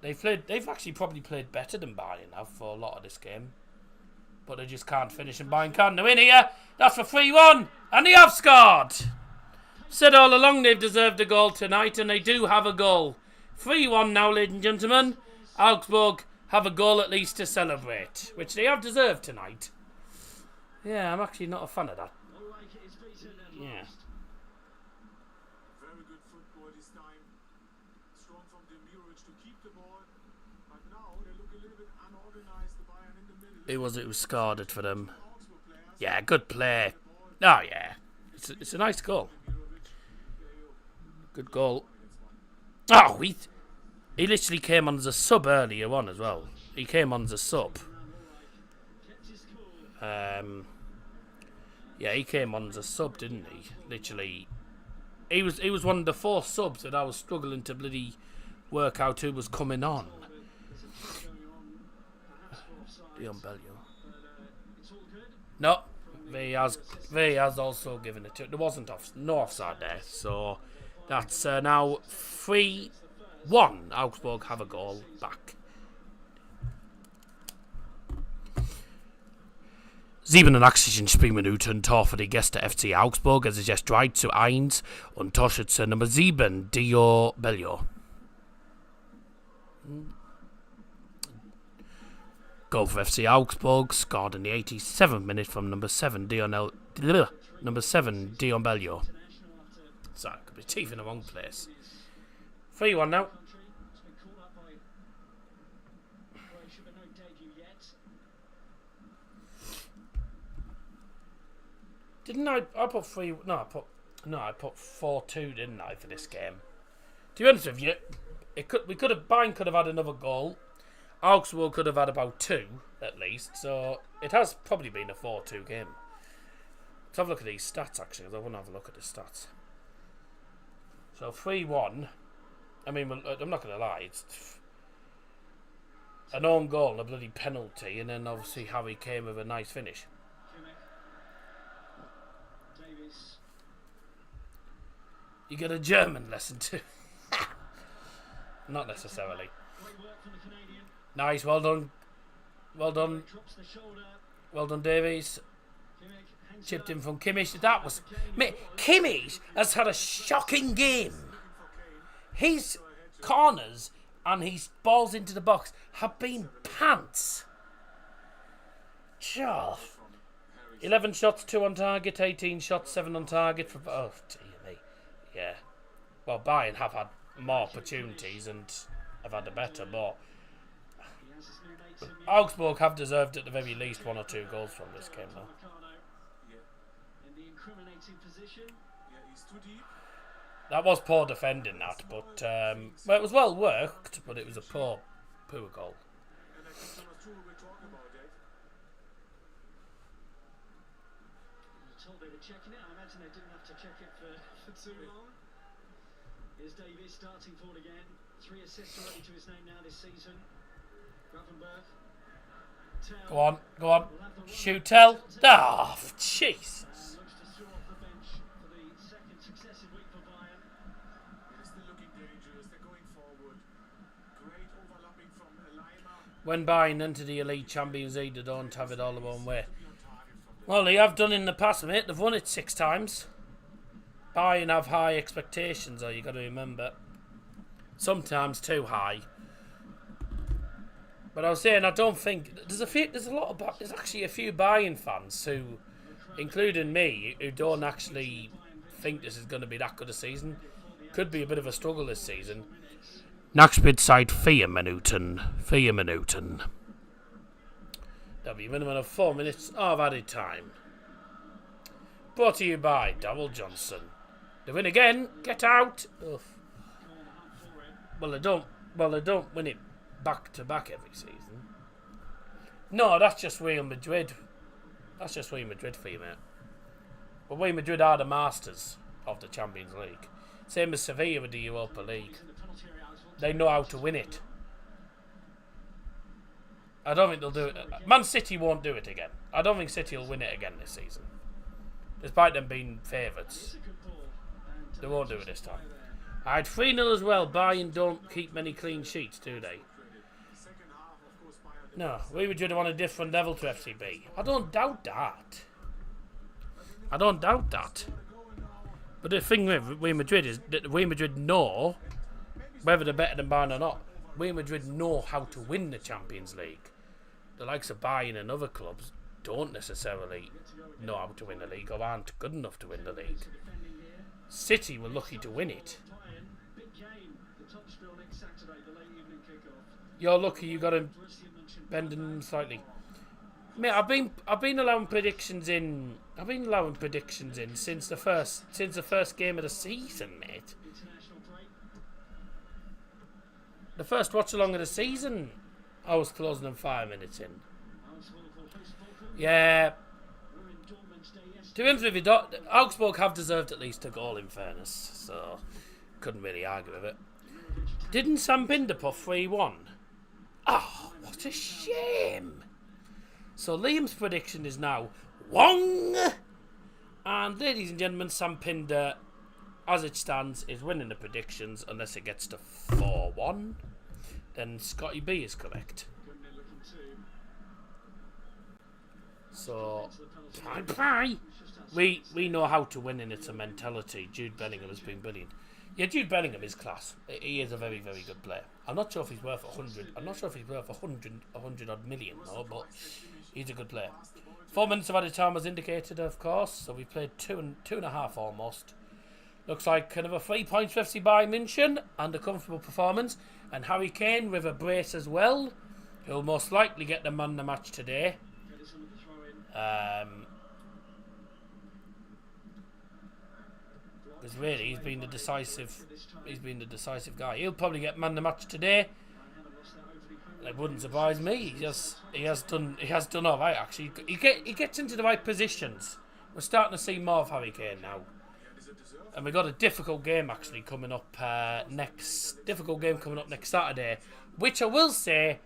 They've actually probably played better than Bayern now for a lot of this game. But they just can't finish, and Bayern can't win here. That's for 3-1, and they have scored. Said all along they've deserved a goal tonight, and they do have a goal. 3-1 now, ladies and gentlemen. Augsburg have a goal at least to celebrate, which they have deserved tonight. Yeah, I'm actually not a fan of that. Yeah. Very good football this time. Strong from Demirovic to keep the ball. But now they look a little bit unorganized. The Bayern in the middle. It was scored for them. Yeah, good play. Oh, yeah. It's a nice goal. Good goal. Oh, he literally came on as a sub earlier on as well. He came on as a sub. Yeah, he came on as a sub, didn't he? Literally. He was one of the 4 subs that I was struggling to bloody work out who was coming on. Dion Bellew. No, they has also given it to. There wasn't no offside there, so that's now 3-1. Augsburg have a goal back. 87 Spielminuten Tor für die Gäste FC Augsburg. Es ist jetzt 3-1 und Torschütze Nummer 7, Dion Bellew. Goal for FC Augsburg, scored in the 87th minute from number 7, Dion Bellew. Sorry, could be teeth in the wrong place. 3-1 now. Didn't I put 3? No, I put 4-2, didn't I, for this game? To be honest with you, Bayern could have had another goal. Augsburg could have had about 2 at least, so it has probably been a 4-2 game. Let's have a look at these stats actually, because I want to have a look at the stats. So 3-1. I mean, I'm not going to lie, it's an own goal and a bloody penalty, and then obviously Harry Kane with a nice finish. You get a German lesson too. Not necessarily. Nice, well done. Well done. Well done, Davies. Chipped in from Kimmich. That was... Mate, Kimmich has had a shocking game. His corners and his balls into the box have been pants. Sure. 11 shots, 2 on target, 18 shots, 7 on target. Oh, dear me. Yeah. Well, Bayern have had more opportunities and have had a better, but Augsburg have deserved at the very least 1 or 2 goals from this game, though. That was poor defending, that, but well, it was well worked, but it was a poor goal. Told they were checking it. I imagine they didn't have to check it for too long. Here's Davies starting forward again. 3 assists already to his name now this season. Gravenberg. Go on. Shoot, tell. Ah, Jesus. Looks to throw off the bench for the second successive week for Bayern. They're still looking dangerous. They're going forward. Great overlapping from Lima. When Bayern enter the Elite Champions League, they don't have it all their own way. Well, they have done in the past, mate. They've won it 6 times. Bayern have high expectations, though, you got to remember. Sometimes too high. But I was saying, I don't think there's actually a few Bayern fans who, including me, who don't actually think this is going to be that good a season. Could be a bit of a struggle this season. Nachspielzeit 4 Minuten. 4 Minuten. There'll be a minimum of 4 minutes of added time. Brought to you by Darryl Johnson. They win again. Get out. Ugh. Well, they don't win it back to back every season. No, that's just Real Madrid. That's just Real Madrid for you, mate. But Real Madrid are the masters of the Champions League. Same as Sevilla with the Europa League. They know how to win it. I don't think they'll do it. Man City won't do it again. I don't think City will win it again this season. Despite them being favourites. They won't do it this time. I had 3-0 as well. Bayern don't keep many clean sheets, do they? No, Real Madrid are on a different level to FCB. I don't doubt that. I don't doubt that. But the thing with Real Madrid is that Real Madrid know, whether they're better than Bayern or not, Real Madrid know how to win the Champions League. The likes of Bayern and other clubs don't necessarily know how to win the league or aren't good enough to win the league. City were lucky to win it. You're lucky you got him bending them slightly. Mate, I've been allowing predictions in. I've been allowing predictions in since the first game of the season, mate. The first watch along of the season, I was closing them 5 minutes in. Yeah. To be honest with you, Augsburg have deserved at least a goal in fairness, so couldn't really argue with it. Didn't Sam Pinder put 3-1? Oh, what a shame. So Liam's prediction is now Wong. And ladies and gentlemen, Sam Pinder, as it stands, is winning the predictions unless it gets to 4-1. Then Scotty B is correct. So, bye. We know how to win, and it's a mentality. Jude Bellingham has been brilliant. Yeah, Jude Bellingham is class. He is a very, very good player. I'm not sure if he's worth 100. I'm not sure if he's worth 100 odd million though, but he's a good player. 4 minutes of added time was indicated, of course. So we played two and a half almost. Looks like kind of a 3 points for FC Bayern München and a comfortable performance. And Harry Kane with a brace as well. He'll most likely get the man of the match today. Because really, he's been the decisive guy. He'll probably get man of the match today. It wouldn't surprise me. He has done all right actually. He gets into the right positions. We're starting to see more of Harry Kane now. And we've got a difficult game actually coming up next Saturday, which I will say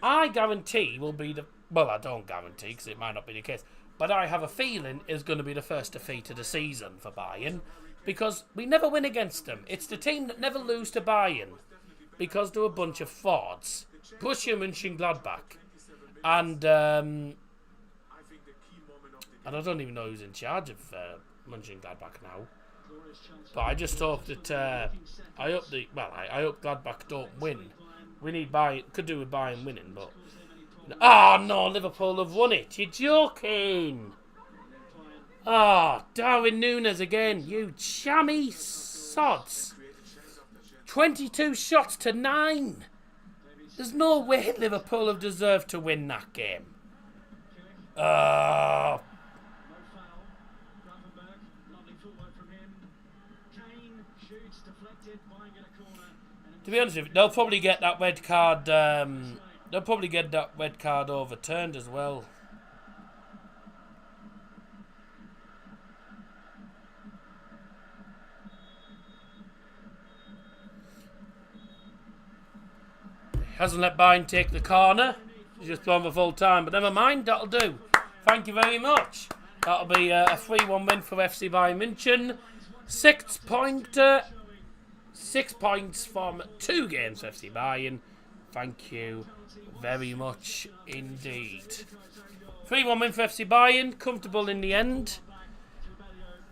I guarantee will be the. Well, I don't guarantee because it might not be the case, but I have a feeling is going to be the first defeat of the season for Bayern because we never win against them. It's the team that never lose to Bayern because they're a bunch of frauds. Borussia Mönchengladbach, and I don't even know who's in charge of Mönchengladbach now. But I just hope that I hope Gladbach don't win. We need Bayern. Could do with Bayern winning, but. Oh no, Liverpool have won it. You're joking. Oh, Darwin Núñez again. You chammy sods. 22 shots to 9. There's no way Liverpool have deserved to win that game. To be honest with you, they'll probably get that red card. They'll probably get that red card overturned as well. Hasn't let Bayern take the corner. He's just playing for full time, but never mind. That'll do. Thank you very much. That'll be a 3-1 win for FC Bayern München. 6 points from 2 games for FC Bayern. Thank you very much indeed. 3-1 win for FC Bayern. Comfortable in the end.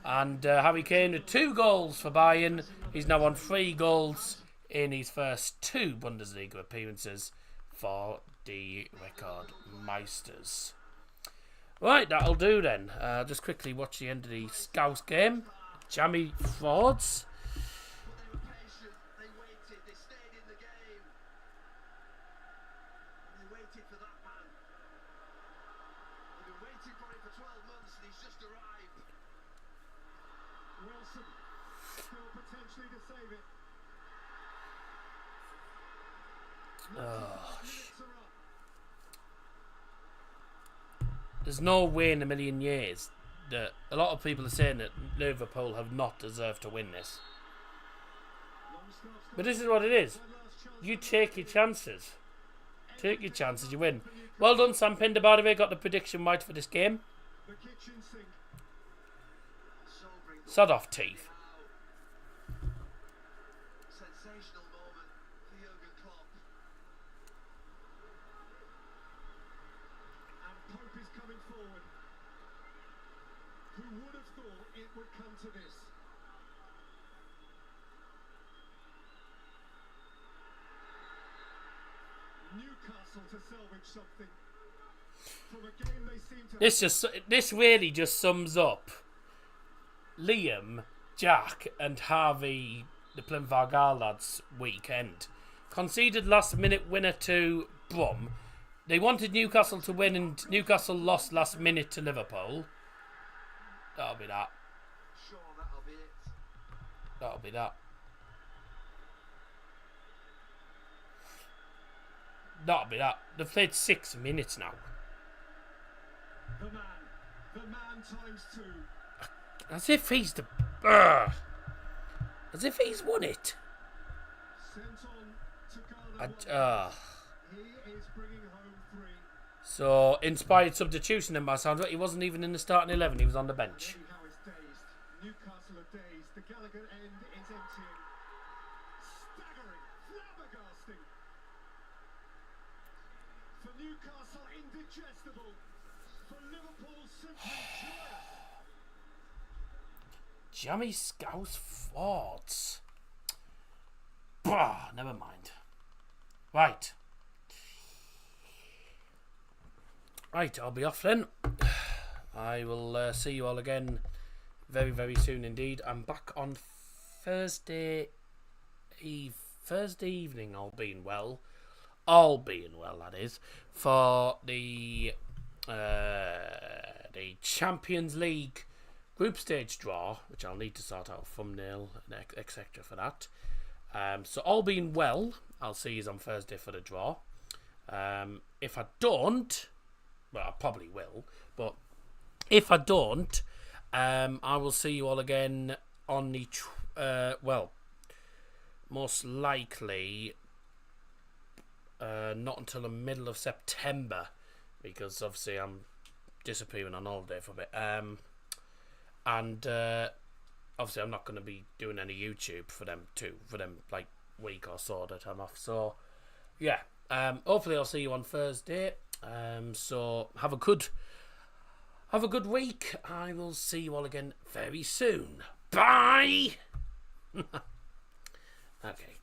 And Harry Kane with 2 goals for Bayern. He's now on 3 goals in his first 2 Bundesliga appearances for the record Meisters. Right, that'll do then. Just quickly watch the end of the Scouts game. Jammy frauds. But they were patient, they waited, they stayed in the game. And they waited for that man. They've been waiting for him for 12 months and he's just arrived. Wilson still potentially to save it. There's no way in a million years that a lot of people are saying that Liverpool have not deserved to win this. But this is what it is. You take your chances. Take your chances, you win. Well done, Sam Pinder, by the way. Got the prediction right for this game. The kitchen sink. Sod off, teeth. Sensational moment for Jurgen Klopp. And Pope is coming forward. Who would have thought it would come to this? Newcastle to salvage something from a game they seem to. This really just sums up Liam, Jack, and Harvey, the Plymouth Argyle lads' weekend. Conceded last minute winner to Brum. They wanted Newcastle to win, and Newcastle lost last minute to Liverpool. That'll be that. Sure, that'll be it. That'll be that. That'll be that. They've played 6 minutes now. The man times 2. As if he's the... as if he's won it. Sent on to Ghana. He is bringing home 3. So, inspired substitution then by sound of it. He wasn't even in the starting 11. He was on the bench. Already how it's dazed. Newcastle are dazed. The Gallagher end is emptying. Staggering. Flabbergasting. For Newcastle, indigestible. For Liverpool, simply joyous. Jammy Scouse frauds. Bah, never mind. Right. Right, I'll be off then. I will see you all again very, very soon indeed. I'm back on Thursday evening, all being well. All being well, that is. For the Champions League group stage draw, which I'll need to sort out a thumbnail and etc. for that. So all being well, I'll see you on Thursday for the draw. If I don't, well, I probably will, but if I don't, I will see you all again on the most likely not until the middle of September, because obviously I'm disappearing on holiday for a bit. And obviously I'm not going to be doing any YouTube for them like week or so that I'm off. So yeah, hopefully I'll see you on Thursday. So have a good week. I will see you all again very soon. Bye. Okay.